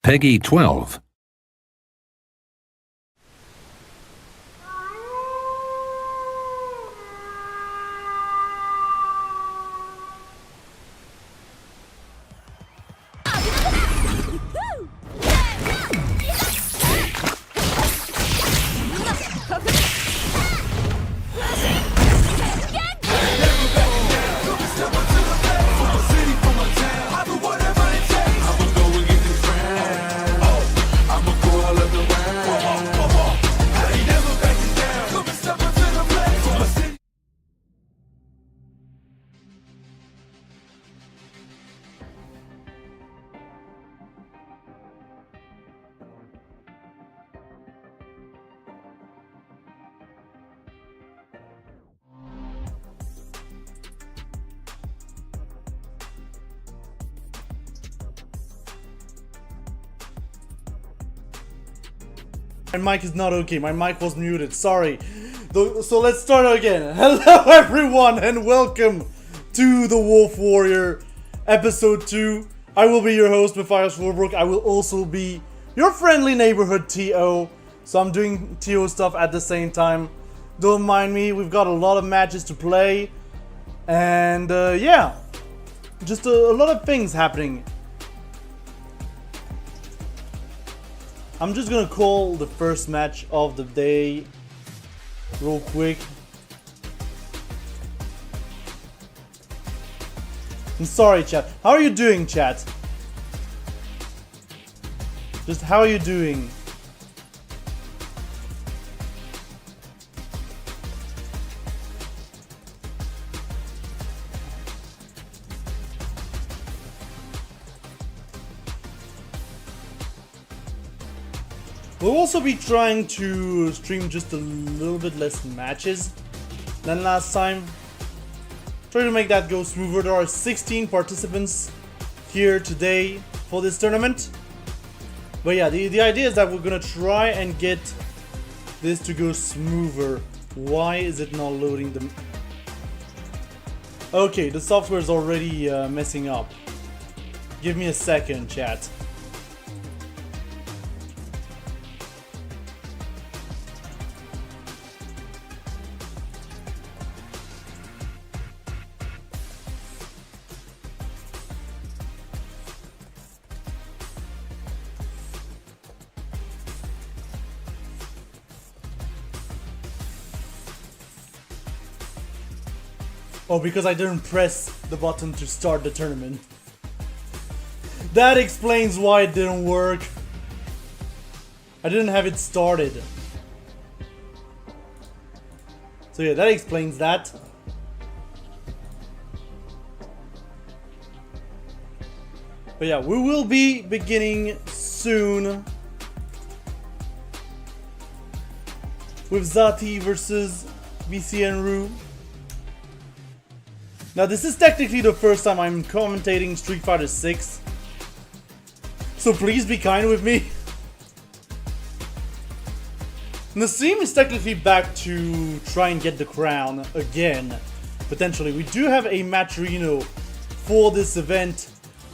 Peggy 12. My mic is not okay. My mic was muted. Sorry. So let's start again. Hello everyone and welcome to the Wolf Warrior episode 2. I will be your host, Matthias Wolbrook. I will also be your friendly neighborhood TO. So I'm doing TO stuff at the same time. Don't mind me. We've got a lot of matches to play. And yeah. Just a lot of things happening. I'm just gonna call the first match of the day real quick. I'm sorry, chat. How are you doing, chat? Just how are you doing? We'll also be trying to stream just a little bit less matches than last time. Try to make that go smoother. There are 16 participants here today for this tournament. But yeah, the idea is that we're gonna try and get this to go smoother. Why is it not loading them? Okay, the software is already messing up. Give me a second, chat. Oh, because I didn't press the button to start the tournament. That explains why it didn't work. I didn't have it started. So yeah, that explains that. But yeah, we will be beginning soon with Zati versus BCNRU. Now this is technically the first time I'm commentating Street Fighter 6, so please be kind with me. Nassim is technically back to try and get the crown again, potentially. We do have a matcherino for this event,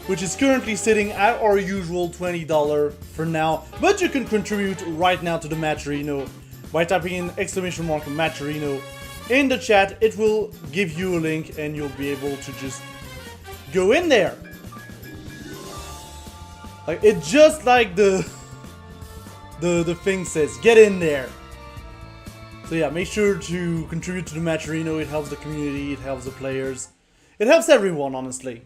which is currently sitting at our usual $20 for now, but you can contribute right now to the matcherino by typing in !matcherino in the chat. It will give you a link and you'll be able to just go in there. Like it's just like the thing says, get in there. So yeah, make sure to contribute to the matcherino. It helps the community, it helps the players, it helps everyone, honestly.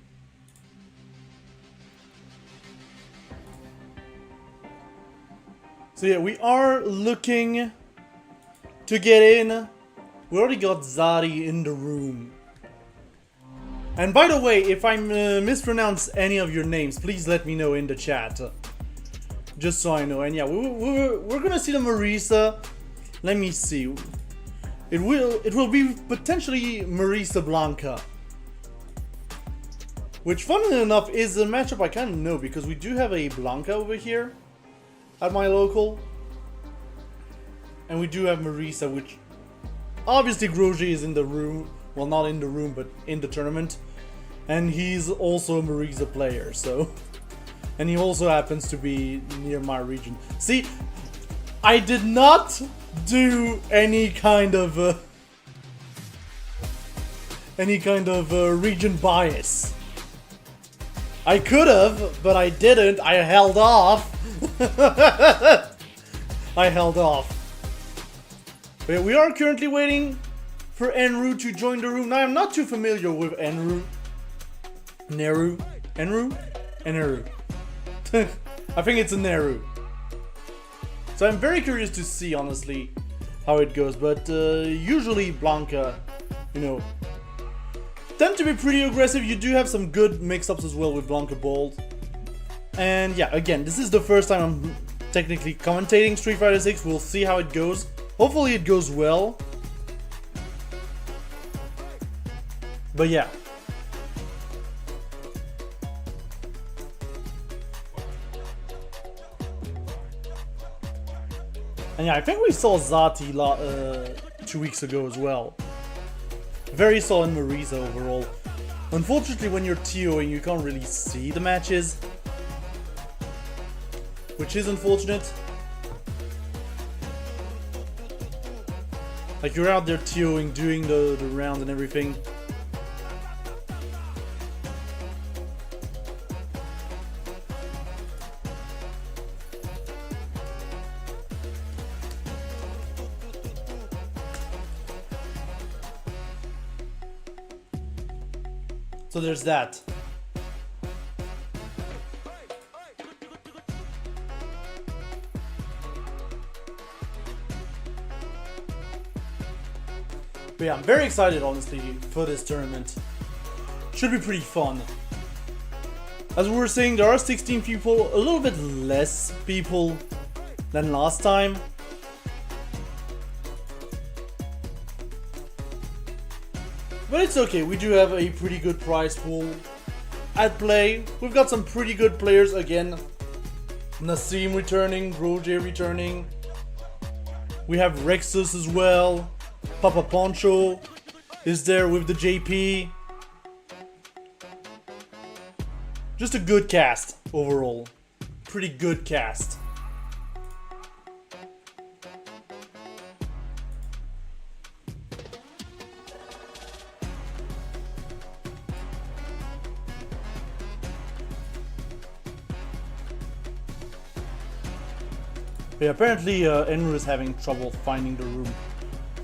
So yeah, we are looking to get in. We already got Zari in the room. And by the way, if I mispronounce any of your names, please let me know in the chat. Just so I know. And yeah, we're gonna see the Marisa. Let me see. It will be potentially Marisa Blanca. Which, funnily enough, is a matchup I kind of know because we do have a Blanca over here at my local. And we do have Marisa, which obviously Groji is in the room. Well, not in the room, but in the tournament. And he's also a Marisa player, so And he also happens to be near my region. See, I did not do any kind of region bias. I could have, but I didn't. I held off. I held off. But we are currently waiting for Enru to join the room. Now, I'm not too familiar with Enru. Enru? Enru. I think it's a Neru. So I'm very curious to see, honestly, how it goes. But usually Blanca, you know, tend to be pretty aggressive. You do have some good mix-ups as well with Blanca Bold. And yeah, again, this is the first time I'm technically commentating Street Fighter 6. We'll see how it goes. Hopefully it goes well. But yeah. And yeah, I think we saw Zati 2 weeks ago as well. Very solid Marisa overall. Unfortunately, when you're TOing, you can't really see the matches, which is unfortunate. Like, you're out there TOing, doing the round and everything. So there's that. But yeah, I'm very excited, honestly, for this tournament. Should be pretty fun. As we were saying, there are 16 people, a little bit less people than last time. But it's okay, we do have a pretty good prize pool at play. We've got some pretty good players again. Nassim returning, Roger returning. We have Rexus as well. Papa Poncho is there with the JP. Just a good cast overall. Pretty good cast. Yeah, apparently Enru is having trouble finding the room.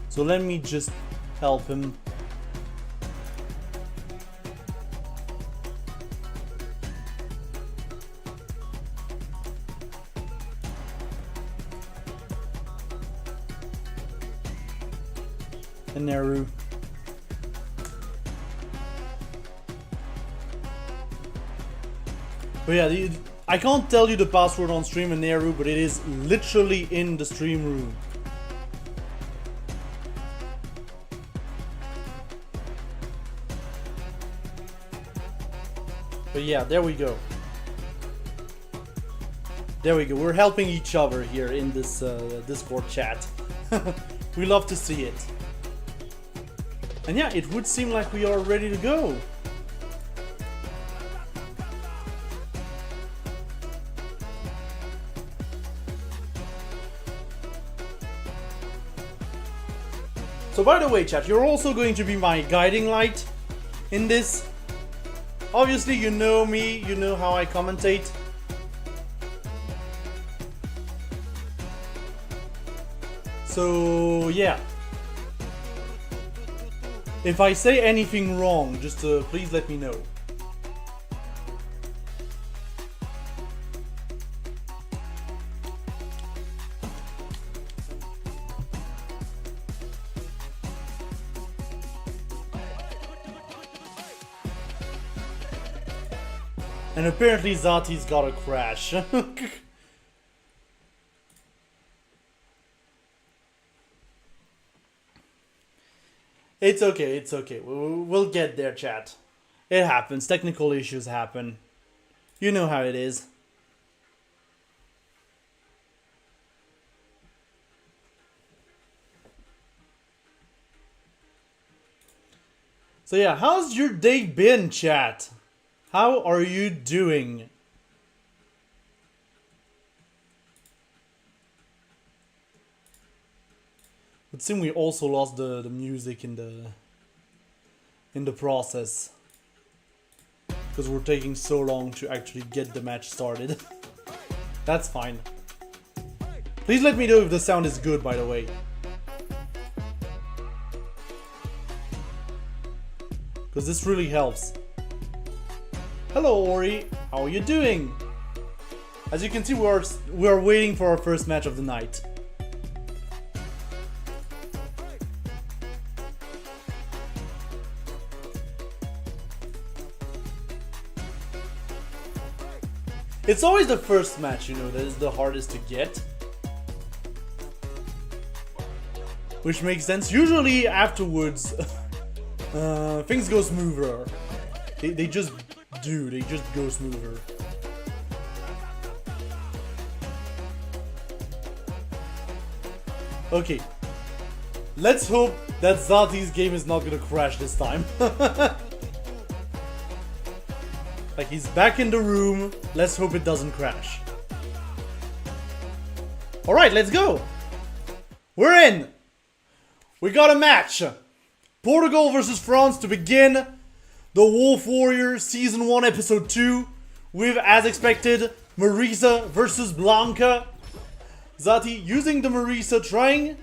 So let me just help him. And Neru. But yeah, I can't tell you the password on stream in Neru, but it is literally in the stream room. But yeah, there we go. There we go. We're helping each other here in this Discord chat. We love to see it. And yeah, it would seem like we are ready to go. So by the way, chat, you're also going to be my guiding light in this. Obviously, you know me, you know how I commentate. So yeah. If I say anything wrong, just please let me know. And apparently Zati's got a crash. It's okay, it's okay. We'll get there, chat. It happens. Technical issues happen. You know how it is. So yeah, how's your day been, chat? How are you doing? It seems we also lost the music in the process. Because we're taking so long to actually get the match started. That's fine. Please let me know if the sound is good, by the way. Because this really helps. Hello Ori, how are you doing? As you can see, we are waiting for our first match of the night. It's always the first match, you know, that is the hardest to get. Which makes sense. Usually afterwards, things go smoother. They just do, they just go smoother. Okay. Let's hope that Zati's game is not gonna crash this time. Like, he's back in the room. Let's hope it doesn't crash. Alright, let's go! We're in! We got a match! Portugal versus France to begin the Wolf Warrior Season 1 Episode 2 with, as expected, Marisa versus Blanca. Zati using the Marisa, trying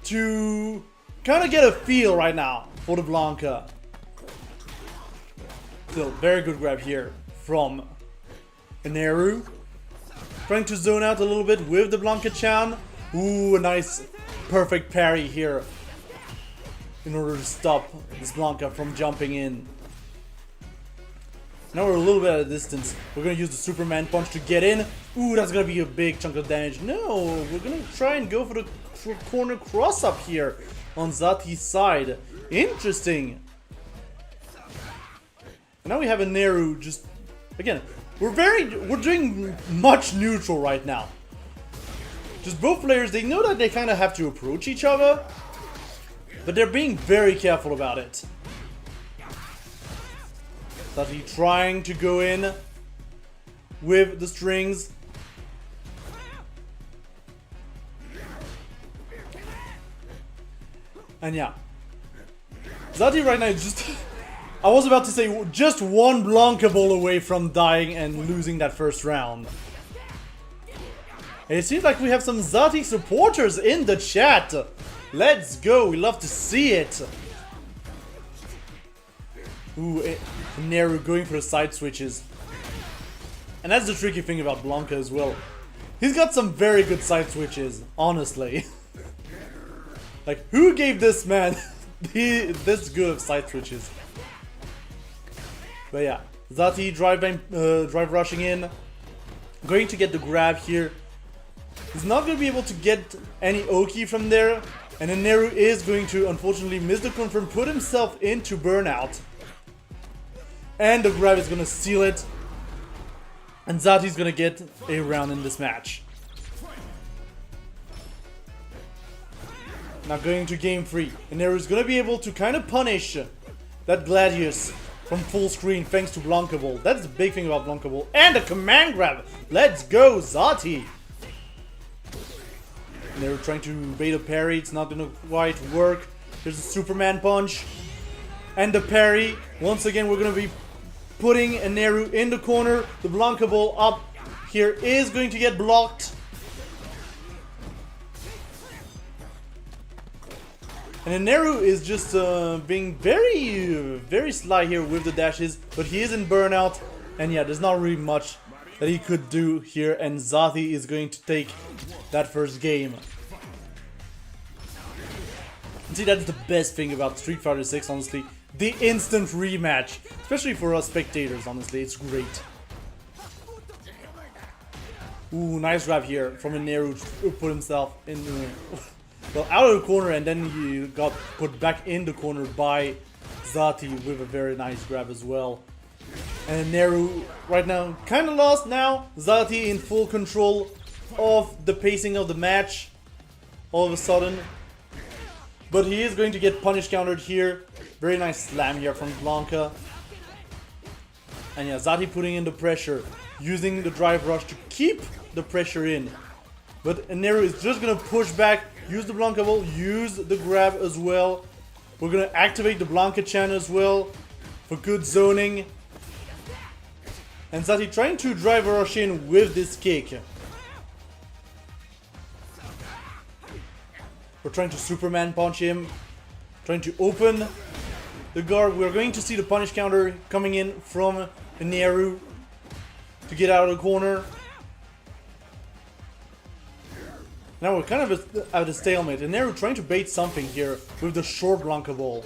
to kind of get a feel right now for the Blanca. Still, very good grab here from Neru. Trying to zone out a little bit with the Blanca-chan. Ooh, a nice, perfect parry here in order to stop this Blanca from jumping in. Now we're a little bit at a distance. We're gonna use the Superman punch to get in. Ooh, that's gonna be a big chunk of damage. No, we're gonna try and go for the corner cross up here on Zati's side. Interesting. Now we have a Neru just, again, we're doing much neutral right now. Just both players, they know that they kind of have to approach each other, but they're being very careful about it. Zati trying to go in with the strings. And yeah, Zati right now is just... I was about to say, just one Blanca ball away from dying and losing that first round. And it seems like we have some Zati supporters in the chat. Let's go, we love to see it. Ooh, Neru going for the side switches. And that's the tricky thing about Blanca as well. He's got some very good side switches, honestly. Like, who gave this man this good of side switches? But yeah, Zati drive rushing in, going to get the grab here. He's not going to be able to get any Oki from there, and then Neru is going to unfortunately miss the confirm, put himself into burnout, and the grab is going to seal it, and Zati's going to get a round in this match. Now going to game 3, and Neru is going to be able to kind of punish that Gladius from full screen thanks to Blanca Ball. That's the big thing about Blanca Ball. And a command grab! Let's go, Zati! And they're trying to bait a parry. It's not gonna quite work. There's a Superman punch. And the parry. Once again, we're gonna be putting a Neru in the corner. The Blanca Ball up here is going to get blocked. And then Neru is just being very sly here with the dashes, but he is in burnout, and yeah, there's not really much that he could do here, and Zati is going to take that first game. And see, that's the best thing about Street Fighter 6, honestly. The instant rematch, especially for us spectators, honestly, it's great. Ooh, nice grab here from a Neru to put himself in well, out of the corner, and then he got put back in the corner by Zati with a very nice grab as well. And Neru right now kind of lost now. Zati in full control of the pacing of the match all of a sudden. But he is going to get punish countered here. Very nice slam here from Blanca. And yeah, Zati putting in the pressure, using the drive rush to keep the pressure in. But Neru is just gonna push back, use the Blanca Ball, use the grab as well. We're gonna activate the Blanca Chan as well for good zoning. And Zati trying to drive rush in with this kick. We're trying to Superman punch him. Trying to open the guard. We're going to see the punish counter coming in from Neru to get out of the corner. Now we're kind of at a stalemate. And Neru trying to bait something here with the short Blanca Ball.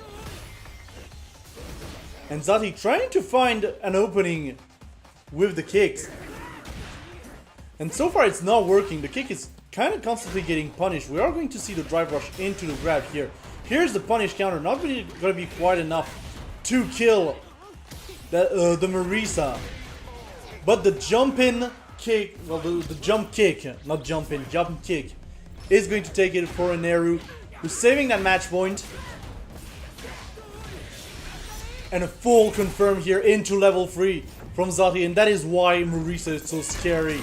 And Zati trying to find an opening with the kicks. And so far it's not working. The kick is kind of constantly getting punished. We are going to see the drive rush into the grab here. Here's the punish counter. Not really going to be quite enough to kill the Marisa. But the jump in kick, well the jump kick, not jump in, jump kick is going to take it for Neru, who's saving that match point. And a full confirm here into level 3 from Zati, and that is why Marisa is so scary.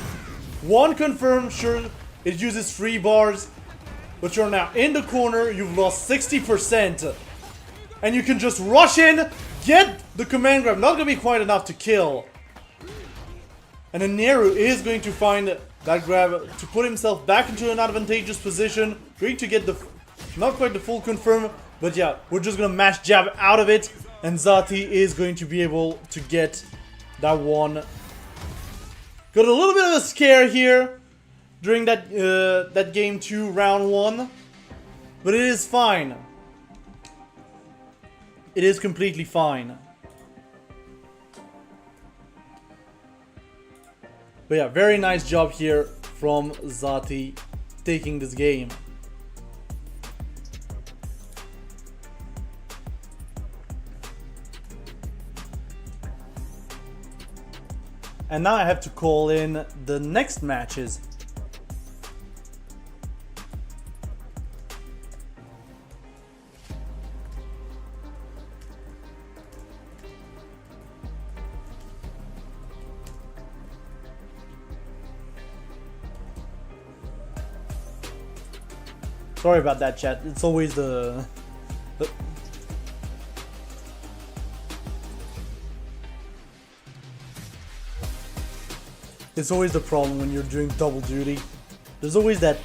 One confirm, sure, it uses 3 bars, but you're now in the corner, you've lost 60%, and you can just rush in, get the command grab, not gonna be quite enough to kill. And then Neru is going to find that grab to put himself back into an advantageous position, going to get the, not quite the full confirm, but yeah, we're just gonna mash jab out of it, and Zati is going to be able to get that one. Got a little bit of a scare here during that that game 2, round 1, but it is fine. It is completely fine. But yeah, very nice job here from Zati taking this game. And now I have to call in the next matches. Sorry about that, chat. It's always the it's always the problem when you're doing double duty. There's always that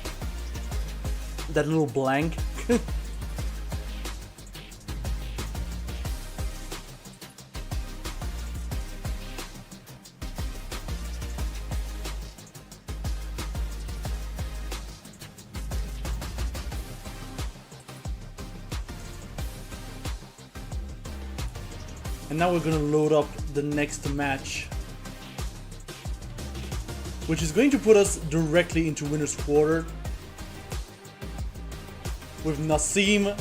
little blank. And now we're gonna load up the next match, which is going to put us directly into winner's quarter with Nassim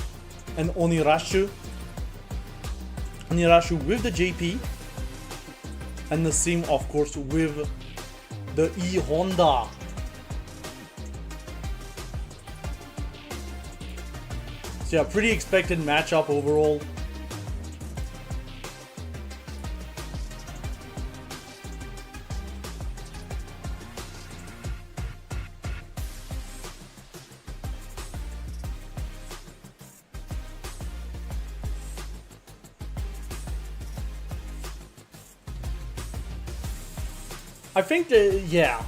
and Onirashu. Onirashu with the JP and Nassim, of course, with the E-Honda. So yeah, pretty expected matchup overall. I think that, yeah,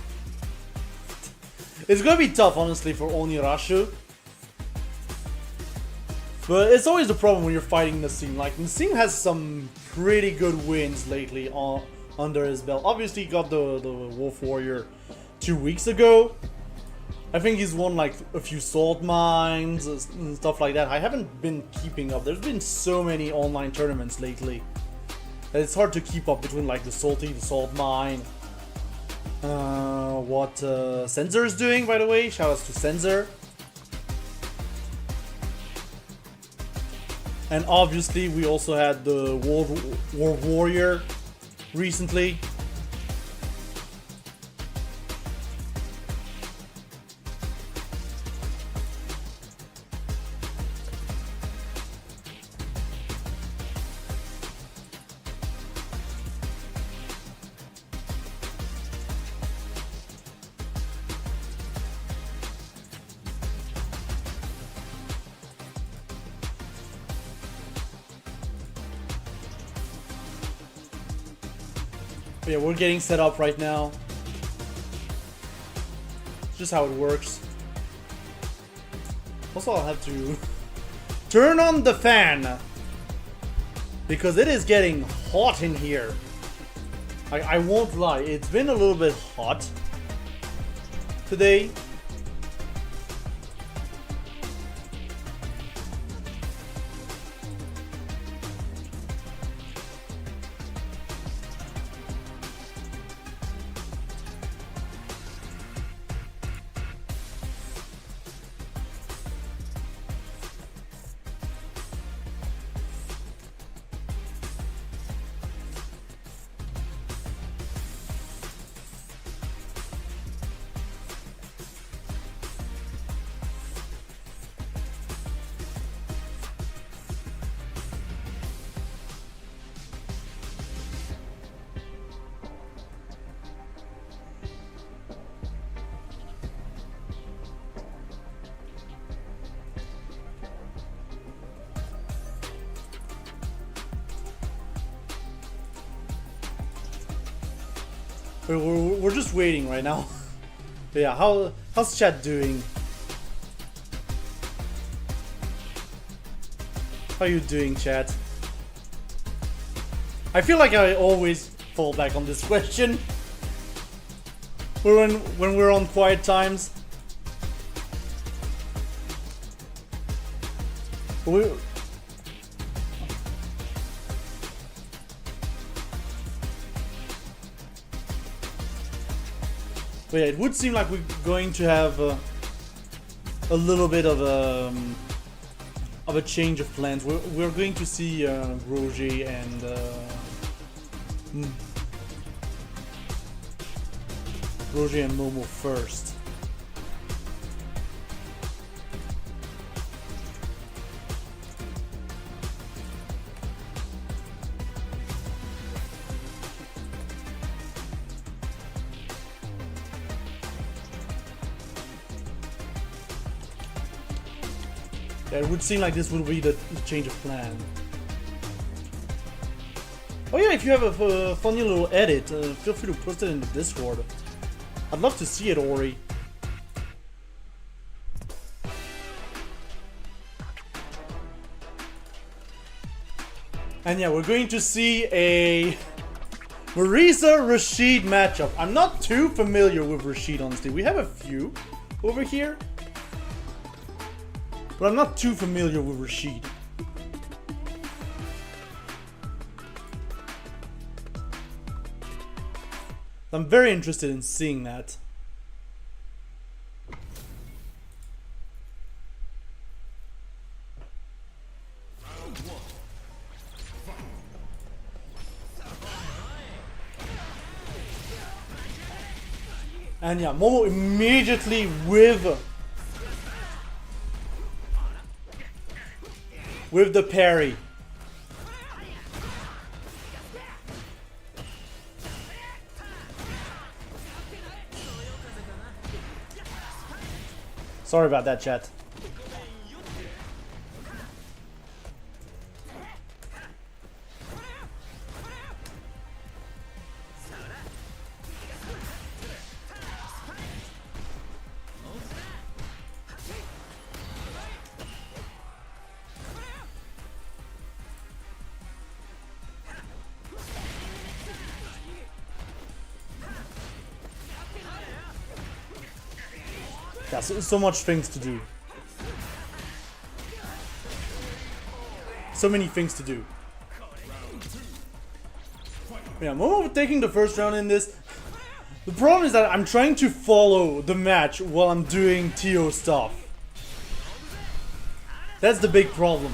it's gonna be tough, honestly, for Onirashu. But it's always the problem when you're fighting Nassim. Like, Nassim has some pretty good wins lately under his belt. Obviously, he got the Wolf Warrior 2 weeks ago. I think he's won like a few salt mines and stuff like that. I haven't been keeping up. There's been so many online tournaments lately that it's hard to keep up between like the salty, the salt mine. What Sensor is doing, by the way. Shoutouts to Sensor. And obviously we also had the World Warrior recently. But yeah, we're getting set up right now. It's just how it works. Also, I'll have to turn on the fan because it is getting hot in here. I won't lie, it's been a little bit hot today. We're just waiting right now. But yeah, how's chat doing? How you doing, chat? I feel like I always fall back on this question when we're on quiet times. But yeah, it would seem like we're going to have a little bit of a change of plans. We're going to see Roger and Roger and Momo first. Yeah, it would seem like this will be the change of plan. Oh yeah, if you have a funny little edit, feel free to post it in the Discord. I'd love to see it, Ori. And yeah, we're going to see a Marisa Rashid matchup. I'm not too familiar with Rashid, honestly. We have a few over here, but I'm not too familiar with Rashid. I'm very interested in seeing that. And yeah, Momo immediately with the parry. Sorry about that, chat. Yeah, so much things to do. So many things to do. Yeah, Momo taking the first round in this. The problem is that I'm trying to follow the match while I'm doing TO stuff. That's the big problem.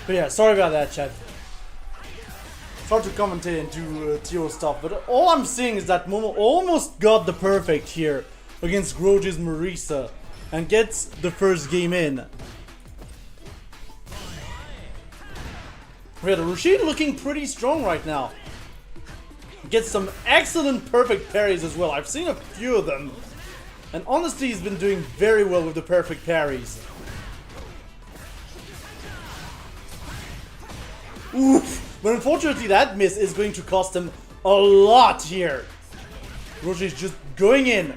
But yeah, sorry about that, chat. It's hard to commentate and do TO stuff, but all I'm seeing is that Momo almost got the perfect here against Groj's Marisa and gets the first game in. Yeah, the Rashid looking pretty strong right now. Gets some excellent perfect parries as well. I've seen a few of them. And honestly, he's been doing very well with the perfect parries. Oof. But unfortunately, that miss is going to cost him a lot here. Roger is just going in.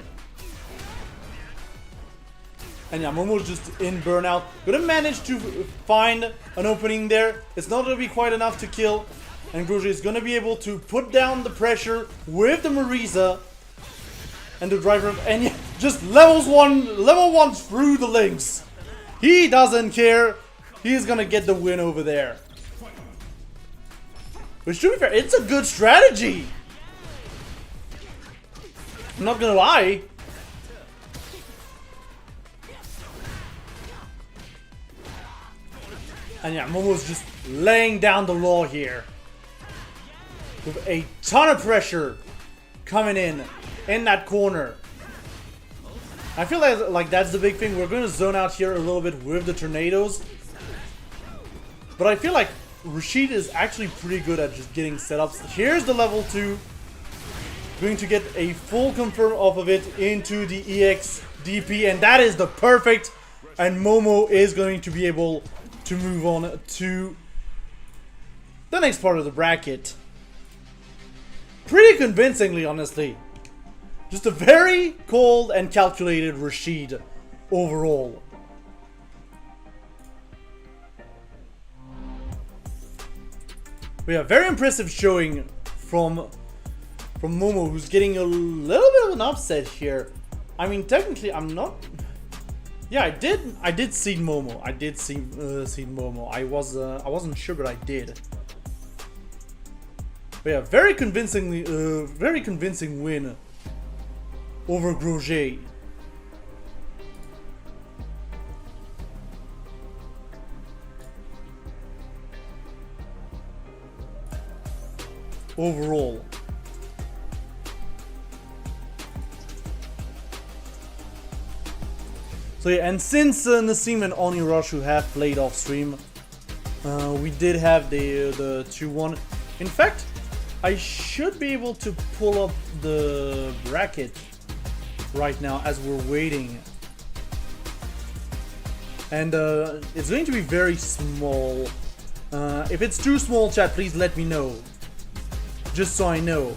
And yeah, Momo's just in burnout. Gonna manage to find an opening there. It's not gonna be quite enough to kill. And Groger is gonna be able to put down the pressure with the Marisa. And the driver, and yeah, just level one through the links. He doesn't care. He's gonna get the win over there. Which, to be fair, it's a good strategy. I'm not gonna lie. And yeah, Momo's just laying down the law here. With a ton of pressure coming in that corner. I feel like that's the big thing. We're going to zone out here a little bit with the tornadoes. But I feel like Rashid is actually pretty good at just getting setups. Here's the level 2. Going to get a full confirm off of it into the EX DP. And that is the perfect. And Momo is going to be able to move on to the next part of the bracket. Pretty convincingly, honestly. Just a very cold and calculated Rashid overall. We have very impressive showing from Momo, who's getting a little bit of an upset here. I mean, technically, I'm not. Yeah, I did see Momo. I did see Momo. I wasn't sure, but I did. But yeah, very convincing win over Groger. Overall. So yeah, and since Nassim and Onirashu have played off stream, we did have the 2-1. In fact, I should be able to pull up the bracket right now as we're waiting. And it's going to be very small. If it's too small, chat, please let me know. Just so I know.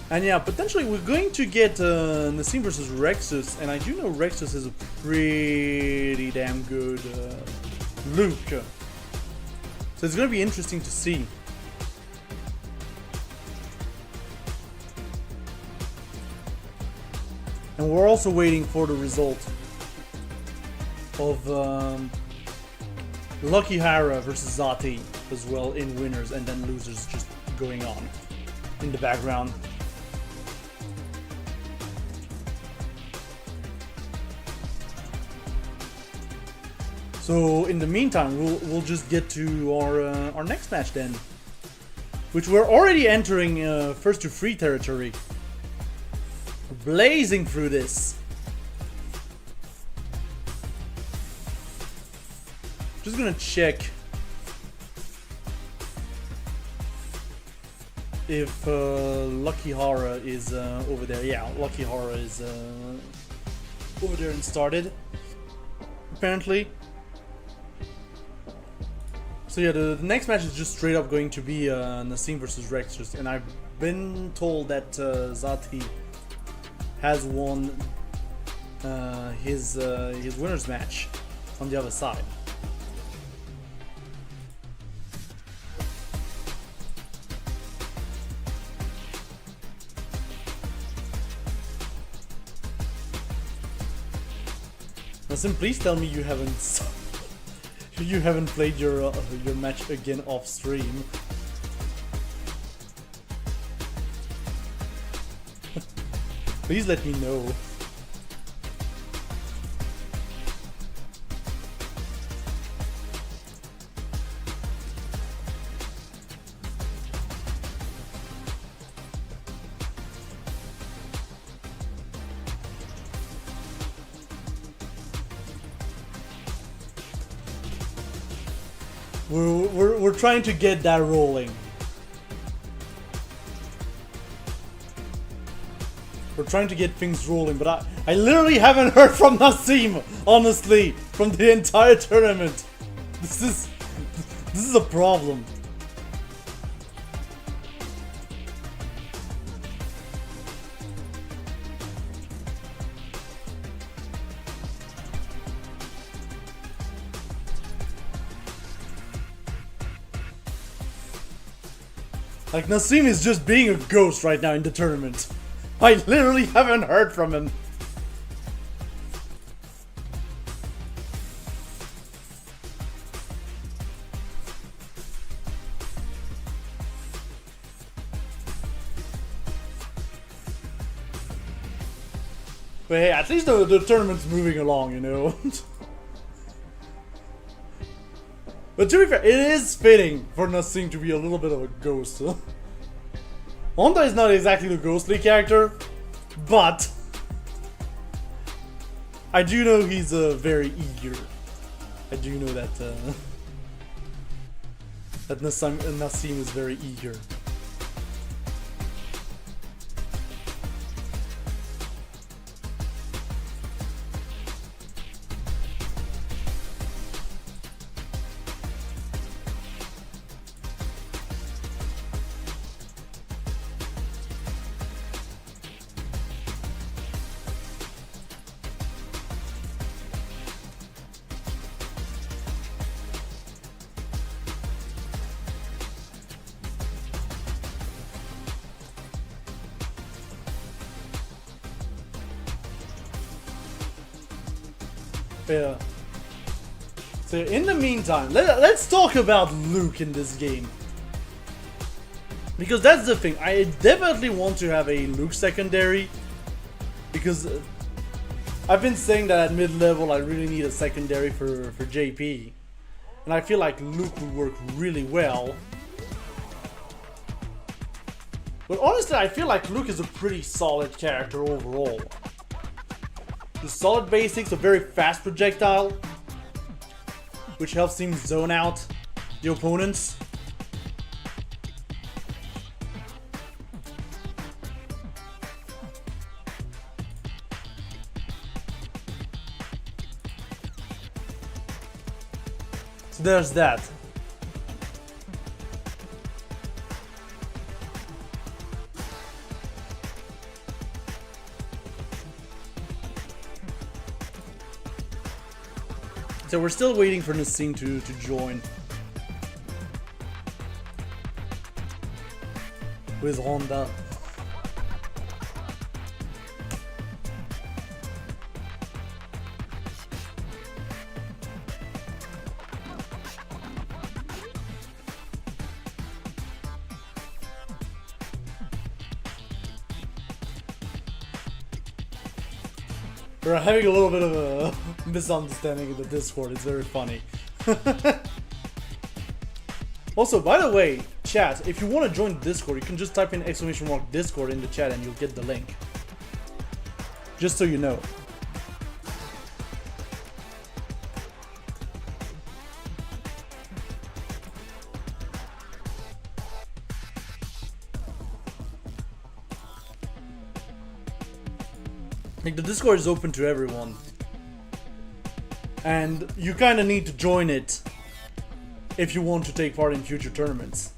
And yeah, potentially we're going to get Nassim versus Rexus. And I do know Rexus is a pretty damn good Luke. So it's going to be interesting to see. And we're also waiting for the result of Lucky Hara versus Zati as well in winners, and then losers just going on in the background. So in the meantime, we'll just get to our next match then, which we're already entering first to 3 territory. Blazing through this. Just gonna check if Lucky Hara is over there. Yeah, Lucky Hara is over there and started, apparently. So yeah, the next match is just straight up going to be Nassim versus Rexus, and I've been told that Zati has won his winners match on the other side. Nassim, please tell me you haven't played your match again off stream. Please let me know. We're trying to get that rolling. We're trying to get things rolling, but I literally haven't heard from Nassim, honestly, from the entire tournament. This is a problem. Like, Nassim is just being a ghost right now in the tournament. I literally haven't heard from him. But hey, at least the tournament's moving along, you know? But to be fair, it is fitting for Nassim to be a little bit of a ghost. Honda is not exactly the ghostly character, but I do know he's very eager. I do know that that Nassim is very eager. Yeah. So in the meantime, let's talk about Luke in this game. Because that's the thing, I definitely want to have a Luke secondary. Because I've been saying that at mid-level I really need a secondary for JP. And I feel like Luke would work really well. But honestly, I feel like Luke is a pretty solid character overall. The solid basics, a very fast projectile, which helps him zone out the opponents. So there's that. So we're still waiting for Nassim to join with Honda. We're having a little bit of a misunderstanding in the Discord. It's very funny. Also, by the way, chat, if you want to join the Discord, you can just type in !Discord in the chat and you'll get the link. Just so you know. Like, the Discord is open to everyone. And you kind of need to join it if you want to take part in future tournaments.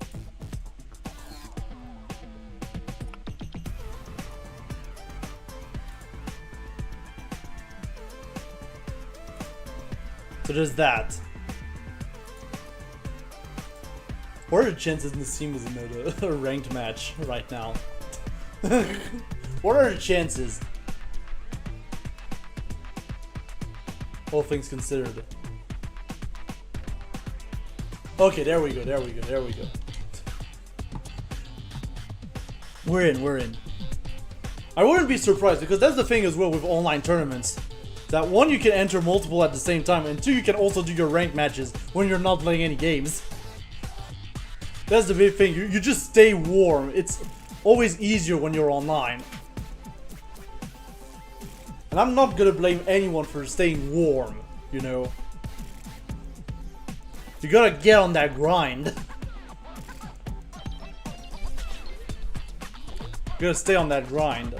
So there's that. What are the chances Nassim is in a ranked match right now? What are the chances? All things considered. Okay, there we go, there we go, there we go. We're in. I wouldn't be surprised, because that's the thing as well with online tournaments. That one, you can enter multiple at the same time, and two, you can also do your ranked matches when you're not playing any games. That's the big thing, you just stay warm. It's always easier when you're online. And I'm not gonna blame anyone for staying warm, you know. You gotta get on that grind. You gotta stay on that grind.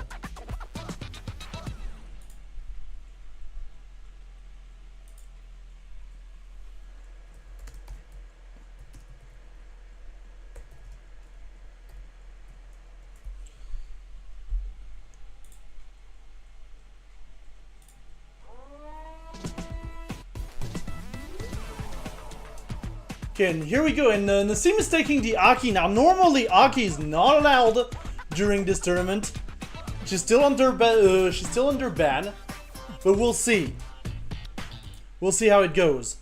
Okay, and here we go, and Nassim is taking the Aki. Now, normally Aki is not allowed during this tournament. She's still under ban, but we'll see. We'll see how it goes.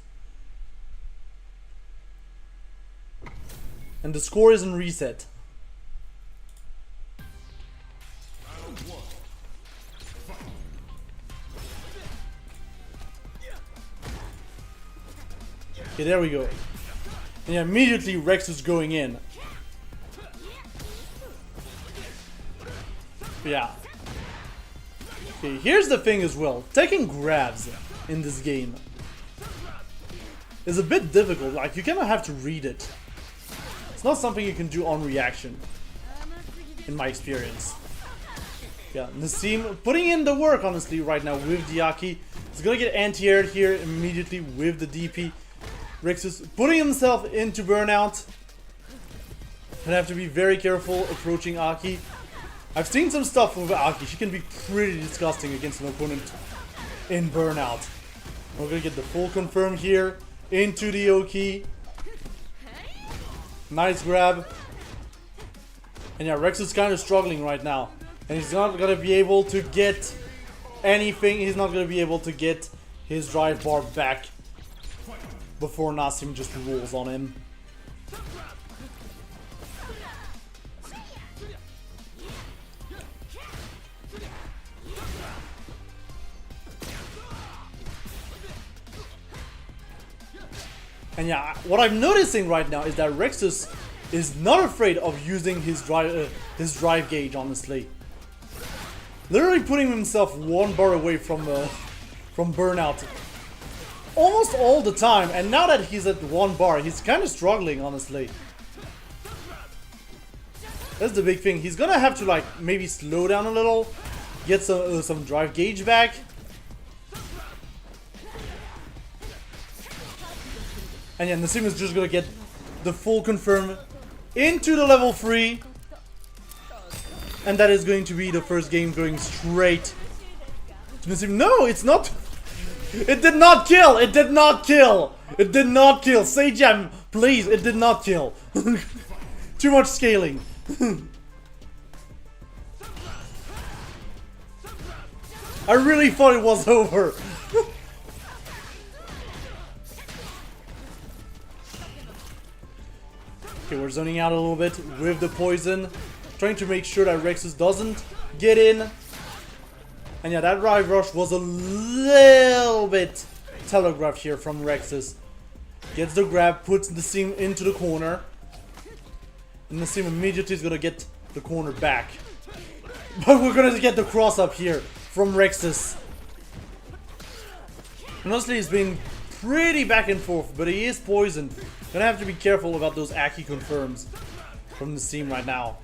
And the score isn't reset. Okay, there we go. And yeah, immediately Rex is going in. Yeah. Okay, here's the thing as well. Taking grabs in this game is a bit difficult. Like, you kind of have to read it. It's not something you can do on reaction, in my experience. Yeah, Nassim putting in the work, honestly, right now with the Aki. He's gonna get anti-aired here immediately with the DP. Rex is putting himself into burnout. Gonna have to be very careful approaching Aki. I've seen some stuff with Aki. She can be pretty disgusting against an opponent in burnout. We're gonna get the full confirm here into the Oki. Nice grab. And yeah, Rex is kind of struggling right now. And he's not gonna be able to get anything. He's not gonna be able to get his drive bar back before Nassim just rolls on him. And yeah, what I'm noticing right now is that Rexus is not afraid of using his drive gauge, honestly. Literally putting himself one bar away from burnout almost all the time, and now that he's at one bar, he's kind of struggling, honestly. That's the big thing. He's gonna have to, like, maybe slow down a little, get some drive gauge back. And yeah, Nassim is just gonna get the full confirm into the level 3. And that is going to be the first game going straight to Nassim. No, it's not. It did not kill! It did not kill! It did not kill! Say Jam, please, it did not kill. Too much scaling. I really thought it was over. Okay, we're zoning out a little bit with the poison. Trying to make sure that Rexus doesn't get in. And yeah, that drive rush was a little bit telegraphed here from Rexus. Gets the grab, puts Nassim into the corner. And Nassim immediately is gonna get the corner back. But we're gonna get the cross up here from Rexus. And honestly, he's been pretty back and forth, but he is poisoned. Gonna have to be careful about those Aki confirms from Nassim right now.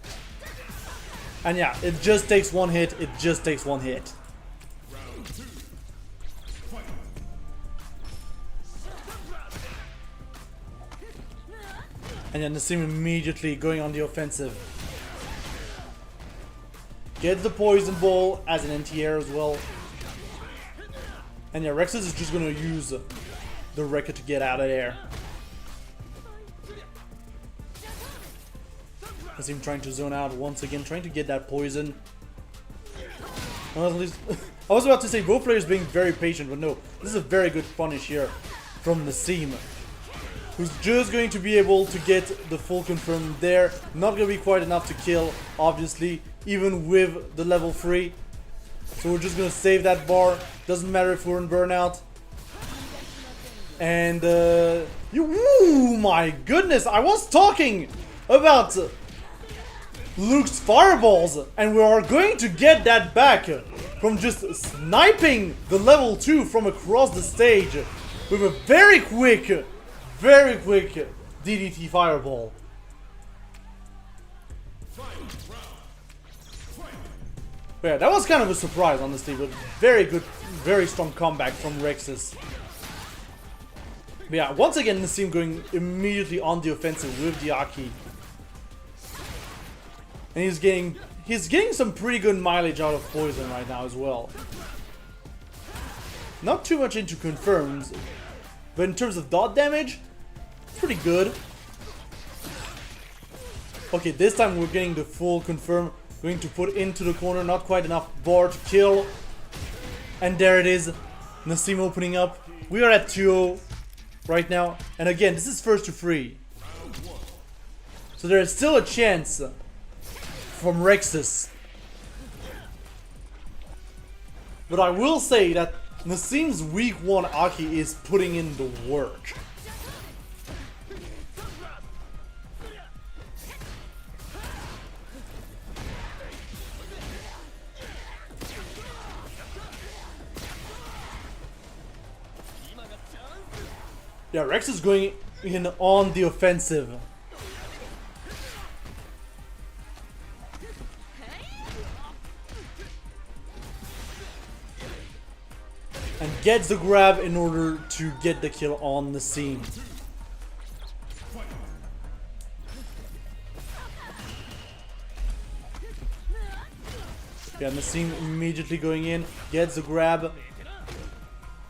And yeah, it just takes one hit. It just takes one hit. And then Nassim immediately going on the offensive. Gets the poison ball as an anti-air as well. And yeah, Rexus is just gonna use the Wrecker to get out of there. Nassim trying to zone out once again, trying to get that poison. Well, at least, I was about to say both players being very patient, but no. This is a very good punish here from Nassim, who's just going to be able to get the full confirm there. Not going to be quite enough to kill, obviously, even with the level 3. So we're just going to save that bar. Doesn't matter if we're in burnout. And, ooh, my goodness, I was talking about Luke's fireballs, and we are going to get that back from just sniping the level 2 from across the stage with a very quick very quick DDT fireball. But yeah, that was kind of a surprise, honestly, but very good, very strong comeback from Rexus. But yeah, once again, Nassim going immediately on the offensive with the Aki. And he's getting some pretty good mileage out of Poison right now as well. Not too much into confirms, but in terms of dot damage, pretty good. Okay, this time we're getting the full confirm. Going to put into the corner, not quite enough bar to kill. And there it is. Nassim opening up. We are at 2-0 right now. And again, this is first to 3. So there is still a chance from Rexus. But I will say that Nassim's week 1 Aki is putting in the work. Yeah, Rex is going in on the offensive. And gets the grab in order to get the kill on Nassim. Yeah, Nassim immediately going in, gets the grab.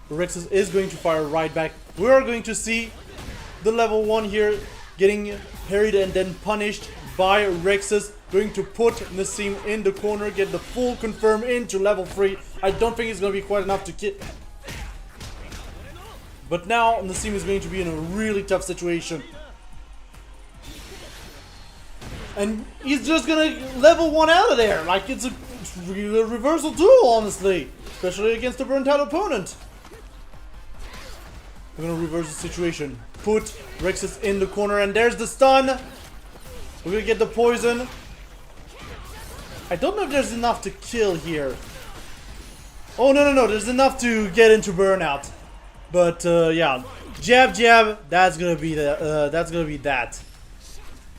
Rexus is going to fire right back. We are going to see the level 1 here getting parried and then punished by Rexus. Going to put Nassim in the corner, get the full confirm into level 3. I don't think it's going to be quite enough to kill. But now Nassim is going to be in a really tough situation. And he's just going to level 1 out of there. Like it's a reversal duel, honestly. Especially against a burnt out opponent. We're gonna reverse the situation. Put Rexus in the corner, and there's the stun. We're gonna get the poison. I don't know if there's enough to kill here. Oh no! There's enough to get into burnout. But yeah, jab. That's gonna be that.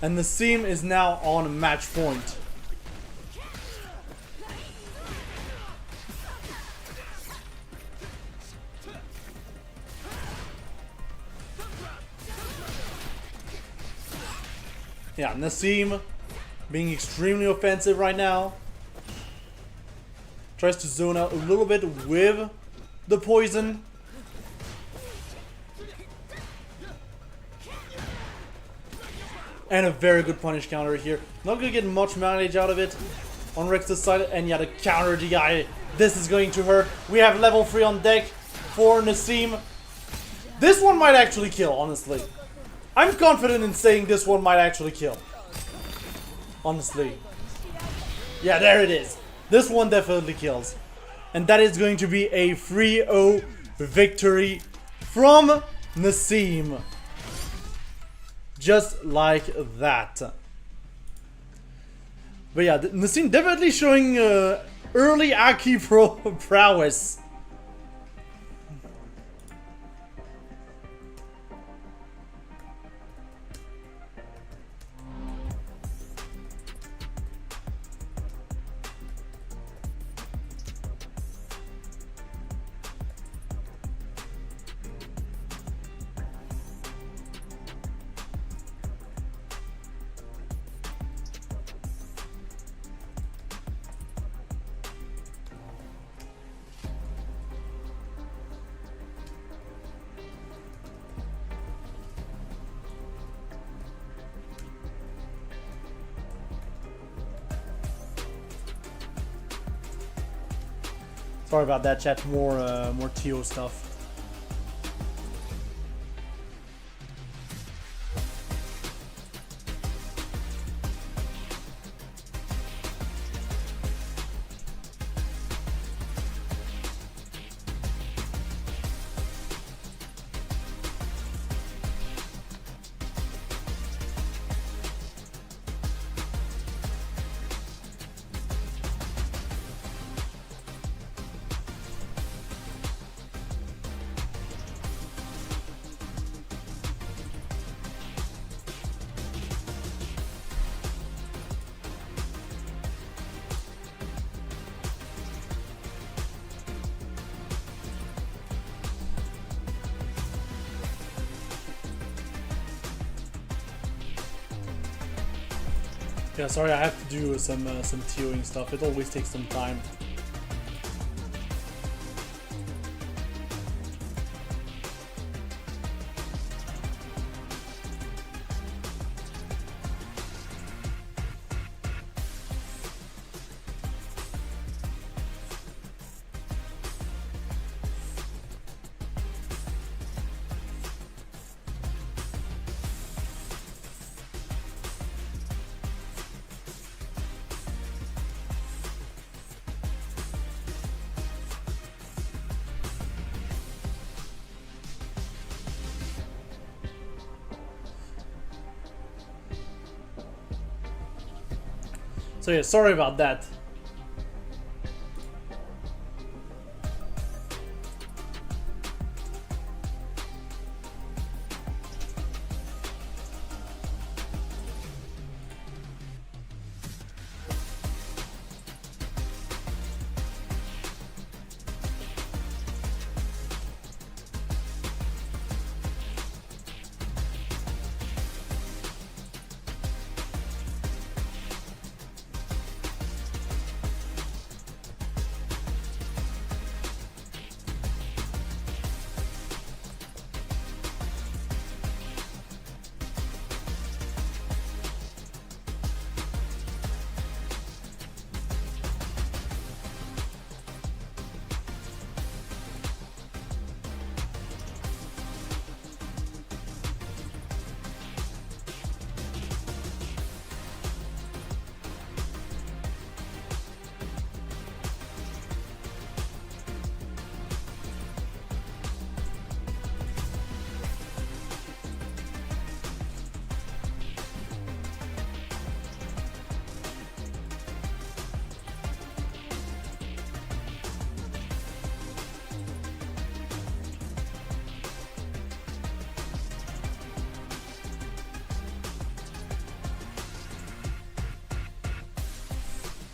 And Nassim is now on match point. Yeah, Nassim being extremely offensive right now. Tries to zone out a little bit with the poison. And a very good punish counter here. Not going to get much mileage out of it on Rex's side. And yeah, the counter DI. This is going to hurt. We have level 3 on deck for Nassim. This one might actually kill, honestly. I'm confident in saying this one might actually kill. Honestly. Yeah, there it is. This one definitely kills. And that is going to be a 3-0 victory from Nassim. Just like that. But yeah, Nassim definitely showing early Aki prowess. Sorry about that, chat. More TO stuff. Yeah, sorry, I have to do some TOing stuff. It always takes some time. So yeah, sorry about that.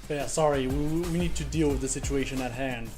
But yeah, sorry, we need to deal with the situation at hand.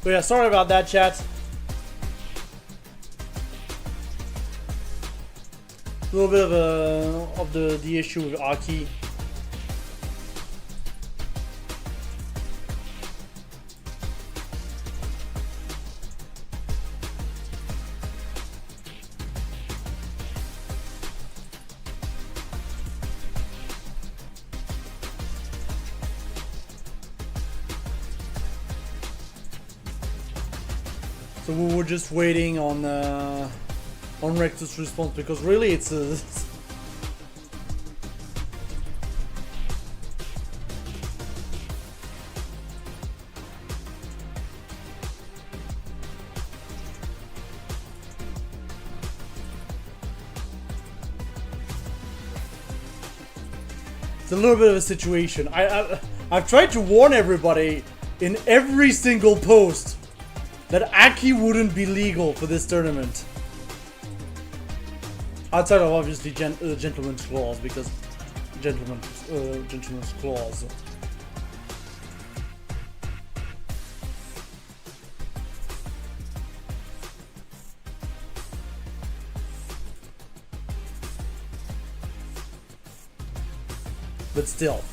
But yeah, sorry about that, chat. A little bit of the issue with Aki. So we were just waiting on Rectus' response, because really it's a it's a little bit of a situation. I've tried to warn everybody in every single post that Aki wouldn't be legal for this tournament. Outside of obviously gentleman's clause, because gentleman's clause. But still.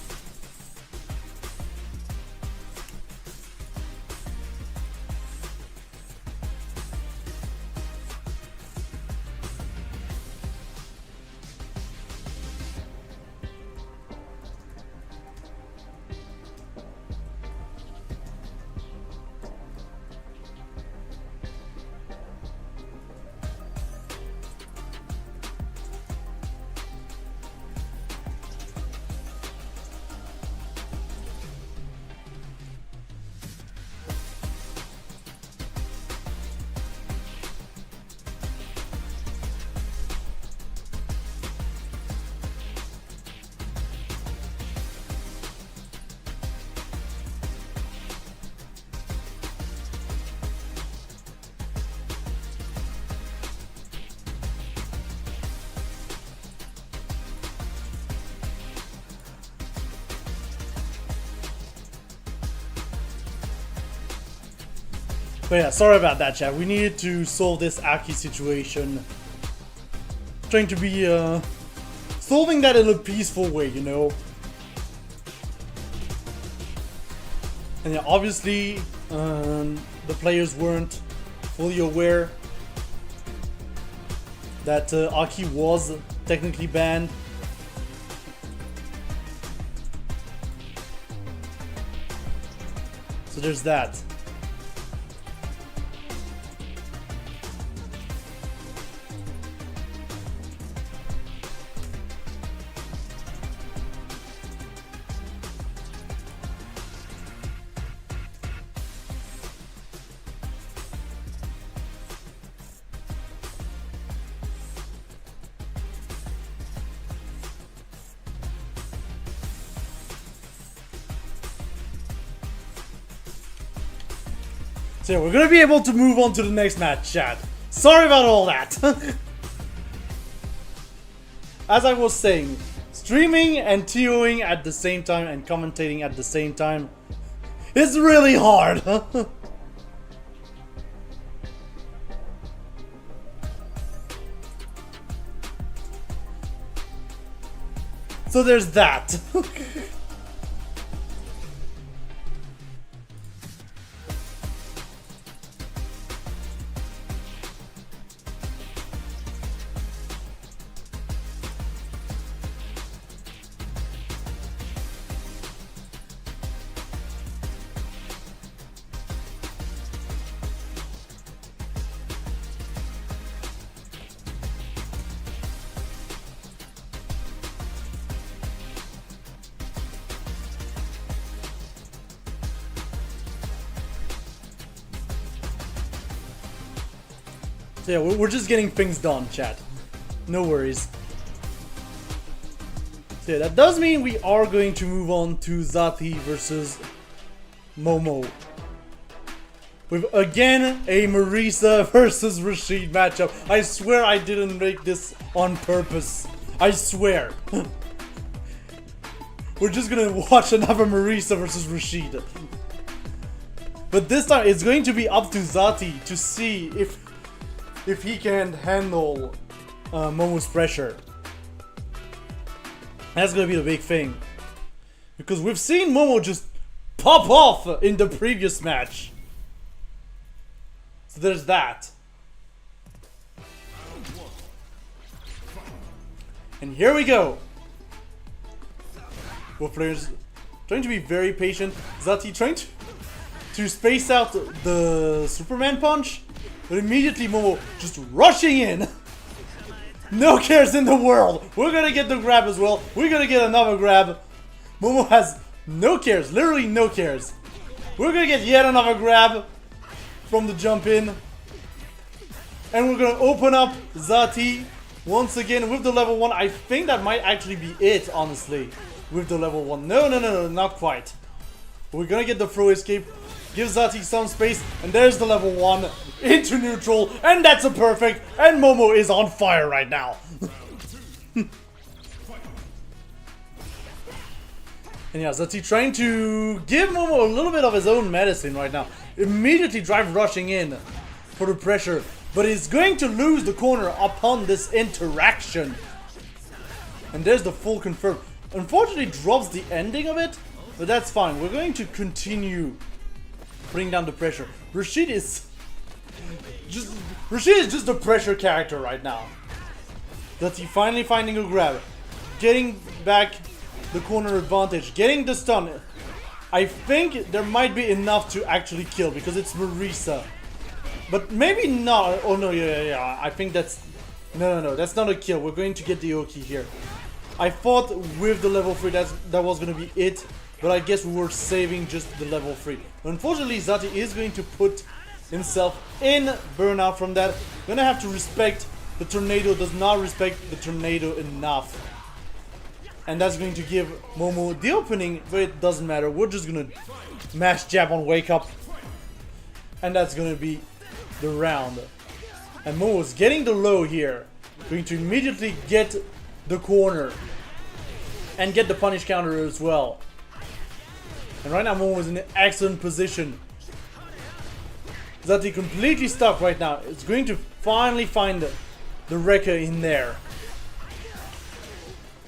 But yeah, sorry about that, chat. We needed to solve this Aki situation. Trying to be, solving that in a peaceful way, you know? And yeah, obviously, the players weren't fully aware that Aki was technically banned. So there's that. So yeah, we're gonna be able to move on to the next match, chat. Sorry about all that. As I was saying, streaming and TOing at the same time and commentating at the same time is really hard. So there's that. So yeah, we're just getting things done, chat. No worries. So yeah, that does mean we are going to move on to Zati versus Momo. With again a Marisa versus Rashid matchup. I swear I didn't make this on purpose. I swear. We're just gonna watch another Marisa versus Rashid. But this time it's going to be up to Zati to see if he can handle Momo's pressure. That's gonna be the big thing. Because we've seen Momo just pop off in the previous match. So there's that. And here we go. Both players trying to be very patient. Zati trying to space out the Superman punch. But immediately Momo just rushing in. No cares in the world. We're gonna get the grab as well. We're gonna get another grab. Momo has no cares. Literally no cares. We're gonna get yet another grab from the jump in. And we're gonna open up Zati once again with the level 1. I think that might actually be it, honestly. With the level 1. No, not quite. We're gonna get the throw escape. Give Zati some space, and there's the level 1 into neutral, and that's a perfect, and Momo is on fire right now. And yeah, Zati trying to give Momo a little bit of his own medicine right now. Immediately drive rushing in for the pressure, but he's going to lose the corner upon this interaction. And there's the full confirm. Unfortunately drops the ending of it, but that's fine. We're going to continue bring down the pressure. Rashid is just a pressure character right now. That's he finally finding a grab, getting back the corner advantage, getting the stun. I think there might be enough to actually kill because it's Marisa, but maybe not. Oh no, yeah. I think that's no. That's not a kill. We're going to get the Oki here. I thought with the level 3 that was gonna be it. But I guess we were saving just the level 3. Unfortunately, Zati is going to put himself in burnout from that. Gonna have to respect the tornado. Does not respect the tornado enough. And that's going to give Momo the opening, but it doesn't matter. We're just gonna mash jab on wake up. And that's gonna be the round. And Momo's getting the low here. Going to immediately get the corner. And get the punish counter as well. And right now Momo is in an excellent position Zati completely stuck right now. It's going to finally find the wrecker in there.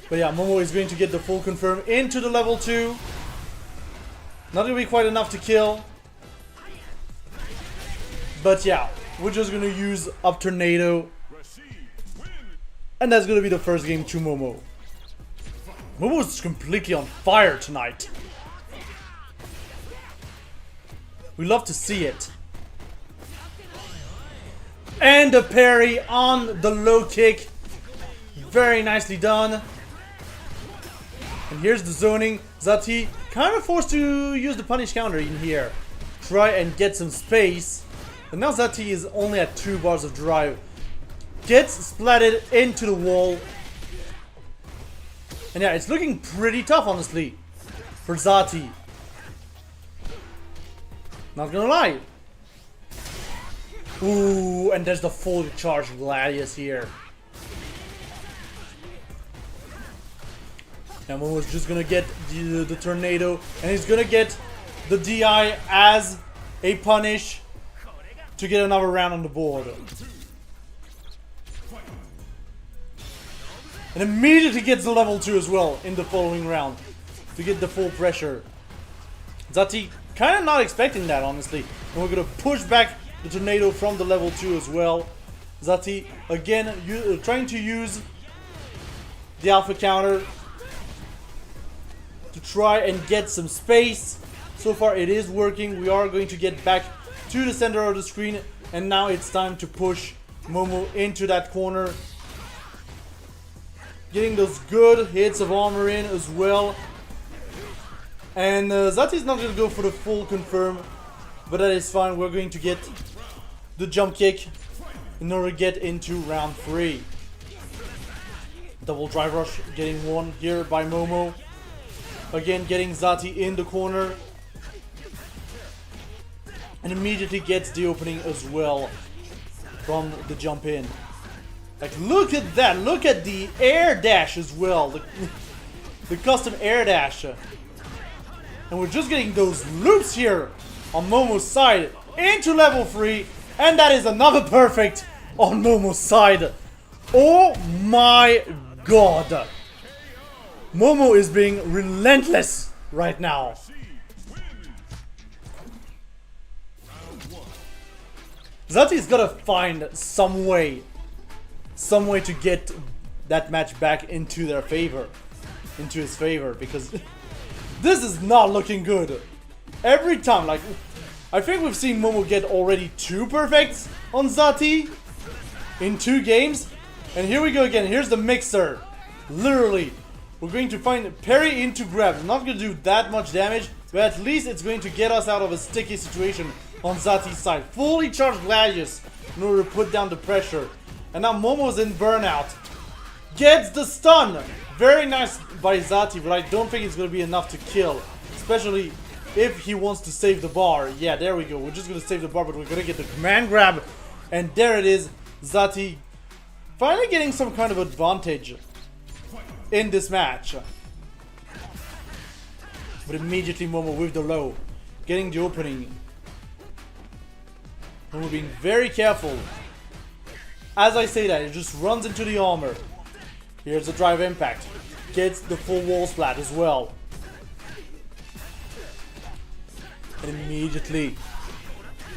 But yeah, Momo is going to get the full confirm into the level 2. Not going to be quite enough to kill. But yeah, we're just going to use up Tornado. And that's going to be the first game to Momo. Momo is completely on fire tonight. We love to see it. And the parry on the low kick. Very nicely done. And here's the zoning. Zati kind of forced to use the punish counter in here. Try and get some space. But now Zati is only at 2 bars of drive. Gets splatted into the wall. And yeah, it's looking pretty tough, honestly, for Zati. Not gonna lie. Ooh, and there's the full charge Gladius here. Now Momo's just gonna get the tornado, and he's gonna get the DI as a punish to get another round on the board. And immediately gets the level 2 as well in the following round to get the full pressure. Zati kind of not expecting that, honestly. And we're gonna push back the tornado from the level 2 as well. Zati again trying to use the alpha counter to try and get some space. So far it is working. We are going to get back to the center of the screen, and now it's time to push Momo into that corner. Getting those good hits of armor in as well. And Zati's not going to go for the full confirm, but that is fine. We're going to get the jump kick in order to get into round 3. Double drive rush getting won here by Momo. Again, getting Zati in the corner. And immediately gets the opening as well from the jump in. Like, look at that. Look at the air dash as well. The custom air dash. And we're just getting those loops here on Momo's side into level 3. And that is another perfect on Momo's side. Oh my god. Momo is being relentless right now. Zati's gotta find some way to get that match back into their favor, into his favor, because this is not looking good. Every time, like, I think we've seen Momo get already 2 perfects on Zati in 2 games, and here we go again. Here's the mixer. Literally, we're going to find parry into grab. Not going to do that much damage, but at least it's going to get us out of a sticky situation on Zati's side. Fully charged Gladius in order to put down the pressure. And now Momo's in burnout. Gets the stun. Very nice by Zati, but I don't think it's going to be enough to kill. Especially if he wants to save the bar. Yeah, there we go. We're just going to save the bar, but we're going to get the command grab. And there it is. Zati finally getting some kind of advantage in this match. But immediately Momo with the low. Getting the opening. Momo being very careful. As I say that, it just runs into the armor. Here's the drive impact. Gets the full wall splat as well. And immediately,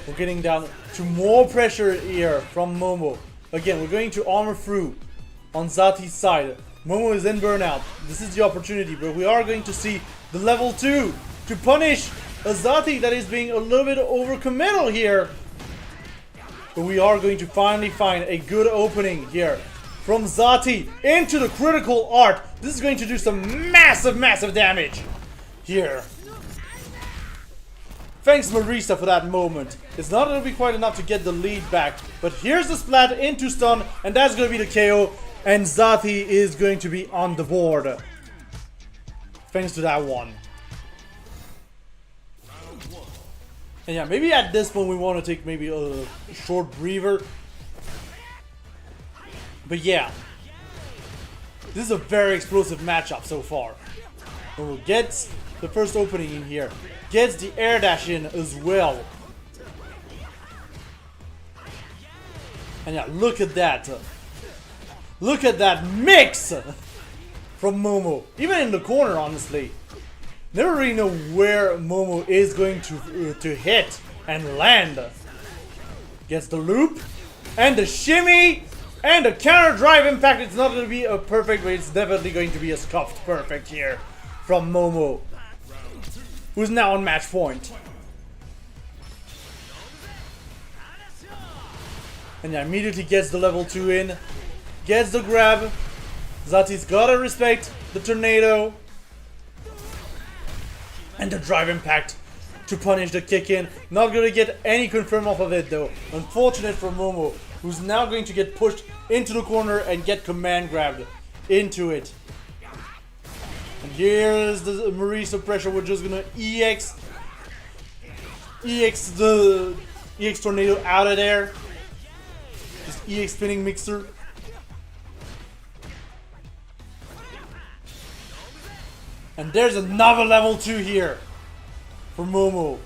we're getting down to more pressure here from Momo. Again, we're going to armor through on Zati's side. Momo is in burnout. This is the opportunity, but we are going to see the level 2 to punish a Zati that is being a little bit overcommittal here. But we are going to finally find a good opening here from Zati into the critical art. This is going to do some massive damage here. Thanks Marisa for that moment. It's not going to be quite enough to get the lead back, but here's the splat into stun, and that's going to be the KO, and Zati is going to be on the board. Thanks to that one. And yeah, maybe at this point we want to take maybe a short breather. But yeah, this is a very explosive matchup so far. Momo gets the first opening in here. Gets the air dash in as well. And yeah, look at that. Look at that mix from Momo. Even in the corner, honestly. Never really know where Momo is going to hit and land. Gets the loop and the shimmy and the counter drive impact. It's not going to be a perfect, but it's definitely going to be a scuffed perfect here from Momo, who's now on match point. And yeah, immediately gets the level 2 in. Gets the grab. Zati's gotta respect the tornado. And the drive impact to punish the kick in. Not gonna get any confirm off of it though. Unfortunate for Momo, who's now going to get pushed into the corner and get command grabbed into it. And here's the Marie suppressor. We're just gonna EX the EX tornado out of there. Just EX spinning mixer. And there's another level 2 here for Momo.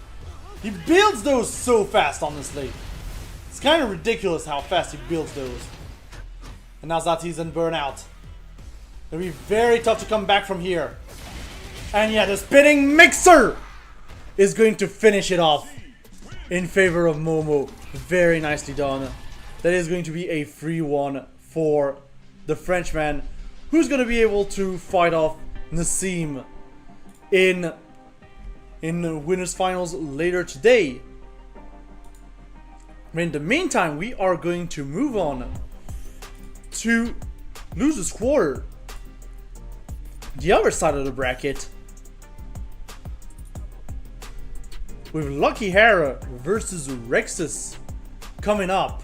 He builds those so fast, honestly. It's kind of ridiculous how fast he builds those. And now Zati's in burnout. It'll be very tough to come back from here. And yeah, the spinning mixer is going to finish it off in favor of Momo. Very nicely done. That is going to be a free one for the Frenchman, who's going to be able to fight off Nassim in the winners finals later today. In the meantime, we are going to move on to losers quarter, the other side of the bracket, with Lucky Hera versus Rexus coming up.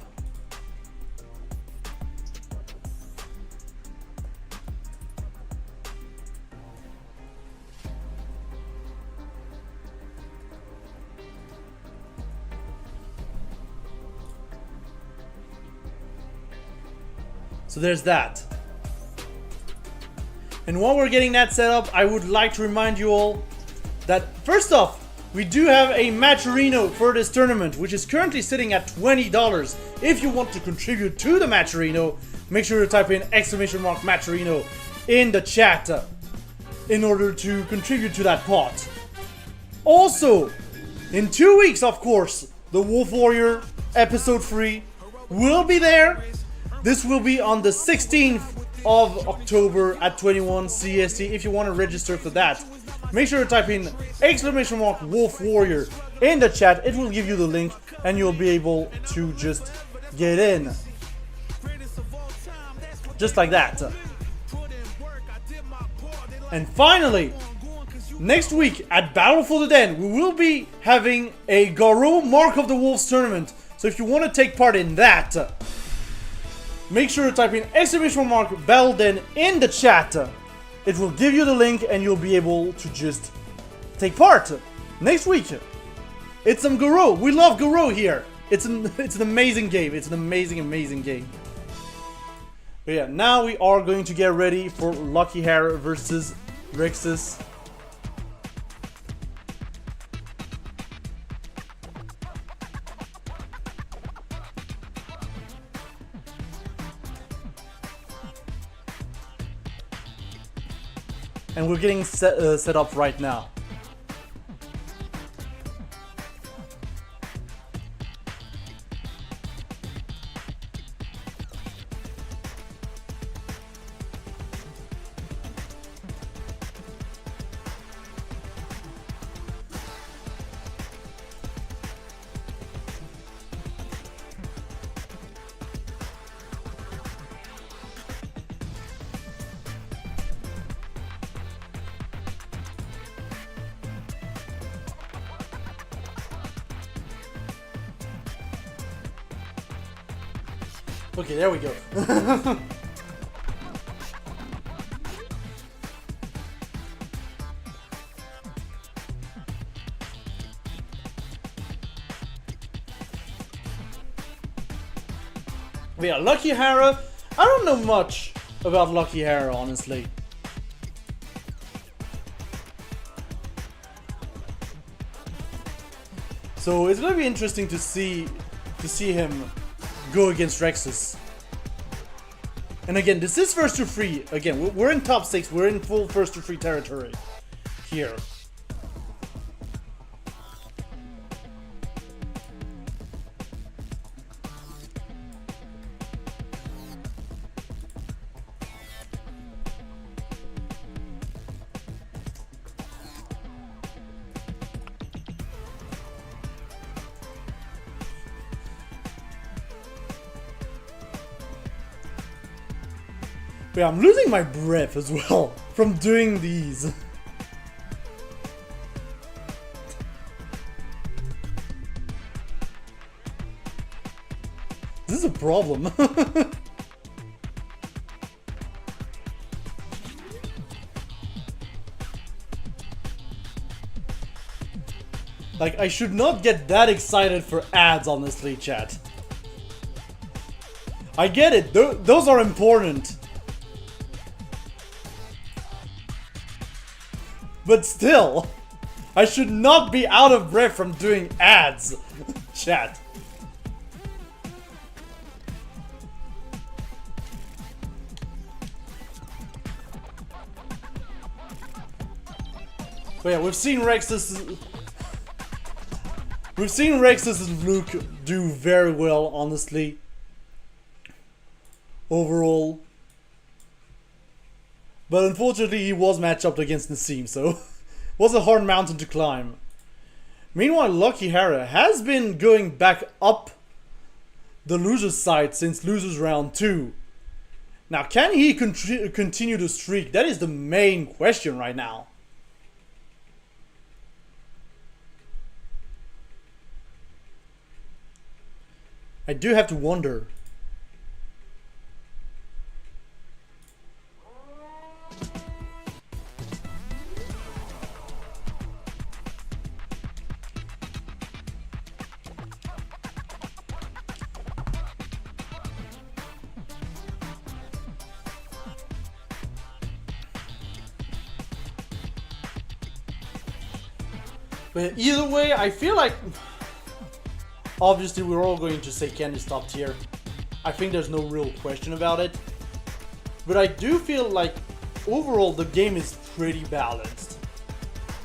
So there's that. And while we're getting that set up, I would like to remind you all that first off, we do have a Matcherino for this tournament, which is currently sitting at $20. If you want to contribute to the Matcherino, make sure to type in !Matcherino in the chat in order to contribute to that pot. Also, in 2 weeks, of course, the Wolf Warrior episode 3 will be there. This will be on the 16th of October at 21 CST. If you want to register for that, make sure to type in !Wolf Warrior in the chat. It will give you the link and you'll be able to just get in. Just like that. And finally, next week at Battle for the Den, we will be having a Garo Mark of the Wolves tournament. So if you want to take part in that, make sure to type in Battle Den in the chat. It will give you the link and you'll be able to just take part next week. It's some Garo. We love Garo here. It's an amazing game. It's an amazing game. But yeah, now we are going to get ready for Lucky Hera versus Rexus. And we're getting set up right now. Okay, there we go. But yeah, Lucky Hera. I don't know much about Lucky Hera, honestly. So it's gonna be interesting to see him go against Rexus. And again, this is first to three. Again, we're in top 6. We're in full first to 3 territory here. But yeah, I'm losing my breath as well from doing these. This is a problem. Like, I should not get that excited for ads, honestly, chat. I get it, those are important. But still, I should not be out of breath from doing ads, chat. But yeah, we've seen Rexus and Luke do very well, honestly. Overall. But unfortunately, he was matched up against Nassim, so it was a hard mountain to climb. Meanwhile, Lucky Hara has been going back up the loser's side since losers round 2. Now, can he continue the streak? That is the main question right now. I do have to wonder. But either way, I feel like obviously we're all going to say Candy's top tier. I think there's no real question about it. But I do feel like overall the game is pretty balanced.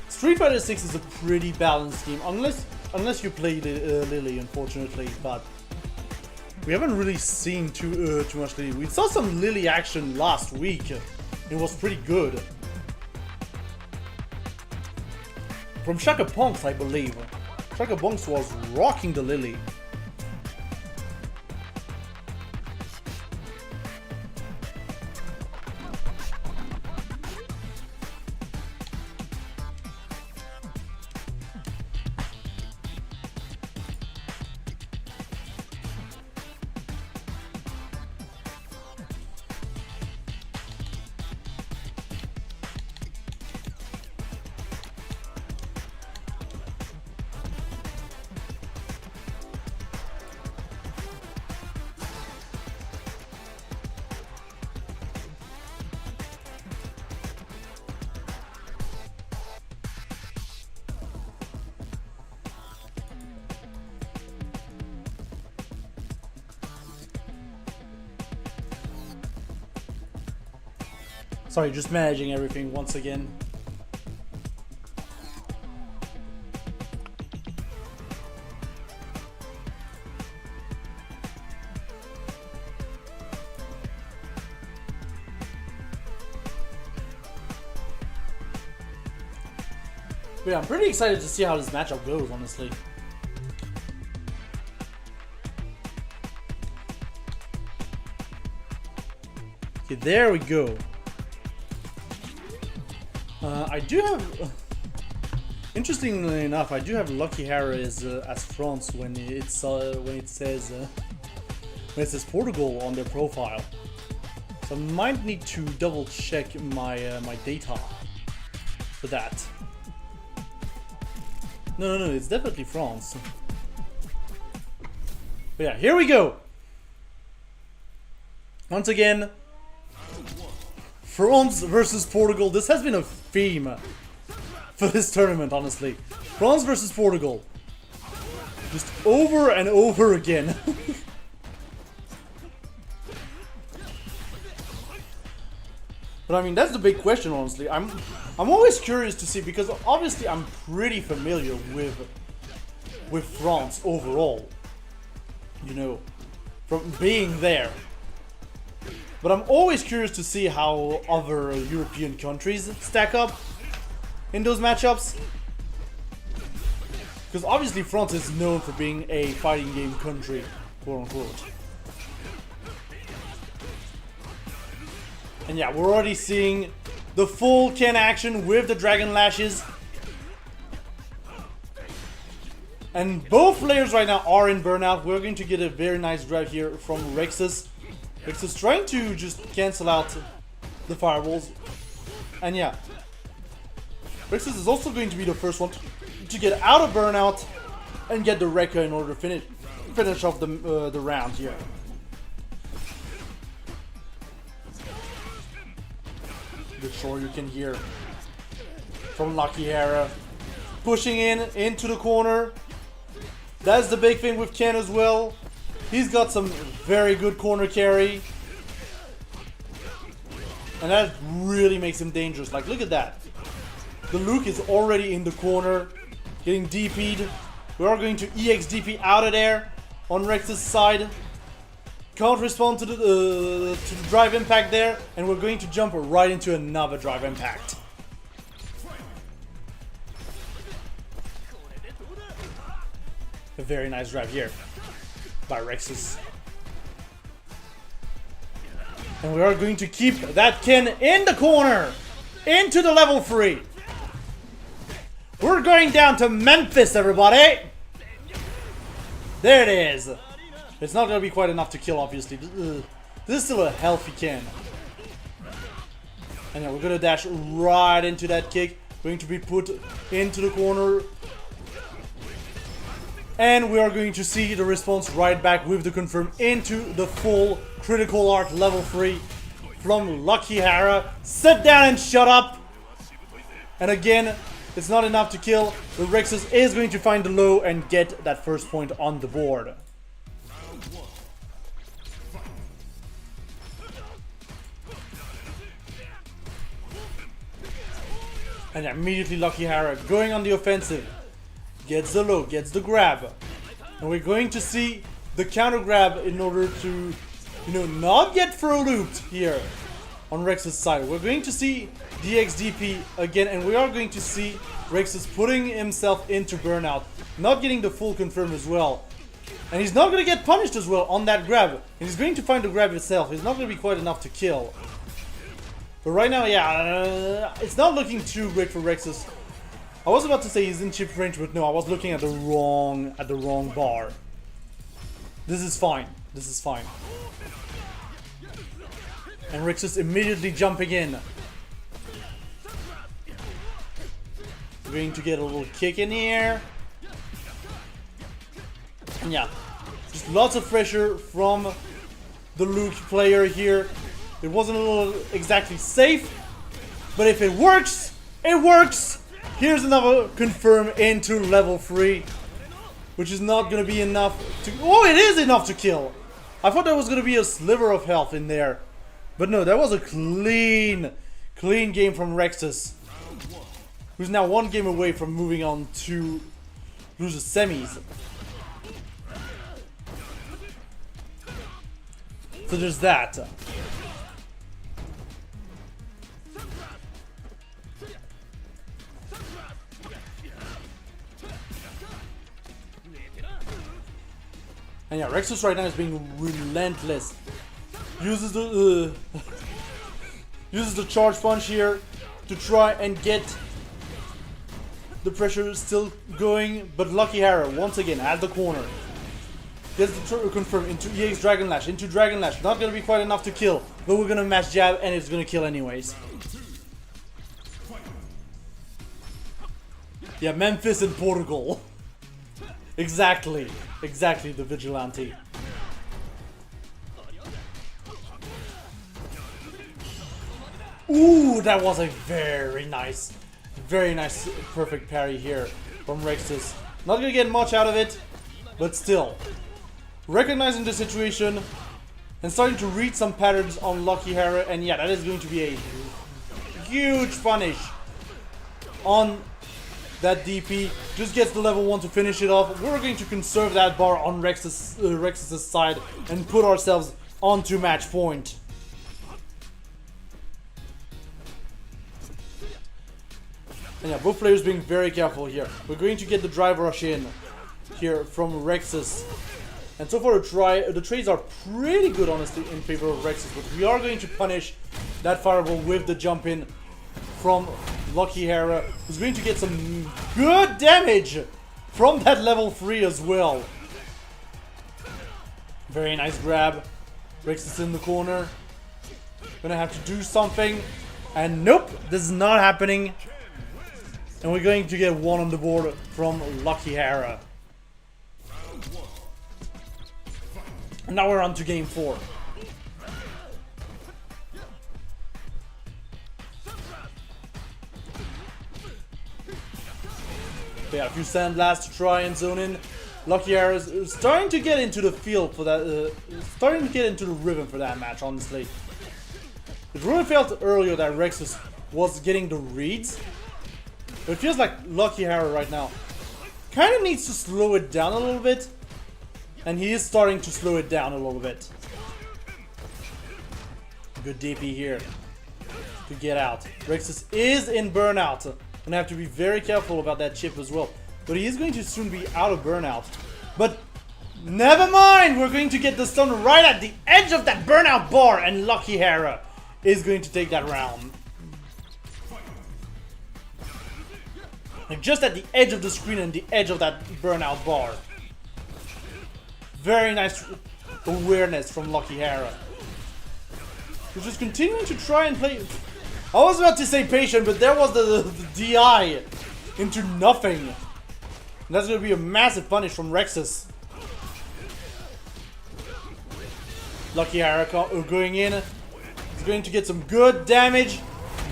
Street Fighter 6 is a pretty balanced game, unless you play Lily, unfortunately. But we haven't really seen too much Lily. We saw some Lily action last week. It was pretty good. From Shaka Punks, I believe. Shaka Punks was rocking the Lily. Sorry, just managing everything once again. But yeah, I'm pretty excited to see how this matchup goes, honestly. Okay, there we go. I do have, interestingly enough, I do have Lucky Hara as France when it says Portugal on their profile. So I might need to double check my my data for that. No, it's definitely France. But yeah, here we go. Once again, France versus Portugal. This has been a theme for this tournament, honestly. France versus Portugal. Just over and over again. But I mean, that's the big question, honestly. I'm always curious to see, because obviously I'm pretty familiar with France overall. You know, from being there. But I'm always curious to see how other European countries stack up in those matchups. Because obviously France is known for being a fighting game country, quote unquote. And yeah, we're already seeing the full Ken action with the Dragon Lashes. And both players right now are in burnout. We're going to get a very nice grab here from Rexus. Rexus trying to just cancel out the fireballs. And yeah, Rexus is also going to be the first one to get out of burnout and get the Rekka in order to finish off the round here. The sure you can hear from Lucky Hera pushing into the corner. That's the big thing with Ken as well. He's got some very good corner carry. And that really makes him dangerous. Like, look at that. The Luke is already in the corner, getting DP'd. We are going to EX DP out of there on Rex's side. Can't respond to the drive impact there. And we're going to jump right into another drive impact. A very nice drive here by Rexus. And we are going to keep that Ken in the corner. Into the level 3. We're going down to Memphis, everybody. There it is. It's not going to be quite enough to kill, obviously. This is still a healthy Ken. And yeah, we're going to dash right into that kick. Going to be put into the corner. And we are going to see the response right back with the confirm into the full critical art level 3 from Lucky Hera. Sit down and shut up. And again, it's not enough to kill. The Rexus is going to find the low and get that first point on the board. And immediately Lucky Hera going on the offensive. Gets the low, gets the grab. And we're going to see the counter grab in order to, you know, not get throw looped here on Rex's side. We're going to see DXDP again, and we are going to see Rexus putting himself into burnout. Not getting the full confirm as well. And he's not going to get punished as well on that grab. And he's going to find the grab itself. It's not going to be quite enough to kill. But right now, yeah, it's not looking too great for Rexus. I was about to say he's in chip range, but no, I was looking at the wrong bar. This is fine. This is fine. And Rexus immediately jumping in. We're going to get a little kick in here. And yeah, just lots of pressure from the Luke player here. It wasn't a little exactly safe, but if it works, it works. Here's another confirm into level 3, which is not going to be enough to... Oh, it is enough to kill. I thought there was going to be a sliver of health in there. But no, that was a clean game from Rexus, who's now one game away from moving on to lose the semis. So there's that. And yeah, Rexus right now is being relentless. Uses the uses the charge punch here to try and get the pressure still going, but Lucky Hera once again at the corner gets the confirm into EX Dragon Lash, into Dragon Lash. Not gonna be quite enough to kill, but we're gonna mash jab and it's gonna kill anyways. Yeah, Memphis and Portugal. Exactly the vigilante. Ooh, that was a very nice, perfect parry here from Rexus. Not gonna get much out of it, but still. Recognizing the situation, and starting to read some patterns on Lucky Hera, and yeah, that is going to be a huge punish on that DP. Just gets the level 1 to finish it off. We're going to conserve that bar on Rex's side and put ourselves onto match point. And yeah, both players being very careful here. We're going to get the drive rush in here from Rex's. And so far the trades are pretty good, honestly, in favor of Rex's. But we are going to punish that fireball with the jump in from Lucky Hera, who's going to get some good damage from that level 3 as well. Very nice grab. Rex is in the corner. Gonna have to do something. And nope, this is not happening. And we're going to get 1 on the board from Lucky Hera. And now we're on to game 4. Yeah, a few sandblasts to try and zone in. Lucky Hera is starting to get into the field for that, starting to get into the rhythm for that match, honestly. It really felt earlier that Rexus was getting the reads. But it feels like Lucky Hera right now kind of needs to slow it down a little bit. And he is starting to slow it down a little bit. Good DP here to get out. Rexus is in burnout. Gonna have to be very careful about that chip as well. But he is going to soon be out of burnout. But never mind! We're going to get the stun right at the edge of that burnout bar. And Lucky Hera is going to take that round. Like just at the edge of the screen and the edge of that burnout bar. Very nice awareness from Lucky Hera. He's just continuing to try and play. I was about to say patient, but there was the DI into nothing. And that's going to be a massive punish from Rexus. Lucky Hera going in. He's going to get some good damage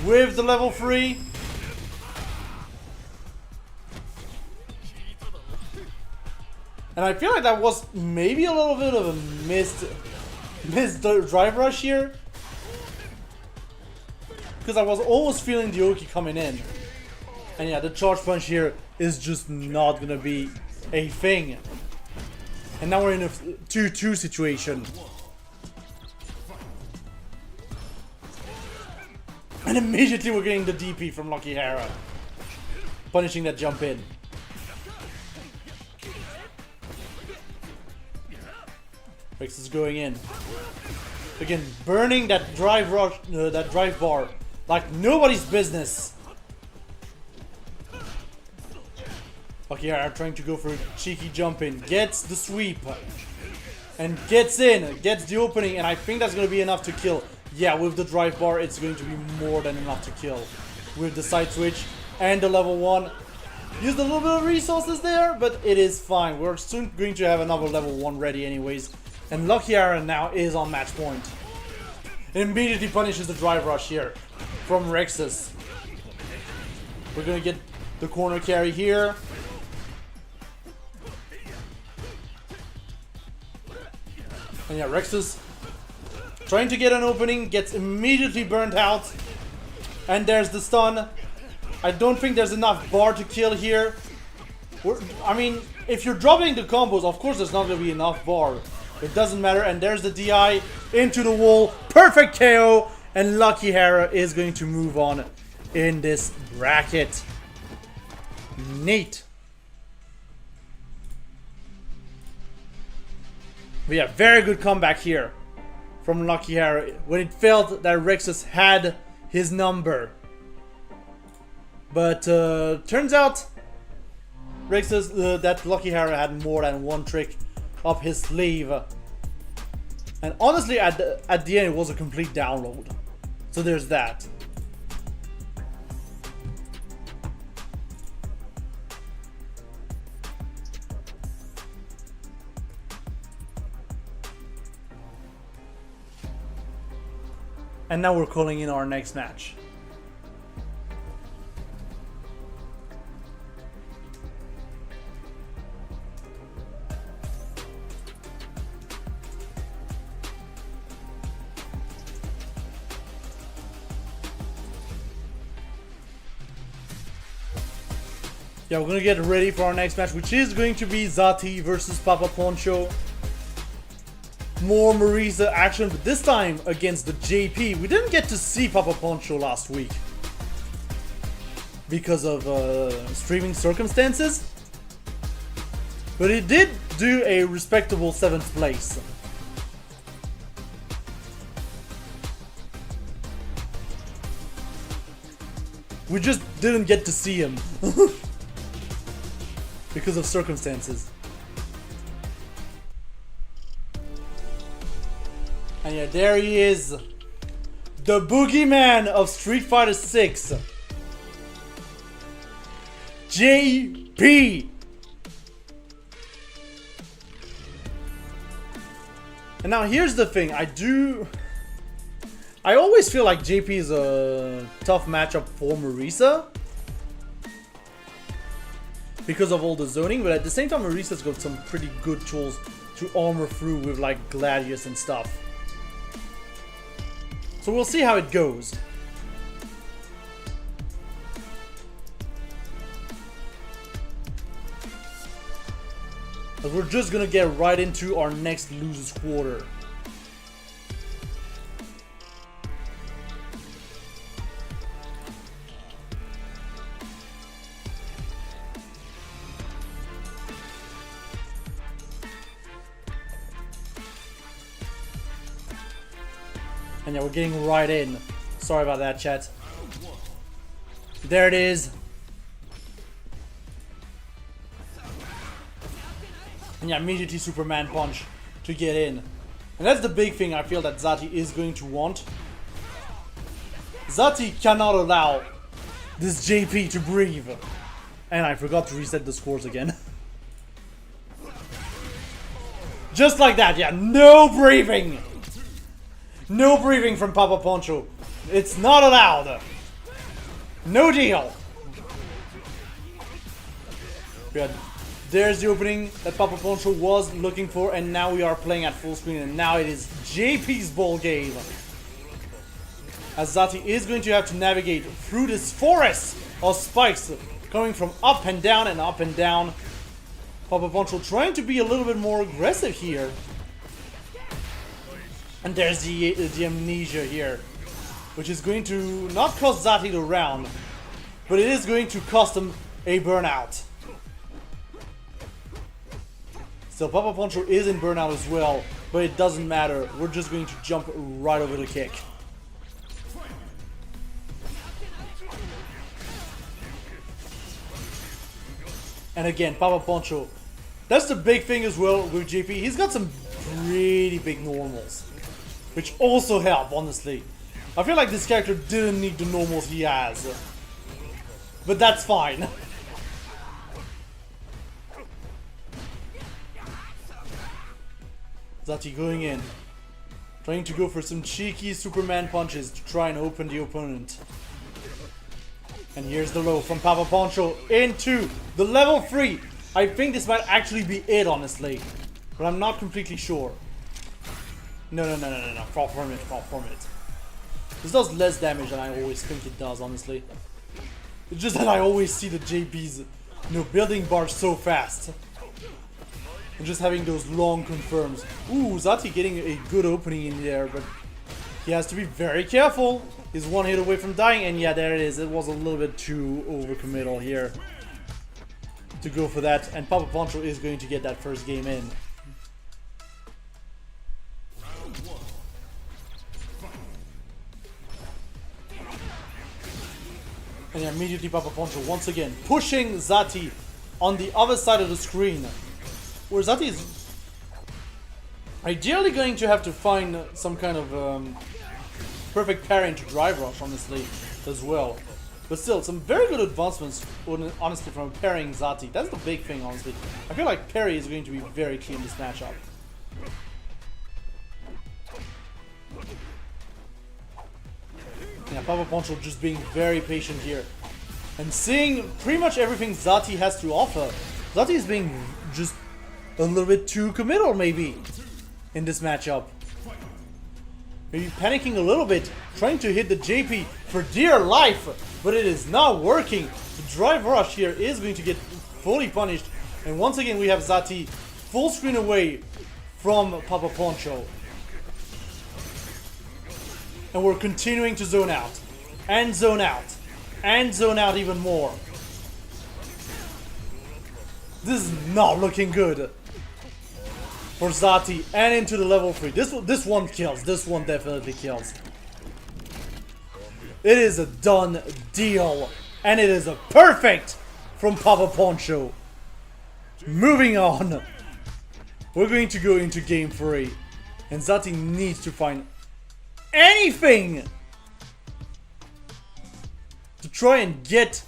with the level 3. And I feel like that was maybe a little bit of a missed drive rush here. Because I was almost feeling the Oki coming in. And yeah, the charge punch here is just not gonna be a thing. And now we're in a 2-2 situation. And immediately we're getting the DP from Lucky Hera. Punishing that jump in. Rex is going in. Again, burning that drive rush, that drive bar like nobody's business. Lucky Hera trying to go for a cheeky jump in. Gets the sweep. And gets in. Gets the opening. And I think that's going to be enough to kill. Yeah, with the drive bar, it's going to be more than enough to kill. With the side switch and the level 1. Used a little bit of resources there, but it is fine. We're soon going to have another level 1 ready anyways. And Lucky Hera now is on match point. It immediately punishes the drive rush here from Rexus. We're going to get the corner carry here. And yeah, Rexus trying to get an opening, gets immediately burnt out. And there's the stun. I don't think there's enough bar to kill here. I mean, if you're dropping the combos, of course there's not going to be enough bar. It doesn't matter. And there's the DI into the wall. Perfect KO. And Lucky Hera is going to move on in this bracket. Neat. But yeah, very good comeback here from Lucky Hera when it felt that Rexus had his number. But turns out Rexus, that Lucky Hera had more than one trick up his sleeve. And honestly, at the end, it was a complete download. So there's that. And now we're calling in our next match. Yeah, we're gonna get ready for our next match, which is going to be Zati versus Papa Poncho. More Marisa action, but this time against the JP. We didn't get to see Papa Poncho last week because of streaming circumstances, but he did do a respectable 7th place. We just didn't get to see him because of circumstances. And yeah, there he is, the boogeyman of Street Fighter 6, JP. And now here's the thing, I always feel like JP is a tough matchup for Marisa because of all the zoning, but at the same time Marisa's got some pretty good tools to armor through with like Gladius and stuff. So we'll see how it goes. But we're just gonna get right into our next losers quarter. And yeah, we're getting right in. Sorry about that, chat. There it is. And yeah, immediately Superman punch to get in. And that's the big thing I feel that Zati is going to want. Zati cannot allow this JP to breathe. And I forgot to reset the scores again. Just like that, yeah, no breathing! No breathing from Papa Poncho. It's not allowed. No deal. Yeah, there's the opening that Papa Poncho was looking for, and now we are playing at full screen, and now it is JP's ball game. As Zati is going to have to navigate through this forest of spikes coming from up and down and up and down. Papa Poncho trying to be a little bit more aggressive here. And there's the amnesia here, which is going to not cost Zati the round, but it is going to cost him a burnout. So Papa Poncho is in burnout as well, but it doesn't matter. We're just going to jump right over the kick. And again, Papa Poncho. That's the big thing as well with JP. He's got some pretty big normals, which also help, honestly. I feel like this character didn't need the normals he has. But that's fine. Zati going in. Trying to go for some cheeky Superman punches to try and open the opponent. And here's the low from Papa Poncho into the level 3. I think this might actually be it, honestly. But I'm not completely sure. No. Fall from it. This does less damage than I always think it does, honestly. It's just that I always see the JP's, building bars so fast. And just having those long confirms. Ooh, Zati getting a good opening in there, but he has to be very careful. He's one hit away from dying, and yeah, there it is. It was a little bit too overcommittal here to go for that, and Papa Poncho is going to get that first game in. And immediately Papa Poncho once again pushing Zati on the other side of the screen, where Zati is ideally going to have to find some kind of perfect parry to drive rush, honestly, as well. But still, some very good advancements, honestly, from parrying Zati. That's the big thing, honestly. I feel like parry is going to be very key in this matchup. Yeah, Papa Poncho just being very patient here. And seeing pretty much everything Zati has to offer. Zati is being just a little bit too committal, maybe, in this matchup. Maybe panicking a little bit, trying to hit the JP for dear life, but it is not working. The drive rush here is going to get fully punished. And once again, we have Zati full screen away from Papa Poncho. And we're continuing to zone out. And zone out. And zone out even more. This is not looking good for Zati and into the level 3. This one kills. This one definitely kills. It is a done deal. And it is a perfect from Papa Poncho. Moving on. We're going to go into game 3. And Zati needs to find anything to try and get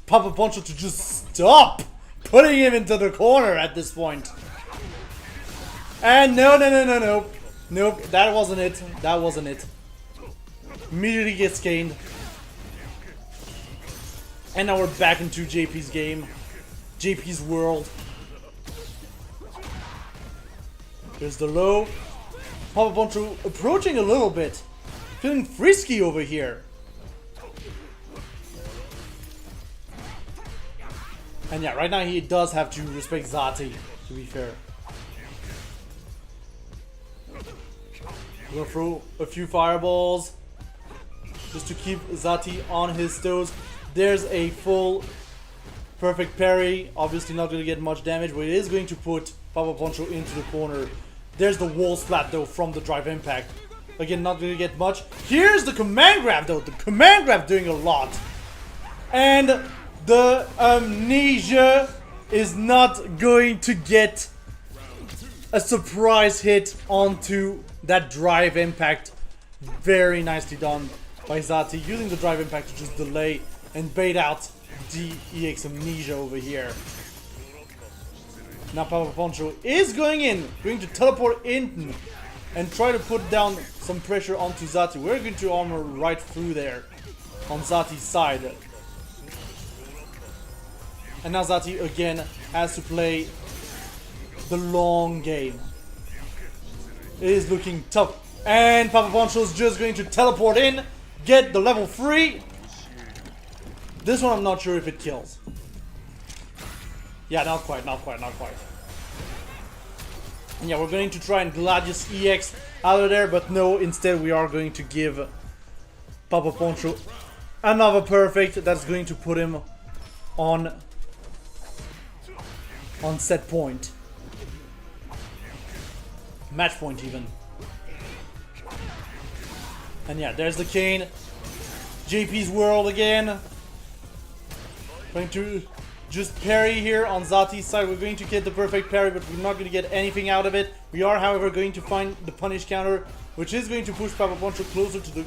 Papa Poncho to just stop putting him into the corner at this point. And no. Nope, that wasn't it. That wasn't it. Immediately gets gained. And now we're back into JP's game. JP's world. There's the low. Papa Poncho approaching a little bit. Feeling frisky over here. And yeah, right now he does have to respect Zati, to be fair. We're gonna throw a few fireballs just to keep Zati on his toes. There's a full perfect parry. Obviously not gonna get much damage, but it is going to put Papa Poncho into the corner. There's the wall splat though from the drive impact. Again, not gonna get much. Here's the command grab though. The command grab doing a lot. And the amnesia is not going to get a surprise hit onto that drive impact. Very nicely done by Zati, using the drive impact to just delay and bait out the EX amnesia over here. Now Papa Poncho is going to teleport in and try to put down some pressure onto Zati. We're going to armor right through there on Zati's side. And now Zati again has to play the long game. It is looking tough. And Papa Poncho is just going to teleport in, get the level 3. This one I'm not sure if it kills. Yeah, not quite. And yeah, we're going to try and Gladius EX out of there, but no, instead we are going to give Papa Poncho another perfect. That's going to put him on set point. Match point even. And yeah, there's the cane. JP's world again. Going to just parry here on Zati's side. We're going to get the perfect parry, but we're not going to get anything out of it. We are, however, going to find the punish counter, which is going to push Papa Poncho closer to the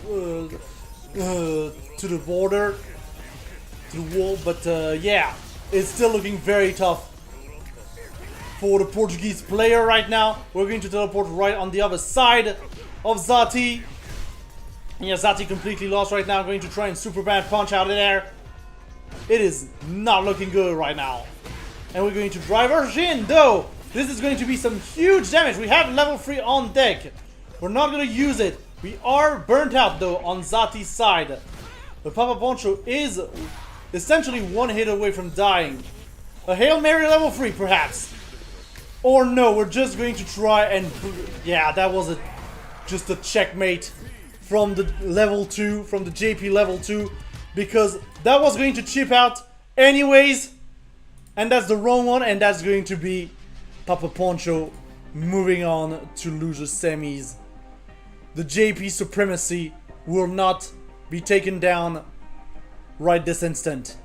border, to the wall. But yeah, it's still looking very tough for the Portuguese player right now. We're going to teleport right on the other side of Zati. And yeah, Zati completely lost right now. Going to try and super bad punch out of there. It is not looking good right now. And we're going to drive our Shin though. This is going to be some huge damage. We have level 3 on deck. We're not going to use it. We are burnt out though on Zati's side. But Papa Poncho is essentially one hit away from dying. A Hail Mary level 3 perhaps. Or no, we're just going to try and... Yeah, that was just a checkmate from the level 2, from the JP level 2. Because that was going to chip out anyways. And that's the wrong one, and that's going to be Papa Poncho moving on to loser semis. The JP supremacy will not be taken down right this instant.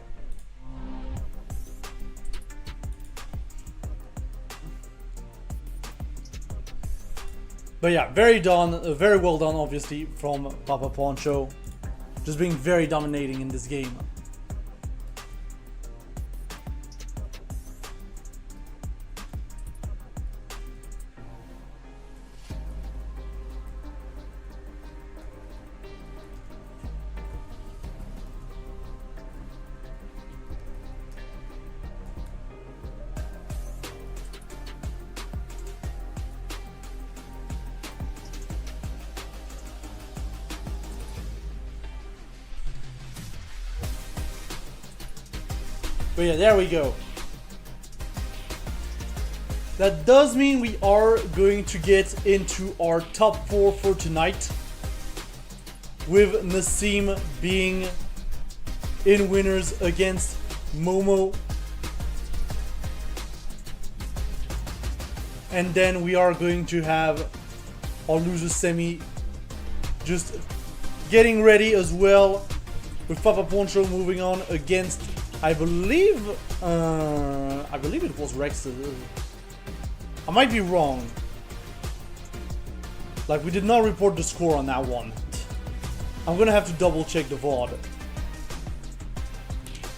But yeah, very well done obviously from Papa Poncho. Just being very dominating in this game. But yeah, there we go. That does mean we are going to get into our top 4 for tonight, with Nassim being in winners against Momo. And then we are going to have our loser semi just getting ready as well, with Papa Poncho moving on against, I believe it was Rex. I might be wrong. Like, we did not report the score on that one. I'm gonna have to double check the VOD.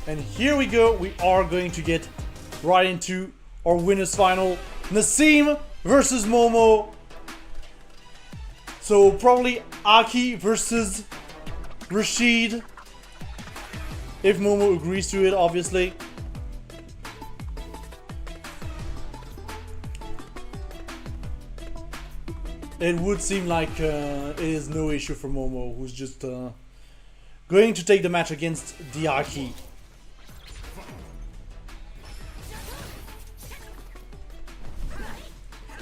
And here we go. We are going to get right into our winners final. Nassim versus Momo. So probably Aki versus Rashid. If Momo agrees to it, obviously. It would seem like it is no issue for Momo, who's just going to take the match against the Aki.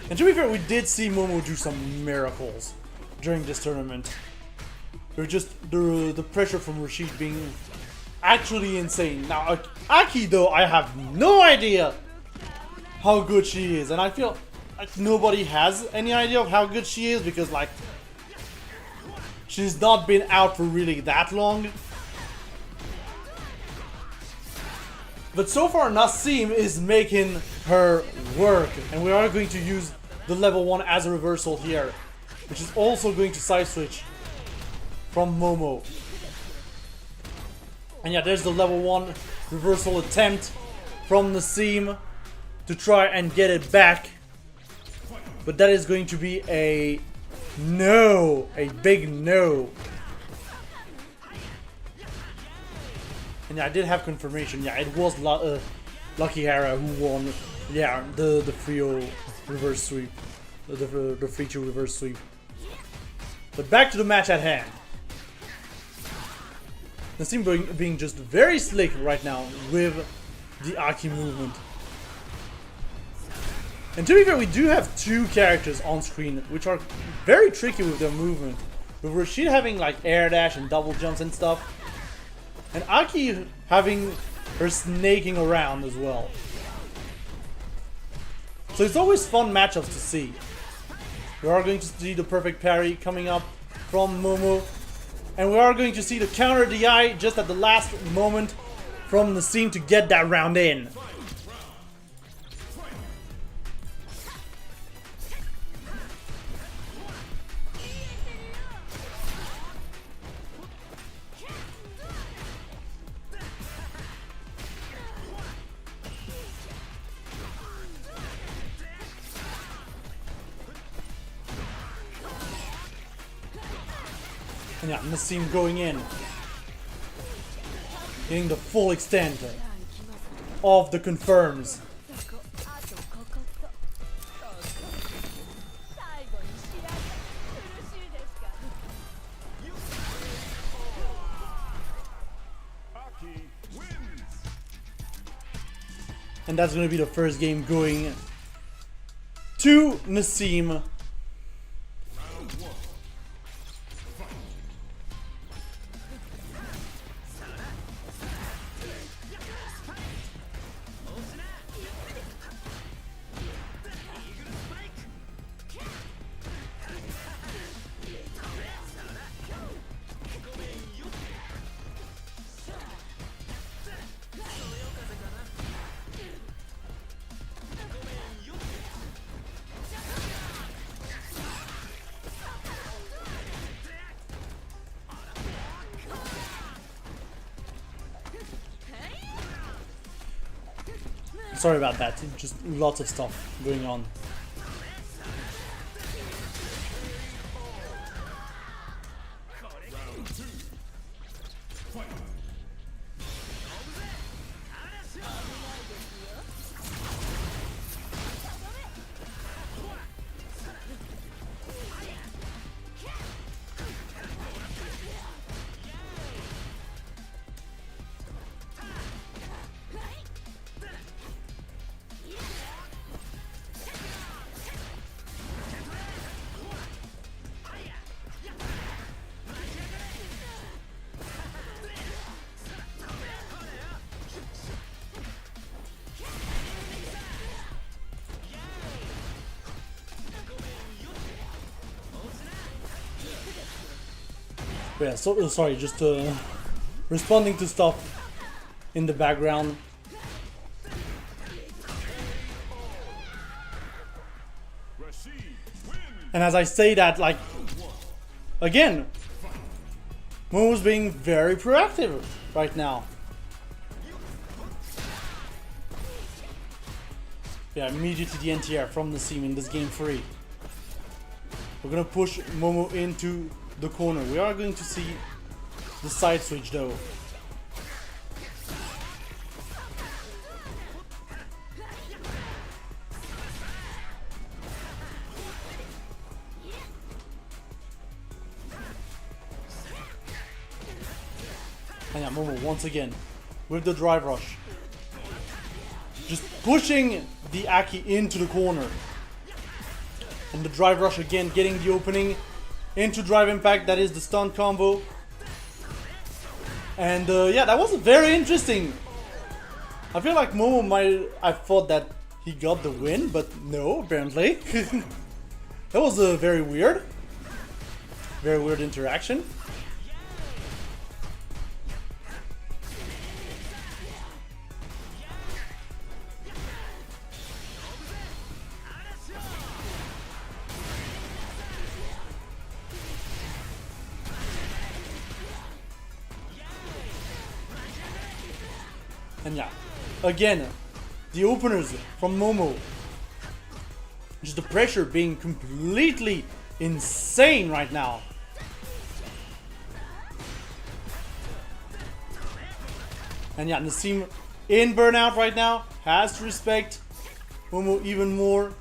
And to be fair, we did see Momo do some miracles during this tournament. There's just the pressure from Rashid being actually insane. Now, Aki though, I have no idea how good she is, and I feel like nobody has any idea of how good she is, because like she's not been out for really that long. But so far Nassim is making her work, and we are going to use the level 1 as a reversal here, which is also going to side switch from Momo. And yeah, there's the level 1 reversal attempt from Nassim to try and get it back. But that is going to be a no, a big no. And yeah, I did have confirmation. Yeah, it was Lucky Hara who won. Yeah, the Frio reverse sweep, the free to reverse sweep. But back to the match at hand. Nassim being just very slick right now with the Aki movement. And to be fair, we do have 2 characters on screen which are very tricky with their movement. With Rashid having like air dash and double jumps and stuff, and Aki having her snaking around as well. So it's always fun matchups to see. We are going to see the perfect parry coming up from Momo, and we are going to see the counter DI just at the last moment from Nassim to get that round in. And yeah, Nassim going in, getting the full extent of the confirms. And that's going to be the first game going to Nassim. Sorry about that, just lots of stuff going on. Yeah, so sorry, just responding to stuff in the background. And as I say that, like, again, Momo's being very proactive right now. Yeah, immediately the NTR from the seam in this game 3. We're gonna push Momo into the corner. We are going to see the side switch though. And yeah, Momo once again with the drive rush. Just pushing the Aki into the corner. And the drive rush again, getting the opening into drive impact. That is the stun combo. And yeah, that was very interesting. I feel like Momo I thought that he got the win, but no, apparently. That was a very weird interaction. And yeah, again, the openers from Momo. Just the pressure being completely insane right now. And yeah, Nassim in burnout right now. Has to respect Momo even more.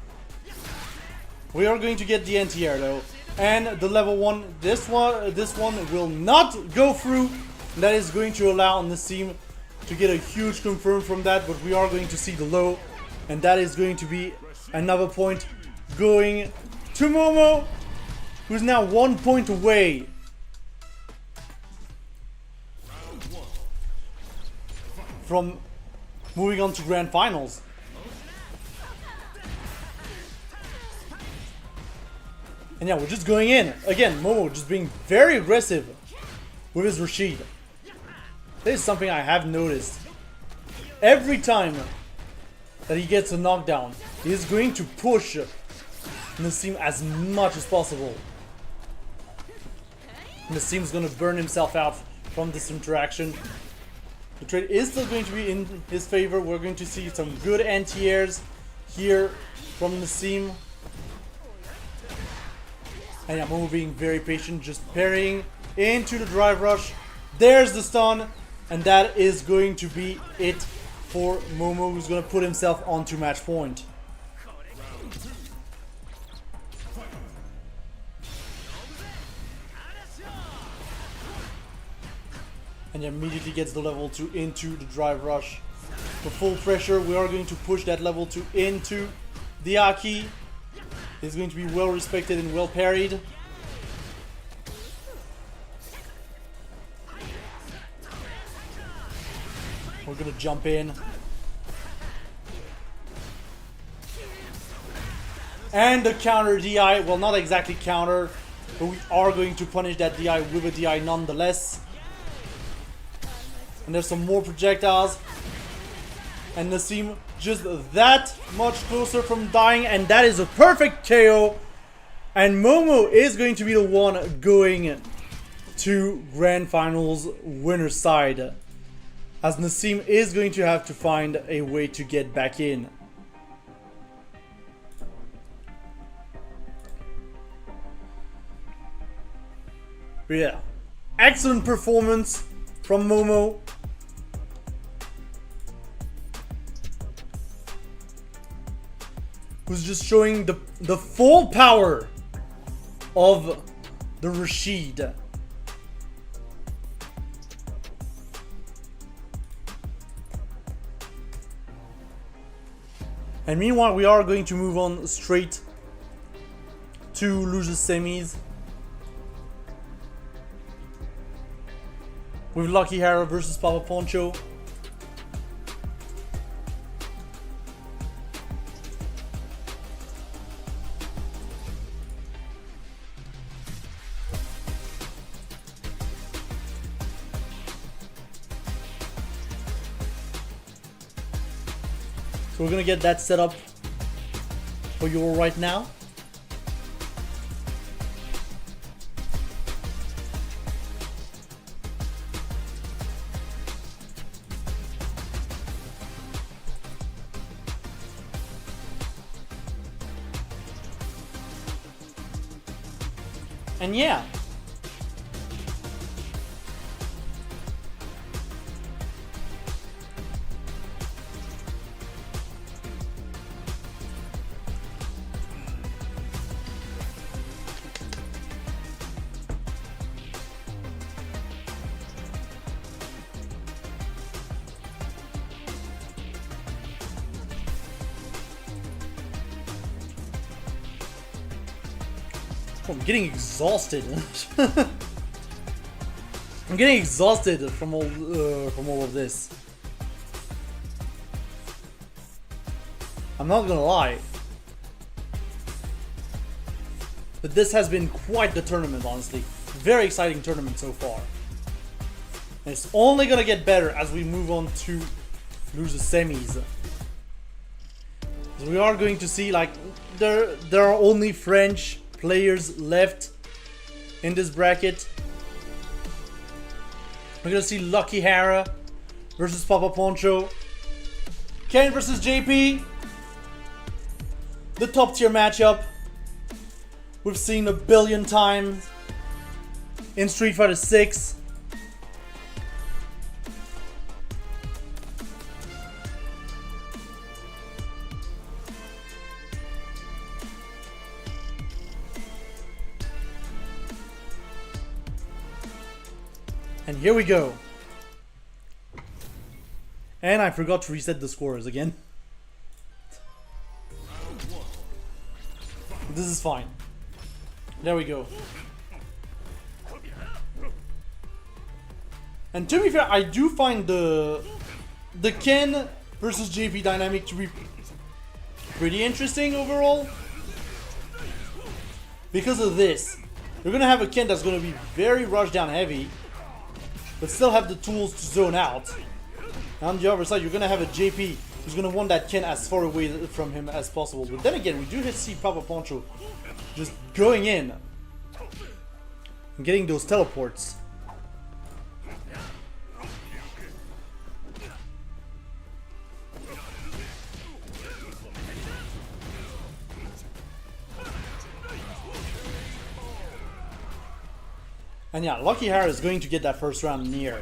We are going to get the anti-air though. And the level 1, this one will not go through. That is going to allow Nassim to get a huge confirm from that, but we are going to see the low, and that is going to be another point going to Momo, who's now 1 point away. From moving on to grand finals. And yeah, we're just going in. Again, Momo just being very aggressive with his Rashid. This is something I have noticed. Every time that he gets a knockdown, he is going to push Nassim as much as possible. Nassim's gonna burn himself out from this interaction. The trade is still going to be in his favor. We're going to see some good anti-airs here from Nassim. And yeah, Momo being very patient, just parrying into the drive rush. There's the stun. And that is going to be it for Momo, who's going to put himself onto match point. And he immediately gets the level 2 into the drive rush. For full pressure, we are going to push that level 2 into the Aki. It's going to be well respected and well parried. We're gonna jump in. And the counter DI, well, not exactly counter, but we are going to punish that DI with a DI nonetheless. And there's some more projectiles. And Nassim just that much closer from dying, and that is a perfect KO. And Momo is going to be the one going to Grand Finals winner side, as Nassim is going to have to find a way to get back in. But yeah, excellent performance from Momo. Who's just showing the full power of the Rashid. And meanwhile, we are going to move on straight to losers semis with Lucky Hara versus Papa Poncho. So we're gonna get that set up for you all right now. And yeah. I'm getting exhausted. I'm getting exhausted from all of this. I'm not gonna lie, but this has been quite the tournament, honestly. Very exciting tournament so far. And it's only gonna get better as we move on to lose the semis. So we are going to see, like, there are only French players left in this bracket. We're gonna see Lucky Hara versus Papa Poncho, Ken versus JP, the top tier matchup we've seen a billion times in Street Fighter 6. And here we go. And I forgot to reset the scores again. This is fine. There we go. And to be fair, I do find the Ken versus JP dynamic to be pretty interesting overall. Because of this. You're gonna have a Ken that's gonna be very rush down heavy, but still have the tools to zone out. And on the other side, you're gonna have a JP who's gonna want that Ken as far away from him as possible. But then again, we do see Papa Poncho just going in and getting those teleports. And yeah, Lucky Hara is going to get that first round near.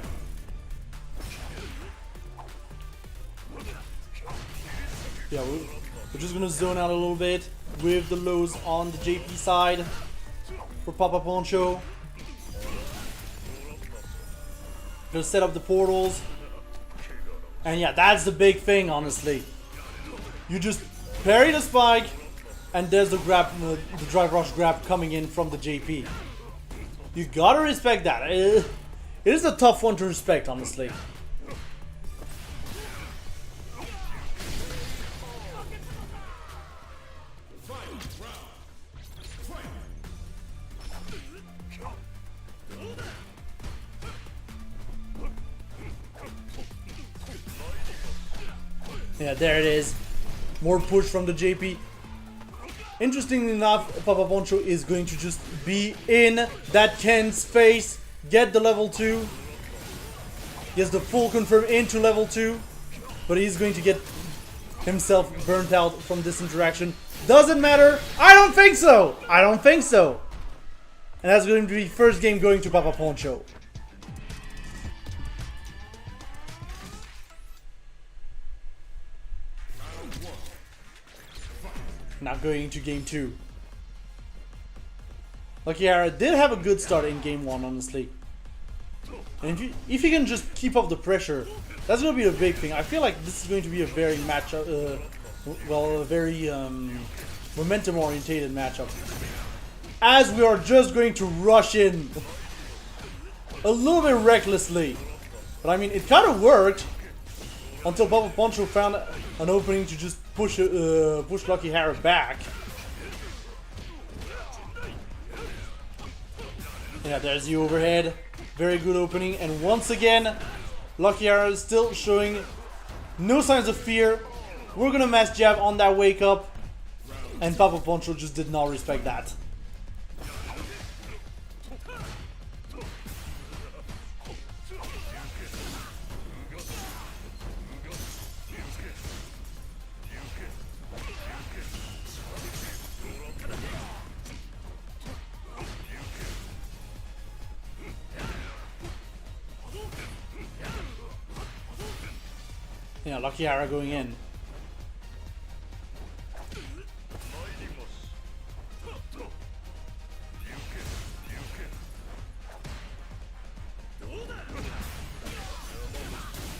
Yeah, we're just gonna zone out a little bit with the lows on the JP side for Papa Poncho. Gonna set up the portals. And yeah, that's the big thing, honestly. You just parry the spike, and there's the grab, the drive rush grab coming in from the JP. You gotta respect that. It is a tough one to respect, honestly. Yeah, there it is. More push from the JP. Interestingly enough, Papa Poncho is going to just be in that Ken's face, get the level 2. He has the full confirm into level 2, but he's going to get himself burnt out from this interaction. Doesn't matter. I don't think so. I don't think so. And that's going to be first game going to Papa Poncho. Now going into game 2. Lucky Hara did have a good start in game 1, honestly. And if you can just keep up the pressure, that's going to be a big thing. I feel like this is going to be a very matchup, a very momentum-orientated matchup. As we are just going to rush in a little bit recklessly. But I mean, it kind of worked until Papa Poncho found an opening to just push Lucky Hara back. Yeah, there's the overhead. Very good opening. And once again, Lucky Hara is still showing no signs of fear. We're gonna mass jab on that wake up. And Papa Poncho just did not respect that. Yeah, Lucky Hara going in.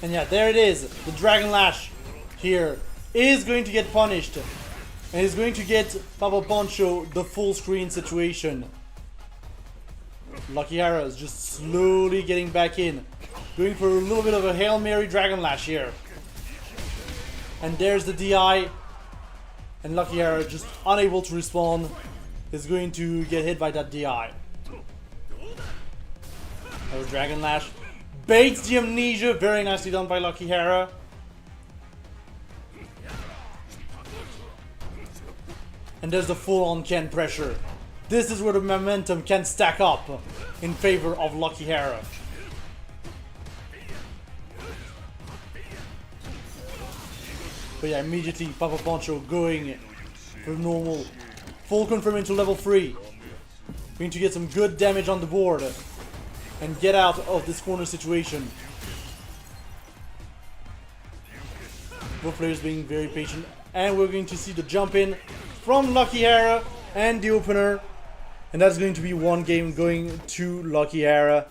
And yeah, there it is. The Dragon Lash here is going to get punished. And is going to get Papa Poncho the full screen situation. Lucky Hara is just slowly getting back in. Going for a little bit of a Hail Mary Dragon Lash here. And there's the DI. And Lucky Hara, just unable to respond, is going to get hit by that DI. Another Dragon Lash. Baits the Amnesia. Very nicely done by Lucky Hara. And there's the full-on Ken pressure. This is where the momentum can stack up in favor of Lucky Hara. But yeah, immediately Papa Poncho going for normal. Full confirm into level 3. Going to get some good damage on the board. And get out of this corner situation. Both players being very patient. And we're going to see the jump in from Lucky Hara and the opener. And that's going to be one game going to Lucky Hara.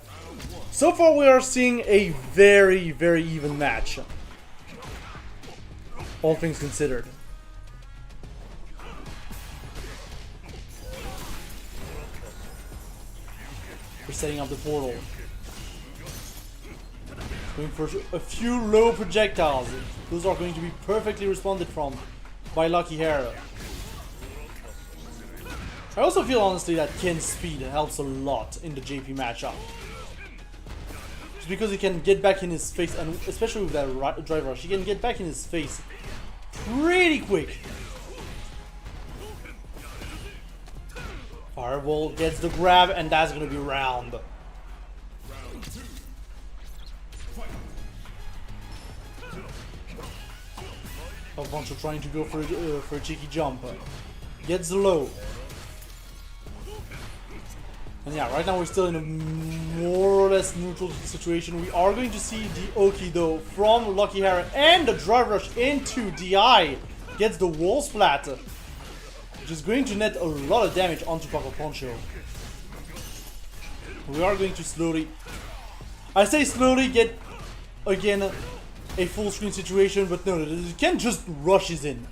So far we are seeing a very, very even match. All things considered. We're setting up the portal. Going for a few low projectiles. Those are going to be perfectly responded from by Lucky Hara. I also feel honestly that Ken's speed helps a lot in the JP matchup. Just because he can get back in his face, and especially with that drive rush, he can get back in his face pretty quick. Fireball gets the grab, and that's gonna be round. Poncho trying to go for a cheeky jump. Gets the low. And yeah, right now we're still in a more or less neutral situation. We are going to see the Oki though from Lucky Hara, and the drive rush into DI gets the wall splat, which is going to net a lot of damage onto Papa Poncho. We are going to slowly, I say slowly, get again a full screen situation, but no, Ken just rushes in.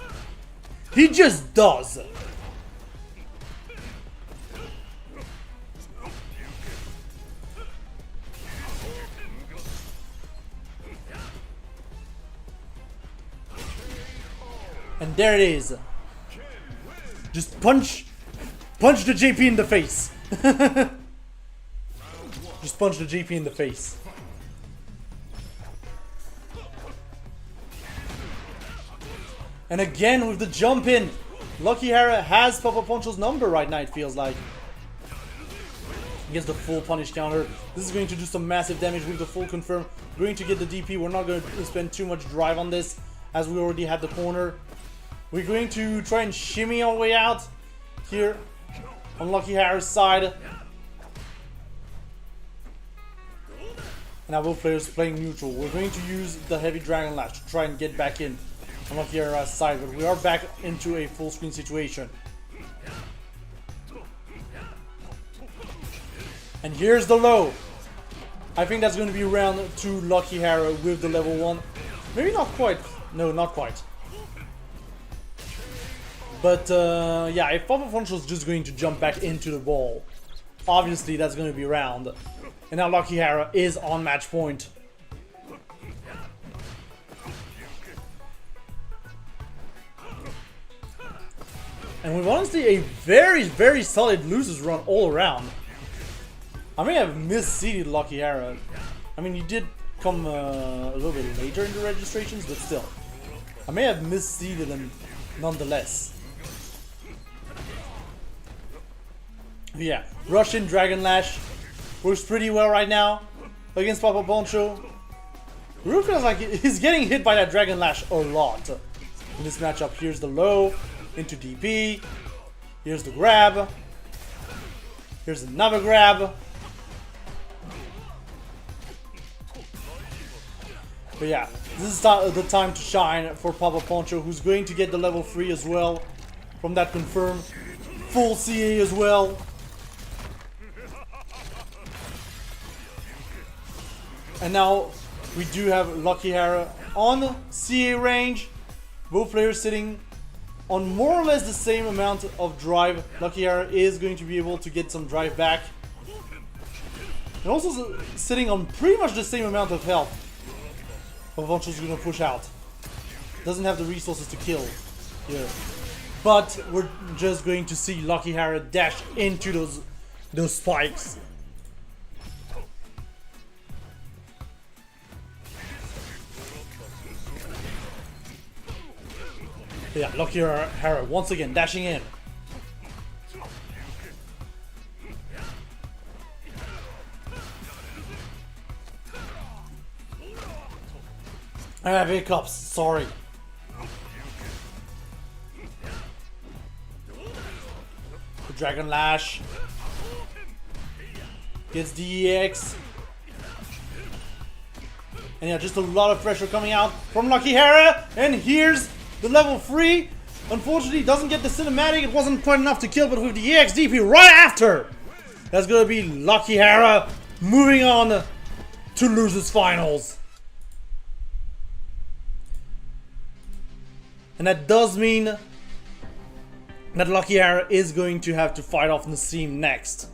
He just does. And there it is. Just punch the JP in the face. Just punch the JP in the face. And again with the jump in, Lucky Hara has Papa Poncho's number right now, it feels like. He gets the full punish counter. This is going to do some massive damage with the full confirm. Going to get the DP. We're not going to spend too much drive on this, as we already had the corner. We're going to try and shimmy our way out here on Lucky Hara's side. And now both players playing neutral. We're going to use the heavy Dragon Lash to try and get back in on Lucky Hara's side, but we are back into a full screen situation. And here's the low. I think that's going to be round 2 Lucky Hara with the level 1. Maybe not quite. No, not quite. But yeah, if Papa Poncho is just going to jump back into the ball, obviously that's going to be round. And now Lucky Hara is on match point. And with honestly a very, very solid losers run all around. I may have misseeded Lucky Hara. I mean, he did come a little bit later in the registrations, but still. I may have misseeded him nonetheless. Yeah, Russian Dragon Lash works pretty well right now against Papa Poncho. Ryu feels like he's getting hit by that Dragon Lash a lot in this matchup. Here's the low into DP. Here's the grab. Here's another grab. But yeah, this is the time to shine for Papa Poncho, who's going to get the level 3 as well from that confirm. Full CA as well. And now we do have Lucky Hara on CA range. Both players sitting on more or less the same amount of drive. Lucky Hara is going to be able to get some drive back. And also sitting on pretty much the same amount of health. Poncho's going to push out. Doesn't have the resources to kill here. But we're just going to see Lucky Hara dash into those spikes. Yeah, Lucky Hara once again dashing in. I have hiccups, sorry. The Dragon Lash gets DEX. And yeah, just a lot of pressure coming out from Lucky Hara. And here's the level 3. Unfortunately, doesn't get the cinematic. It wasn't quite enough to kill, but with the EX DP right after, that's gonna be Lucky Hara moving on to losers finals. And that does mean that Lucky Hara is going to have to fight off Nassim next.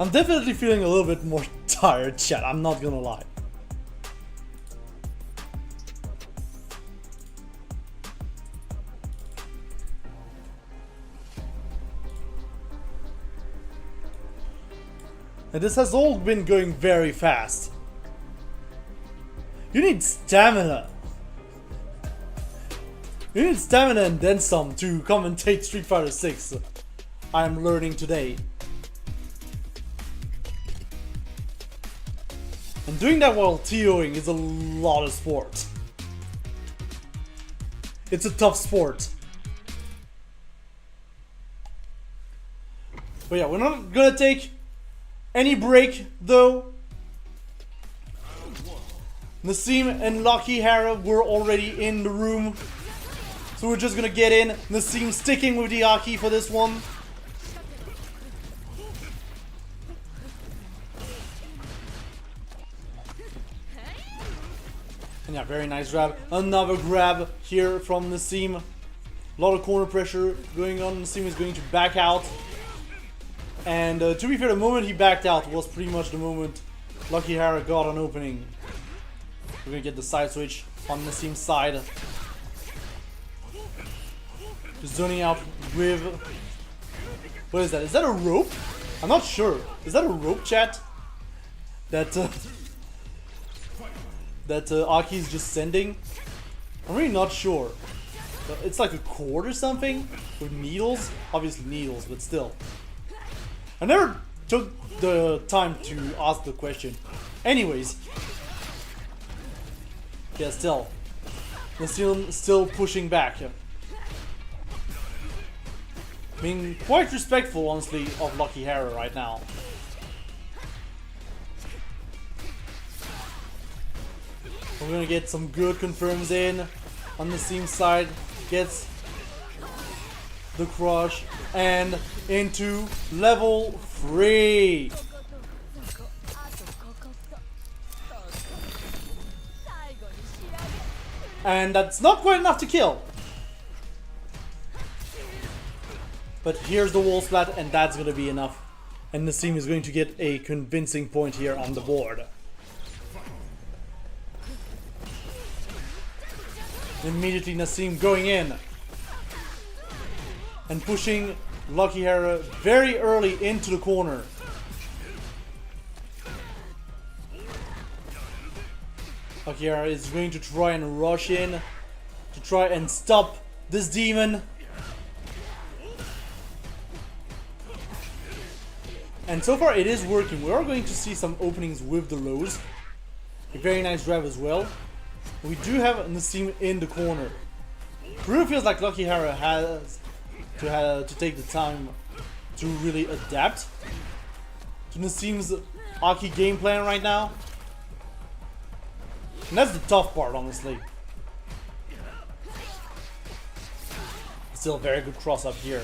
I'm definitely feeling a little bit more tired, chat, I'm not gonna lie. And this has all been going very fast. You need stamina. You need stamina and then some to commentate Street Fighter 6. I'm learning today. And doing that while TOing is a lot of sport. It's a tough sport. But yeah, we're not gonna take any break though. Nassim and Lucky Hara were already in the room. So we're just gonna get in. Nassim sticking with the Aki for this one. And yeah, very nice grab. Another grab here from Nassim. A lot of corner pressure going on. Nassim is going to back out. And to be fair, the moment he backed out was pretty much the moment Lucky Hara got an opening. We're gonna get the side switch on Nassim's side. Just zoning out with... What is that? Is that a rope? I'm not sure. Is that a rope, chat? That Aki's just sending? I'm really not sure. It's like a cord or something? With needles? Obviously needles, but still. I never took the time to ask the question. Anyways. Yeah, still. Still pushing back. Being quite respectful, honestly, of Lucky Hara right now. We're gonna get some good confirms in on the Nassim side. Gets the crush and into level 3. And that's not quite enough to kill. But here's the wall splat and that's gonna be enough. And Nassim is going to get a convincing point here on the board. Immediately Nassim going in and pushing Lucky Hera very early into the corner. Lucky Hera is going to try and rush in to try and stop this demon. And so far it is working. We are going to see some openings with the lows. A very nice grab as well. We do have Nassim in the corner. It really feels like Lucky Hera has to take the time to really adapt to Nassim's Aki game plan right now. And that's the tough part, honestly. Still a very good cross up here.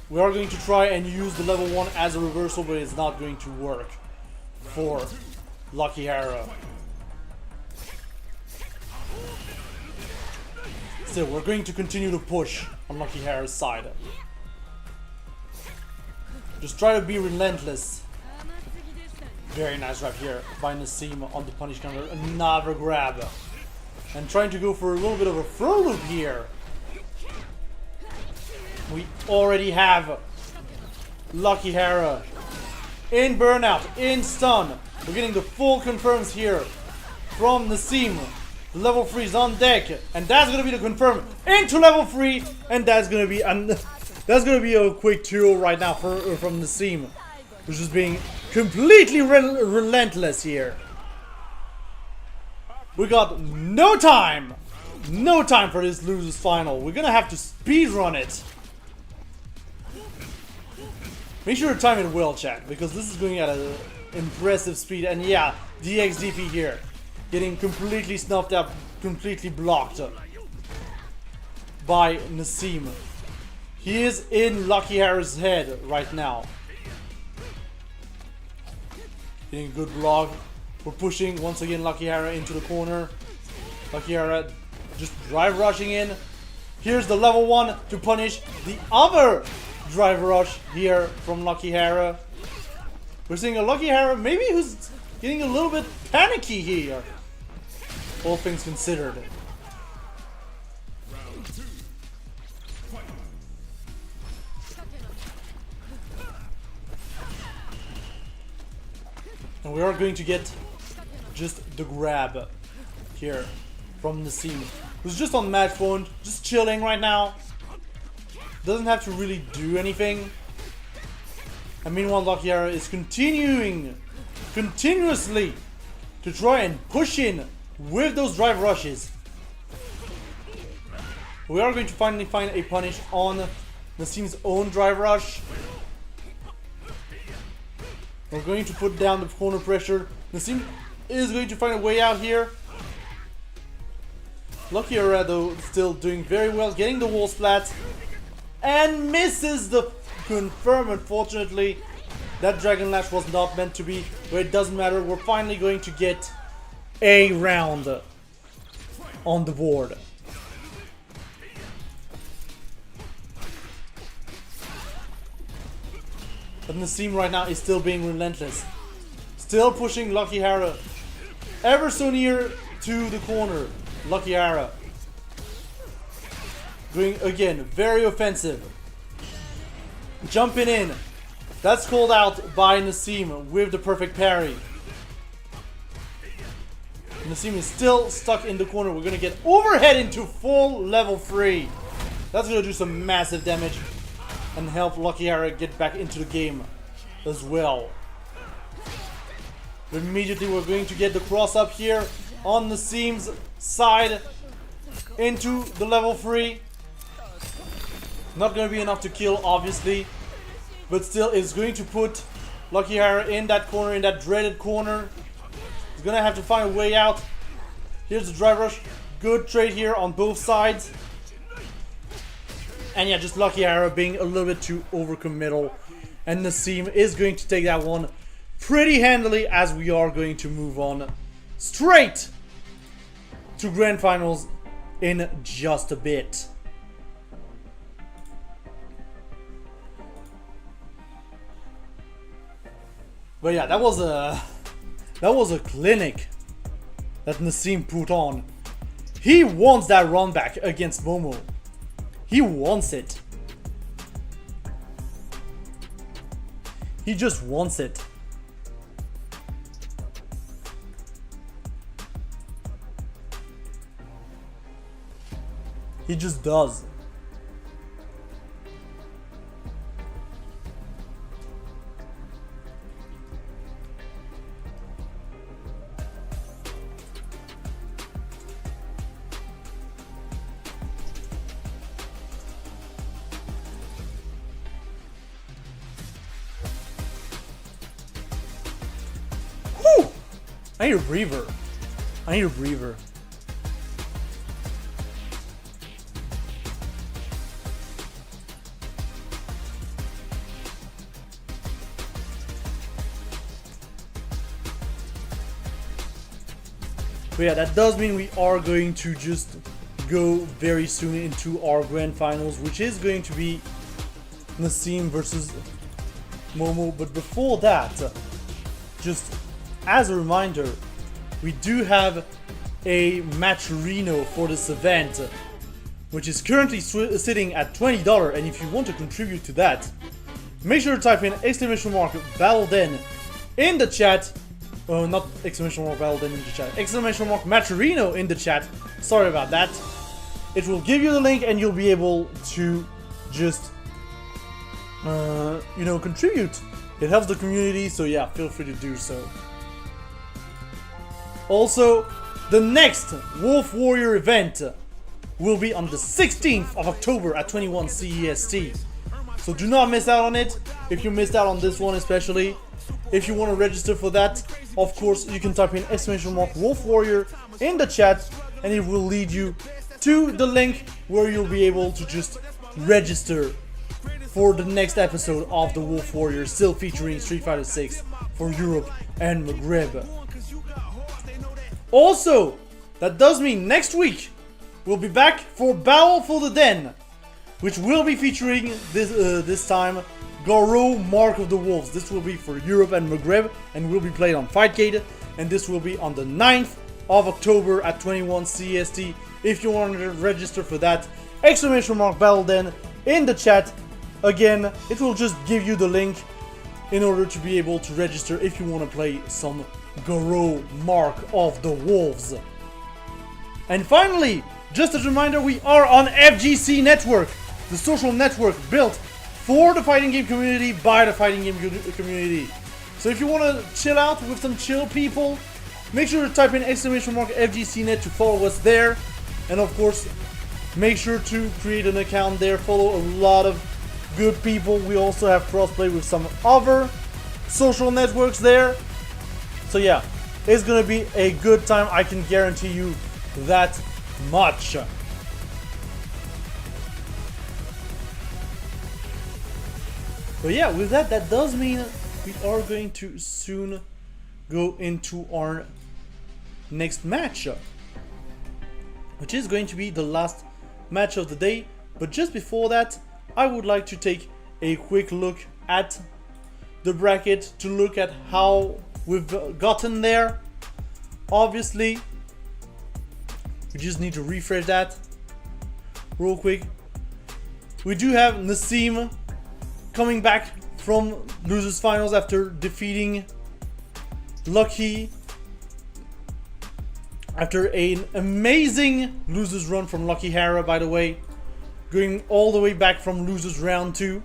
We are going to try and use the level 1 as a reversal, but it's not going to work for Lucky Hera. Still, we're going to continue to push on Lucky Hera's side. Just try to be relentless. Very nice grab here by Nassim on the punish counter. Another grab. And trying to go for a little bit of a throw loop here. We already have Lucky Hera in burnout, in stun. We're getting the full confirms here from Nassim. The level 3 is on deck, and that's gonna be the confirm into level 3, and that's gonna be a quick 2 right now from Nassim, which is being completely relentless here. We got no time for this losers final. We're gonna have to speedrun it. Make sure to time it well, chat, because this is going at an impressive speed. And yeah, the XDP here getting completely snuffed up, completely blocked by Nassim. He is in Lucky Hera's head right now. Getting a good block. We're pushing once again Lucky Hera into the corner. Lucky Hera just drive rushing in. Here's the level 1 to punish the other drive rush here from Lucky Hera. We're seeing a Lucky Hera maybe who's getting a little bit panicky here, all things considered. And we are going to get just the grab here from Nassim, who's just on match point, just chilling right now. Doesn't have to really do anything. And meanwhile, Lucky Hera is continuously to try and push in with those drive rushes. We are going to finally find a punish on Nassim's own drive rush. We're going to put down the corner pressure. Nassim is going to find a way out here. Lucky Hera though still doing very well, getting the wall splat. And misses the confirm, unfortunately. That Dragon Lash was not meant to be, but it doesn't matter. We're finally going to get a round on the board. But Nassim right now is still being relentless. Still pushing Lucky Hera ever so near to the corner. Lucky Hera going again, very offensive. Jumping in. That's called out by Nassim with the perfect parry. Nassim is still stuck in the corner. We're gonna get overhead into full level 3. That's gonna do some massive damage and help Lucky Hera get back into the game as well. Immediately we're going to get the cross up here on Nassim's side into the level 3. Not going to be enough to kill, obviously, but still it's going to put Lucky Hera in that corner, in that dreaded corner. He's going to have to find a way out. Here's the drive rush. Good trade here on both sides. And yeah, just Lucky Hera being a little bit too overcommittal. And Nassim is going to take that one pretty handily, as we are going to move on straight to Grand Finals in just a bit. But yeah, that was a clinic that Nassim put on. He wants that run back against Momo. He wants it. He just wants it. He just does. Whew! I need a breather. I need a breather. But yeah, that does mean we are going to just go very soon into our grand finals, which is going to be Nassim versus Momo. But before that, just as a reminder, we do have a Matcherino for this event, which is currently sitting at $20. And if you want to contribute to that, make sure to type in !Battle in the chat. Not !Battle in the chat. Matcherino in the chat. Sorry about that. It will give you the link and you'll be able to just, contribute. It helps the community, so yeah, feel free to do so. Also, the next Wolf Warrior event will be on the 16th of October at 21 CEST. So do not miss out on it. If you missed out on this one especially, if you want to register for that, of course, you can type in !Wolf Warrior in the chat and it will lead you to the link where you'll be able to just register for the next episode of the Wolf Warrior, still featuring Street Fighter 6 for Europe and Maghreb. Also, that does mean next week we'll be back for Battle for the Den, which will be featuring this time Garo Mark of the Wolves. This will be for Europe and Maghreb and will be played on Fightgate, and this will be on the 9th of October at 21 CST. If you want to register for that, !Battle Den in the chat. Again, it will just give you the link in order to be able to register if you want to play some Garo Mark of the Wolves. And finally, just as a reminder, we are on FGC Network, the social network built for the fighting game community by the fighting game community. So if you want to chill out with some chill people, make sure to type in !FGCnet to follow us there. And of course, make sure to create an account there, follow a lot of good people. We also have crossplay with some other social networks there. So yeah, it's gonna be a good time, I can guarantee you that much. But yeah, with that does mean we are going to soon go into our next match, which is going to be the last match of the day. But just before that, I would like to take a quick look at the bracket to look at how we've gotten there. Obviously, we just need to refresh that real quick. We do have Nassim coming back from losers finals after defeating Lucky after an amazing losers run from Lucky Hara, by the way, going all the way back from losers round 2.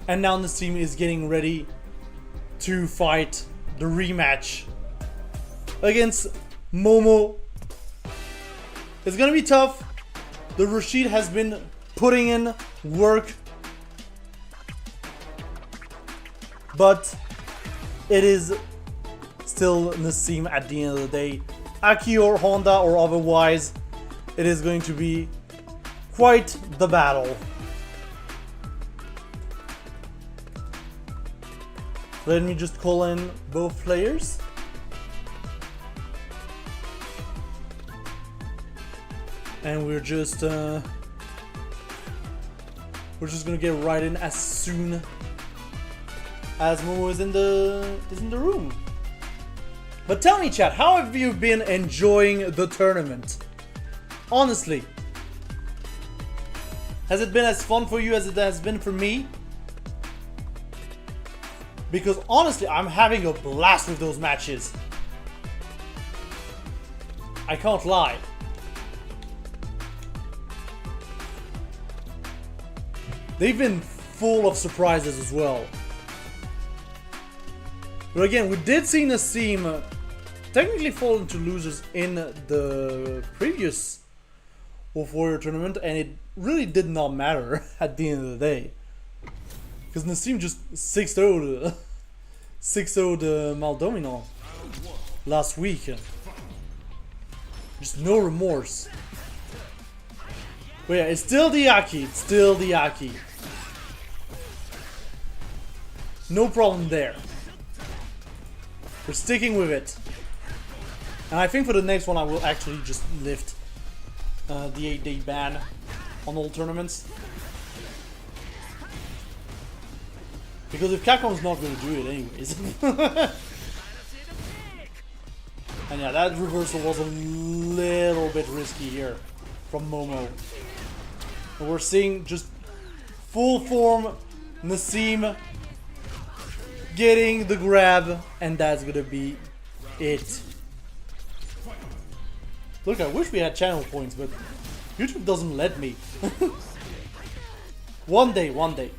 And now Nassim is getting ready to fight the rematch against Momo. It's gonna be tough. The Rashid has been putting in work, but it is still Nassim at the end of the day. Aki or Honda or otherwise, it is going to be quite the battle. Let me just call in both players. And we're just gonna get right in as soon as Momo is in the room. But tell me, chat, how have you been enjoying the tournament? Honestly. Has it been as fun for you as it has been for me? Because honestly, I'm having a blast with those matches. I can't lie. They've been full of surprises as well. But again, we did see Nassim technically fall into losers in the previous Wolf Warrior tournament, and it really did not matter at the end of the day. Because Nassim just 6-0'd Maldomino last week. Just no remorse. But yeah, it's still the Aki. It's still the Aki. No problem there. We're sticking with it. And I think for the next one I will actually just lift the 8-day ban on all tournaments. Because if Capcom's not going to do it anyways. And yeah, that reversal was a little bit risky here from Momo. And we're seeing just full form Nassim getting the grab, and that's going to be it. Look, I wish we had channel points, but YouTube doesn't let me. One day, one day.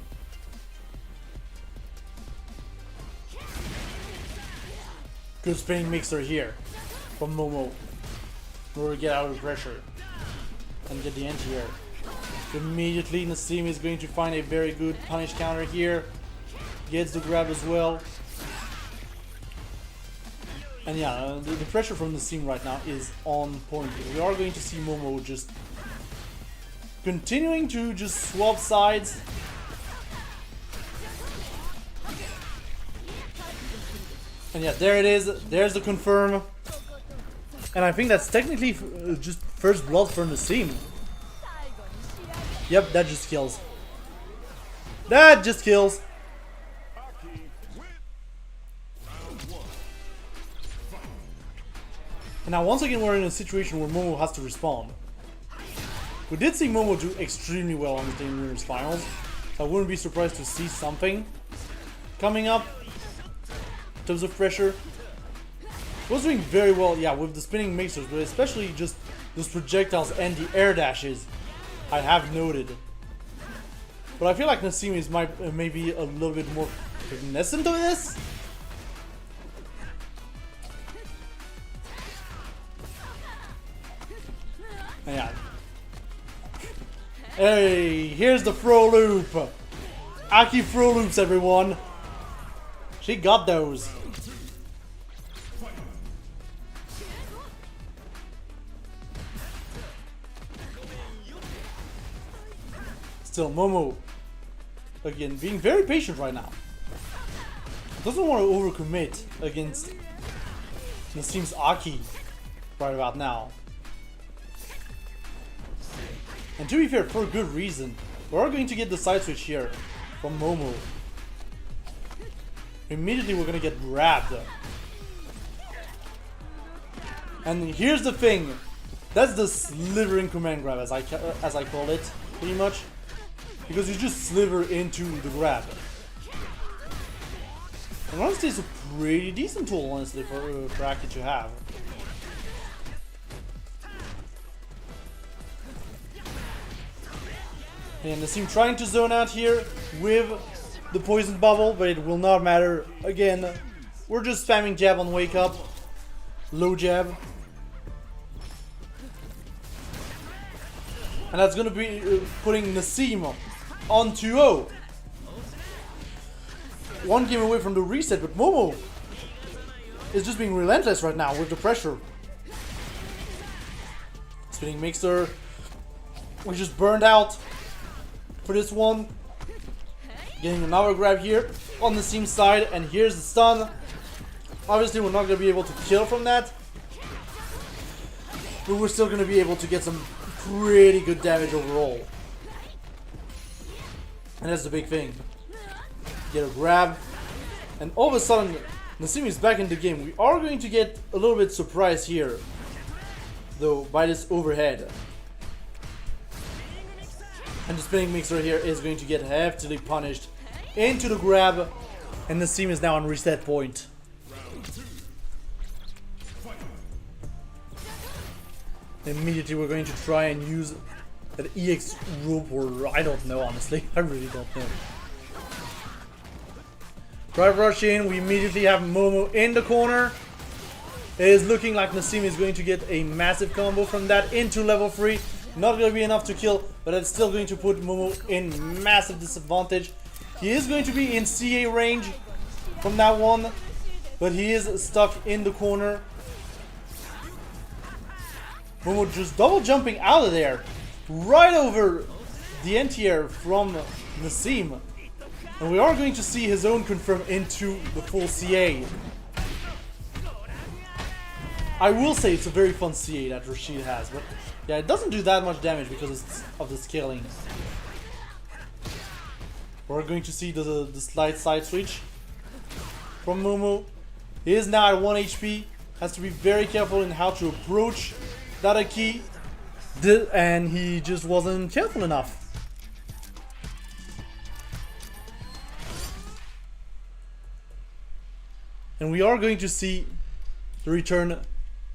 Good spinning mixer here from Momo. In order to get out of the pressure and get the anti-air. Immediately Nassim is going to find a very good punish counter here. Gets the grab as well. And yeah, the pressure from Nassim right now is on point. We are going to see Momo just continuing to just swap sides. And yeah, there it is. There's the confirm. And I think that's technically just first blood for Nassim. Yep, that just kills. That just kills. And now once again we're in a situation where Momo has to respond. We did see Momo do extremely well on the Game Winners Finals. So I wouldn't be surprised to see something coming up in terms of pressure. Was doing very well, yeah, with the spinning mixers, but especially just those projectiles and the air dashes I have noted. But I feel like Nassim is maybe a little bit more cognizant of this. And yeah. Hey, here's the throw loop. Aki throw loops, everyone. She got those. Still, Momo, again, being very patient right now. Doesn't want to overcommit against Nassim's Aki right about now. And to be fair, for a good reason. We are going to get the side switch here from Momo. Immediately we're going to get grabbed. And here's the thing. That's the slithering command grab, as I call it, pretty much. Because you just sliver into the grab. And honestly, it's a pretty decent tool, honestly, for Aki to have. And Nassim trying to zone out here with the poison bubble, but it will not matter. Again, we're just spamming jab on wake up. Low jab. And that's going to be putting Nassim on 2-0. One game away from the reset, but Momo is just being relentless right now with the pressure. Spinning mixer. We just burned out for this one. Getting another grab here on the Nassim side, and here's the stun. Obviously we're not going to be able to kill from that, but we're still going to be able to get some pretty good damage overall. And that's the big thing. Get a grab, and all of a sudden Nassim is back in the game. We are going to get a little bit surprised here though by this overhead. And the spinning mixer here is going to get heftily punished into the grab. And Nassim is now on reset point. Immediately we're going to try and use that EX rope, or I don't know, honestly. I really don't know. Drive rush in, we immediately have Momo in the corner. It is looking like Nassim is going to get a massive combo from that into level 3. Not going to be enough to kill, but it's still going to put Momo in massive disadvantage. He is going to be in CA range from that one, but he is stuck in the corner. Momo just double jumping out of there, right over the anti-air from Nassim. And we are going to see his own confirm into the full CA. I will say it's a very fun CA that Rashid has, but yeah, it doesn't do that much damage because of the scaling. We're going to see the slight side switch from Momo. He is now at 1 HP, has to be very careful in how to approach that Aki, and he just wasn't careful enough. And we are going to see the return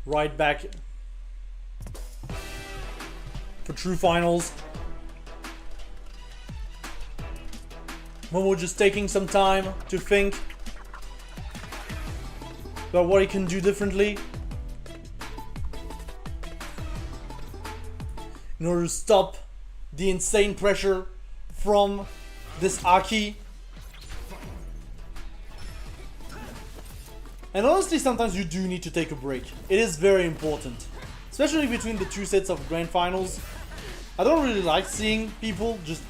right back for true finals. Momo just taking some time to think about what he can do differently in order to stop the insane pressure from this Aki. And honestly, sometimes you do need to take a break. It is very important, especially between the two sets of grand finals. I don't really like seeing people just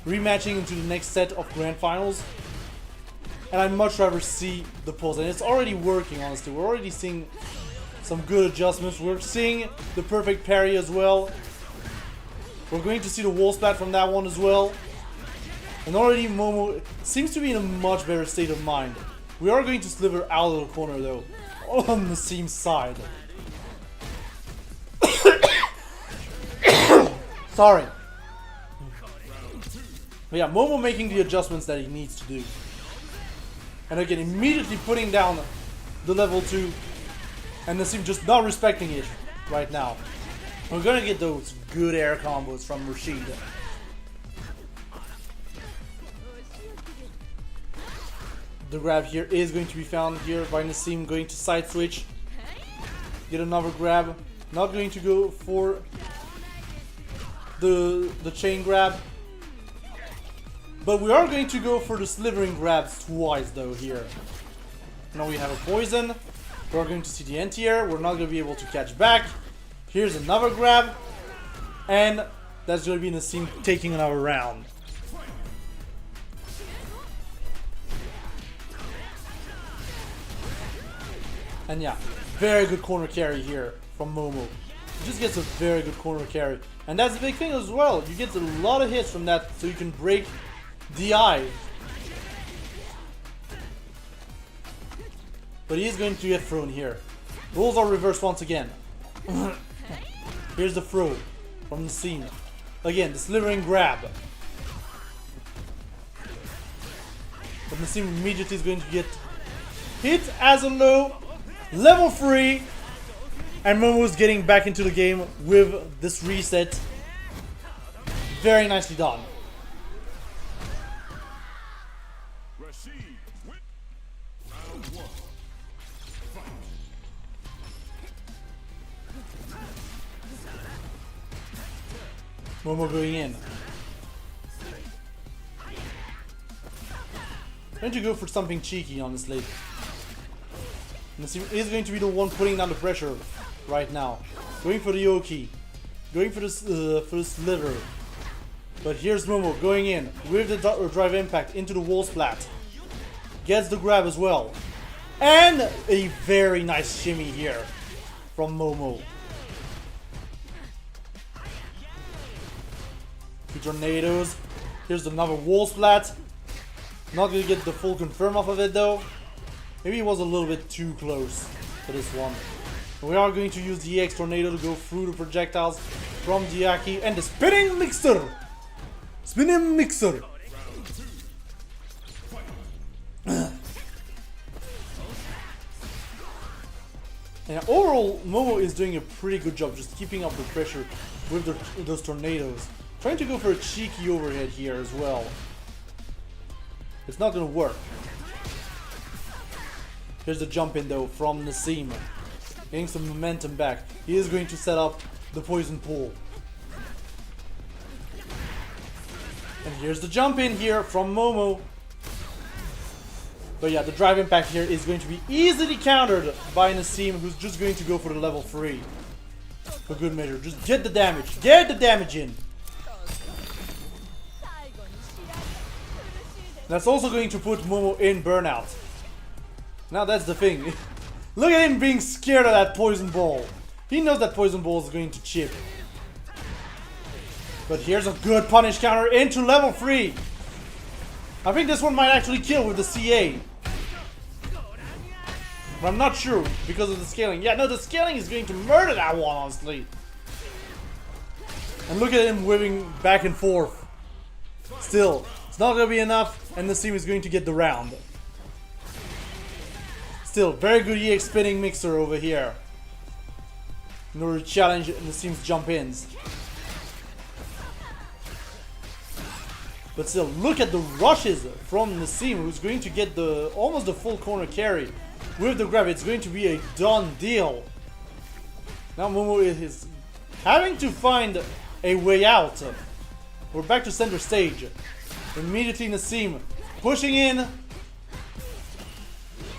rematching into the next set of grand finals, and I'd much rather see the pause. And it's already working, honestly. We're already seeing some good adjustments. We're seeing the perfect parry as well. We're going to see the wall splat from that one as well. And already Momo seems to be in a much better state of mind. We are going to sliver out of the corner though, on the seam side. Sorry. But yeah, Momo making the adjustments that he needs to do. And again, immediately putting down the level 2. And Nassim just not respecting it right now. We're gonna get those good air combos from Rashid. The grab here is going to be found here by Nassim, going to side switch. Get another grab. Not going to go for the chain grab. But we are going to go for the slivering grabs twice though here. Now we have a poison. We're going to see the anti-air. We're not going to be able to catch back. Here's another grab. And that's going to be Nassim taking another round. And yeah, very good corner carry here from Momo. He just gets a very good corner carry. And that's the big thing as well. You get a lot of hits from that so you can break DI. But he is going to get thrown here. Roles are reversed once again. Here's the throw from Nassim. Again, the slithering grab. But Nassim immediately is going to get hit as a low. Level 3. And Momo's getting back into the game with this reset. Very nicely done. Momo going in. Going to go for something cheeky, honestly. Nassim is going to be the one putting down the pressure right now. Going for the Yoki. Going for the sliver. But here's Momo going in with the drive impact into the wall splat. Gets the grab as well. And a very nice shimmy here from Momo. Two tornadoes. Here's another wall splat. Not gonna get the full confirm off of it though. Maybe it was a little bit too close for this one. We are going to use the EX tornado to go through the projectiles from the Aki and the spinning mixer Spinning mixer. And overall, Momo is doing a pretty good job just keeping up the pressure with those tornadoes. Trying to go for a cheeky overhead here as well. It's not gonna work. Here's the jump in though from Nassim. Getting some momentum back. He is going to set up the poison pool. And here's the jump in here from Momo. But yeah, the drive impact here is going to be easily countered by Nassim, who's just going to go for the level 3. For good measure. Just get the damage. Get the damage in. That's also going to put Momo in burnout. Now that's the thing. Look at him being scared of that poison ball. He knows that poison ball is going to chip. But here's a good punish counter into level 3. I think this one might actually kill with the CA. But I'm not sure because of the scaling. Yeah, no, the scaling is going to murder that one, honestly. And look at him whipping back and forth. Still, it's not going to be enough, and Nassim is going to get the round. Still, very good EX spinning mixer over here. In order to challenge Nassim's jump-ins. But still, look at the rushes from Nassim, who's going to get the almost the full corner carry. With the grab, it's going to be a done deal. Now Momo is having to find a way out. We're back to center stage. Immediately Nassim pushing in.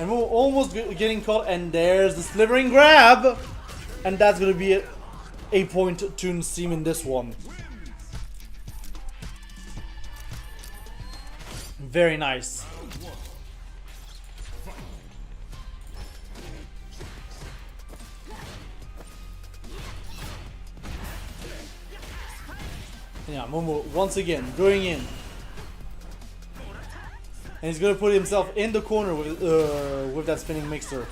And Momo almost getting caught, and there's the slithering grab. And that's going to be a point to Nassim in this one. Very nice. Yeah, Momo once again going in. And he's gonna put himself in the corner with that spinning mixer.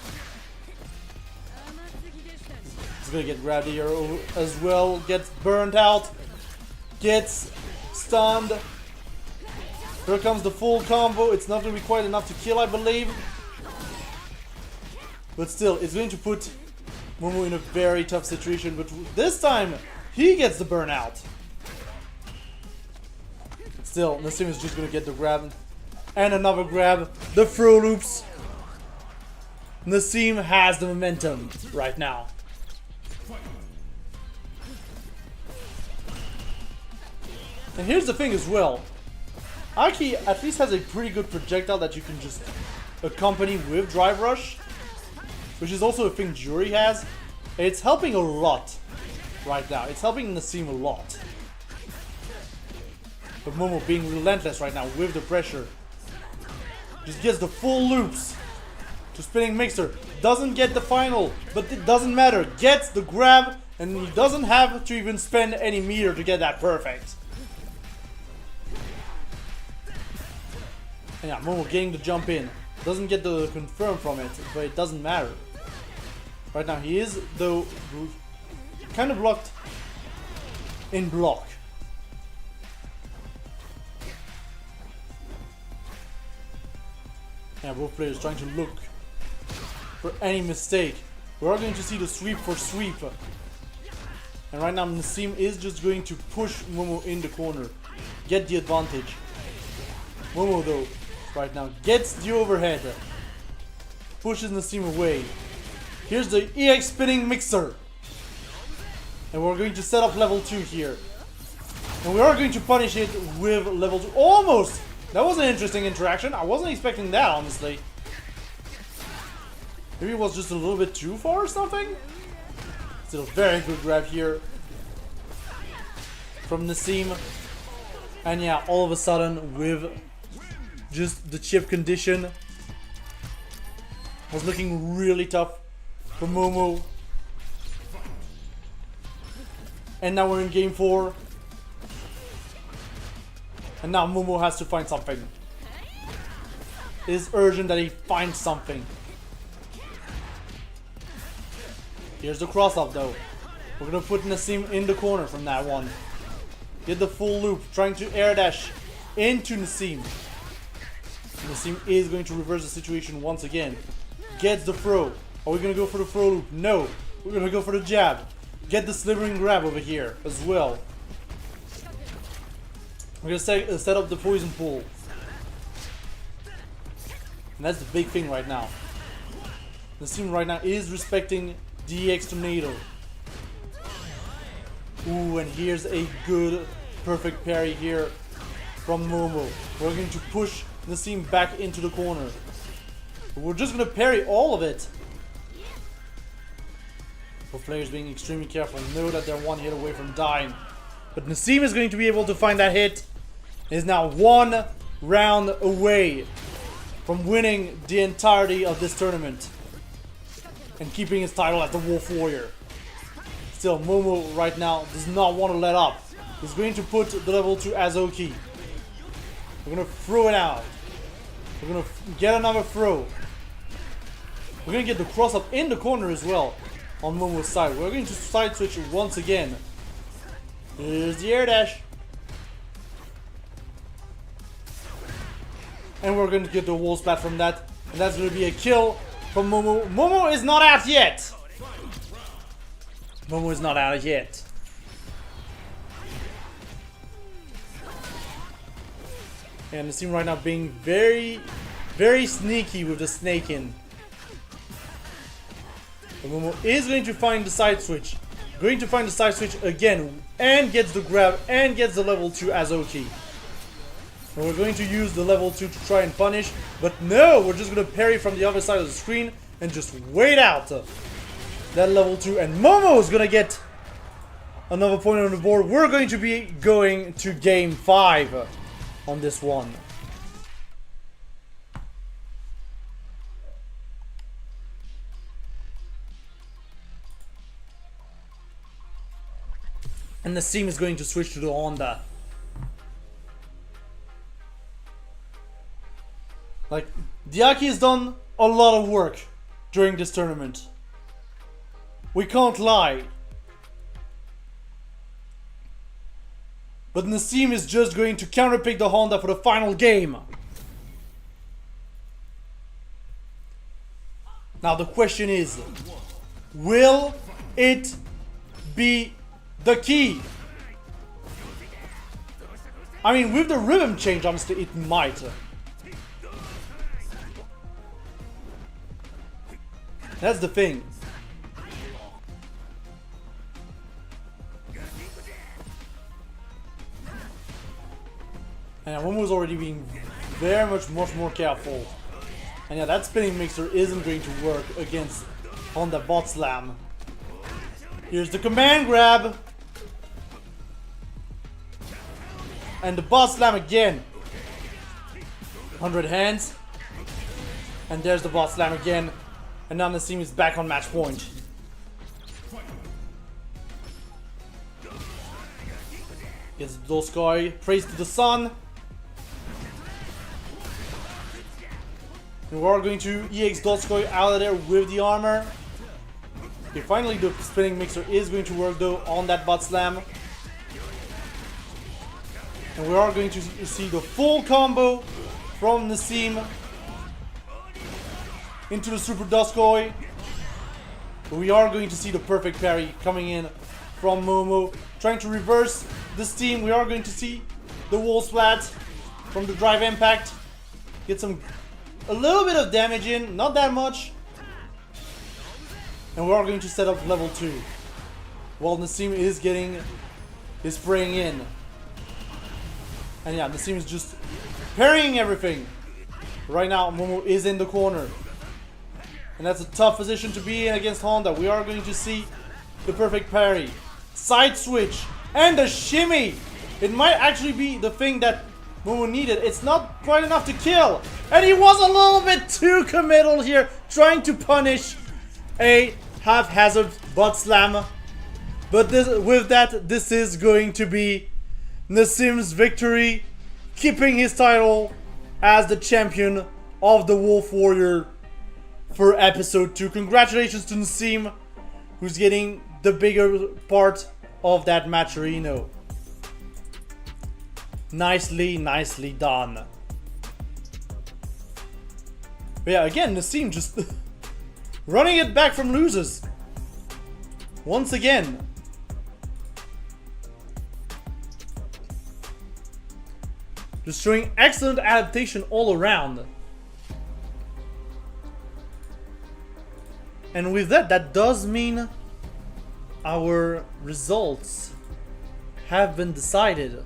He's gonna get grabbed here as well, gets burnt out, gets stunned. Here comes the full combo. It's not going to be quite enough to kill, I believe. But still, it's going to put Momo in a very tough situation. But this time, he gets the burnout. Still, Nassim is just going to get the grab. And another grab. The throw loops. Nassim has the momentum right now. And here's the thing as well. Aki at least has a pretty good projectile that you can just accompany with Drive Rush, which is also a thing Jury has. It's helping a lot right now. It's helping Nassim a lot. But Momo being relentless right now with the pressure. Just gets the full loops to spinning mixer. Doesn't get the final, but it doesn't matter. Gets the grab, and he doesn't have to even spend any meter to get that perfect. And yeah, Momo getting the jump in. Doesn't get the confirm from it, but it doesn't matter. Right now he is, though, kind of blocked in block. Yeah, both players trying to look for any mistake. We are going to see the sweep for sweep. And right now Nassim is just going to push Momo in the corner. Get the advantage. Momo though, right now gets the overhead. Pushes Nassim away. Here's the EX spinning mixer. And we're going to set up level 2 here. And we are going to punish it with level 2. Almost! That was an interesting interaction. I wasn't expecting that, honestly. Maybe it was just a little bit too far or something? Still very good grab here from Nassim. And yeah, all of a sudden with just the chip condition was looking really tough for Momo. And now we're in game 4. And now Momo has to find something. It is urgent that he finds something. Here's the cross up though. We're gonna put Nassim in the corner from that one. Get the full loop. Trying to air dash into Nassim. Nassim is going to reverse the situation once again. Gets the throw. Are we going to go for the throw loop? No. We're going to go for the jab. Get the slithering grab over here as well. We're going to set up the poison pool. And that's the big thing right now. Nassim right now is respecting the EX Tornado. Ooh, and here's a good, perfect parry here from Momo. We're going to push Nassim back into the corner. We're just going to parry all of it. Both players being extremely careful. Know that they're one hit away from dying. But Nassim is going to be able to find that hit. Is now 1 round away from winning the entirety of this tournament. And keeping his title as the Wolf Warrior. Still, Momo right now does not want to let up. He's going to put the level 2 Azoki. We're going to throw it out. We're going to get another throw. We're going to get the cross up in the corner as well on Momo's side. We're going to side switch it once again. Here's the air dash. And we're going to get the wall splat from that. And that's going to be a kill from Momo. Momo is not out yet. Momo is not out yet. And the team right now being very, very sneaky with the snake in. And Momo is going to find the side switch. Going to find the side switch again. And gets the grab and gets the level 2 Azoki. And we're going to use the level 2 to try and punish. But no, we're just going to parry from the other side of the screen. And just wait out that level 2. And Momo is going to get another point on the board. We're going to be going to game 5 on this one. And Nassim is going to switch to the Honda. Like, Diaki has done a lot of work during this tournament. We can't lie. But Nassim is just going to counterpick the Honda for the final game. Now the question is, will it be the key? I mean, with the rhythm change, honestly, it might. That's the thing. And Momo's already being very much more careful. And yeah, that spinning mixer isn't going to work against on the bot slam. Here's the command grab. And the bot slam again. 100 hands. And there's the bot slam again. And now Nassim is back on match point. Gets Doskoi, praise to the sun. And we're going to EX Doskoi out of there with the armor. Okay, finally the spinning mixer is going to work though on that butt slam. And we are going to see the full combo from Nassim into the Super Doskoi. We are going to see the perfect parry coming in from Momo. Trying to reverse the steam. We are going to see the wall splat from the drive impact. Get a little bit of damage in, not that much. And we are going to set up level 2. While Nassim is spraying in. And yeah, Nassim is just parrying everything. Right now, Momo is in the corner. And that's a tough position to be in against Honda. We are going to see the perfect parry. Side switch. And the shimmy. It might actually be the thing that Momo needed. It's not quite enough to kill. And he was a little bit too committal here. Trying to punish a haphazard butt slam. But with that, this is going to be Nassim's victory. Keeping his title as the champion of the Wolf Warrior for episode 2. Congratulations to Nassim, who's getting the bigger part of that match, you know. Nicely done. But yeah, again, Nassim just running it back from losers. Once again. Just showing excellent adaptation all around. And with that, that does mean our results have been decided.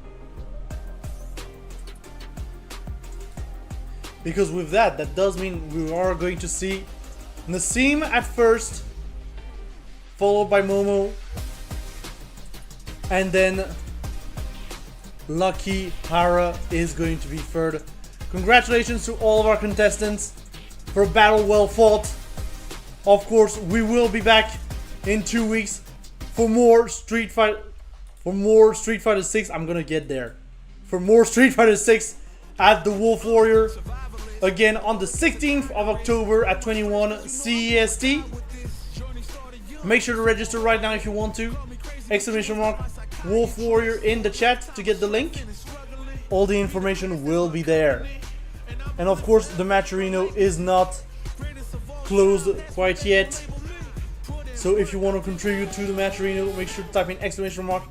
Because with that, that does mean we are going to see Nassim at first, followed by Momo, and then Lucky Hara is going to be third. Congratulations to all of our contestants for a battle well fought. Of course, we will be back in 2 weeks for more Street Fighter 6. I'm gonna get there. For more Street Fighter 6 at the Wolf Warrior. Again on the 16th of October at 21 CEST. Make sure to register right now if you want to. Exclamation mark Wolf Warrior in the chat to get the link. All the information will be there. And of course, the Matcherino is not closed quite yet. So if you want to contribute to the Matcherino, make sure to type in exclamation mark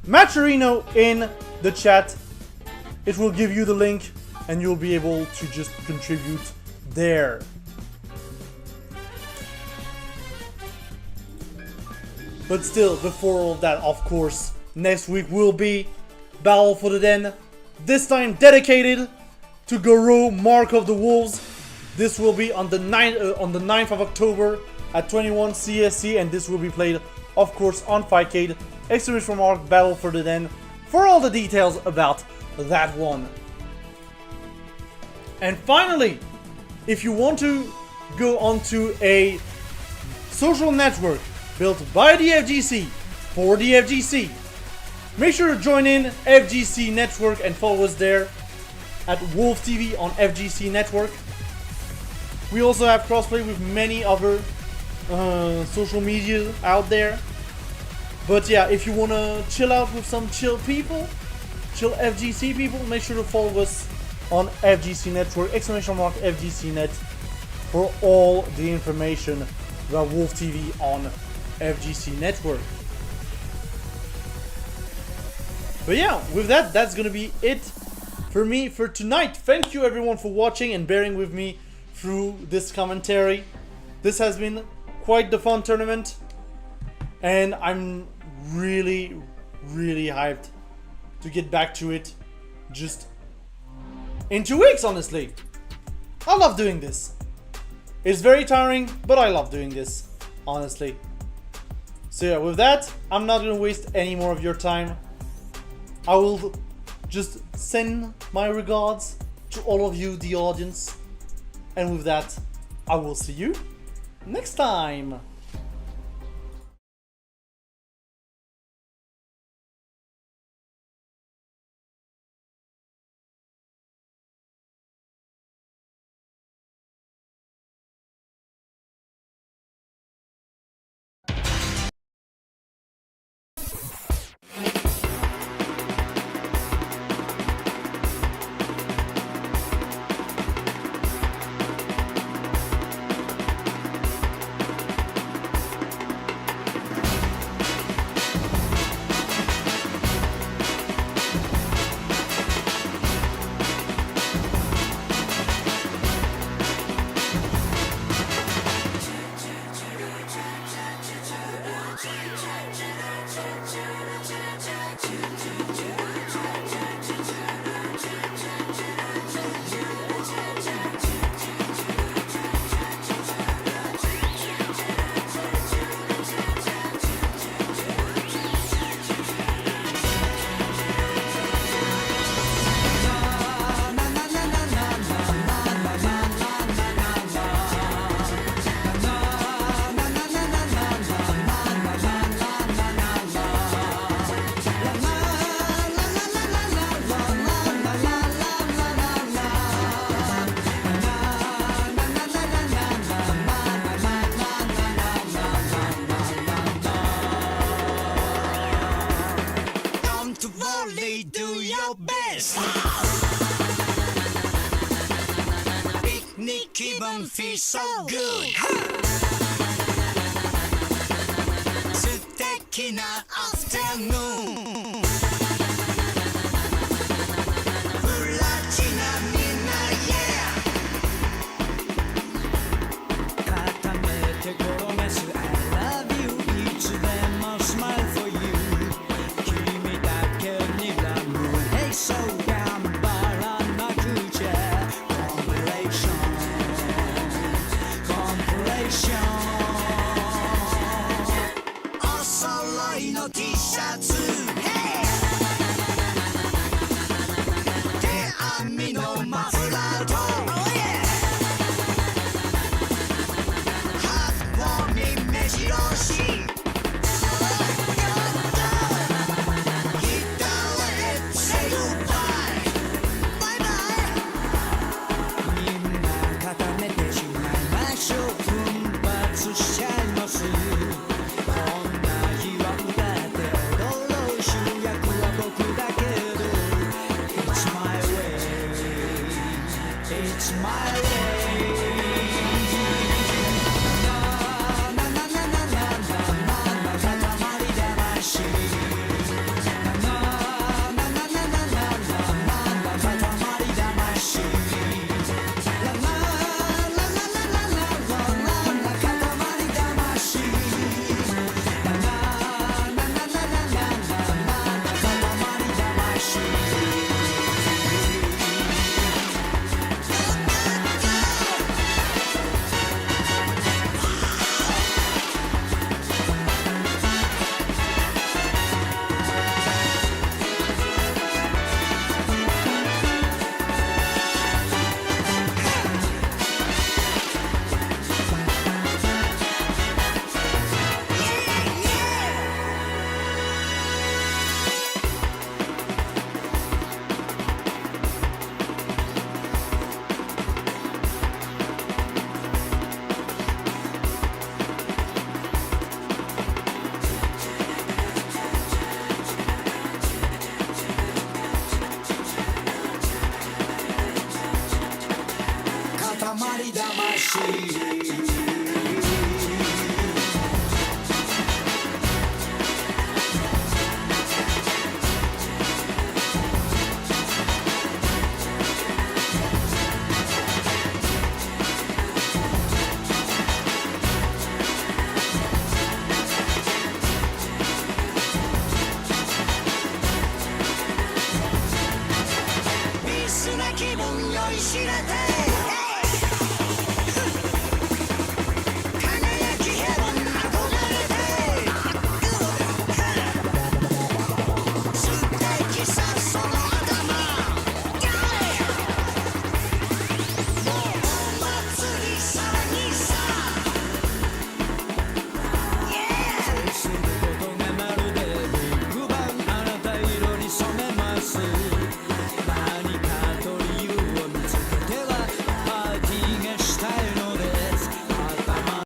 Matcherino in the chat. It will give you the link and you'll be able to just contribute there. But still, before all that, of course, next week will be Battle for the Den. This time dedicated to Goro, Mark of the Wolves. This will be on the 9th of October at 21 CSC, and this will be played, of course, on Fightcade. Exclamation mark Battle for the Den for all the details about that one. And finally, if you want to go onto a social network built by the FGC for the FGC, make sure to join in FGC Network and follow us there at Wolf TV on FGC Network. We also have crossplay with many other social media out there. But yeah, if you want to chill out with some chill people, chill FGC people, make sure to follow us on FGC Network, exclamation mark FGC Net, for all the information about Wolf TV on FGC Network. But yeah, with that, that's gonna be it for me for tonight. Thank you everyone for watching and bearing with me through this commentary. This has been quite the fun tournament, and I'm really hyped to get back to it just in 2 weeks, honestly. I love doing this. It's very tiring, but I love doing this, honestly. So yeah, with that, I'm not gonna waste any more of your time. I will just send my regards to all of you, the audience. And with that, I will see you next time. 気分 feel so good 素敵な afternoon プラチナみんな yeah 固めて転がす I love you いつでも smile for you 君だけにラブ Hey so 頑張らなくちゃ Compilation Compilation お揃いの T シャツ Hey 手編みのマフラーと Oh yeah ハートに目白しIt's my way. Na na na na na na na na塊魂 Na na na na na na na na塊魂 La la la la la la la la塊魂 Na na na na na na na na塊魂塊魂ピースな気分酔いしれて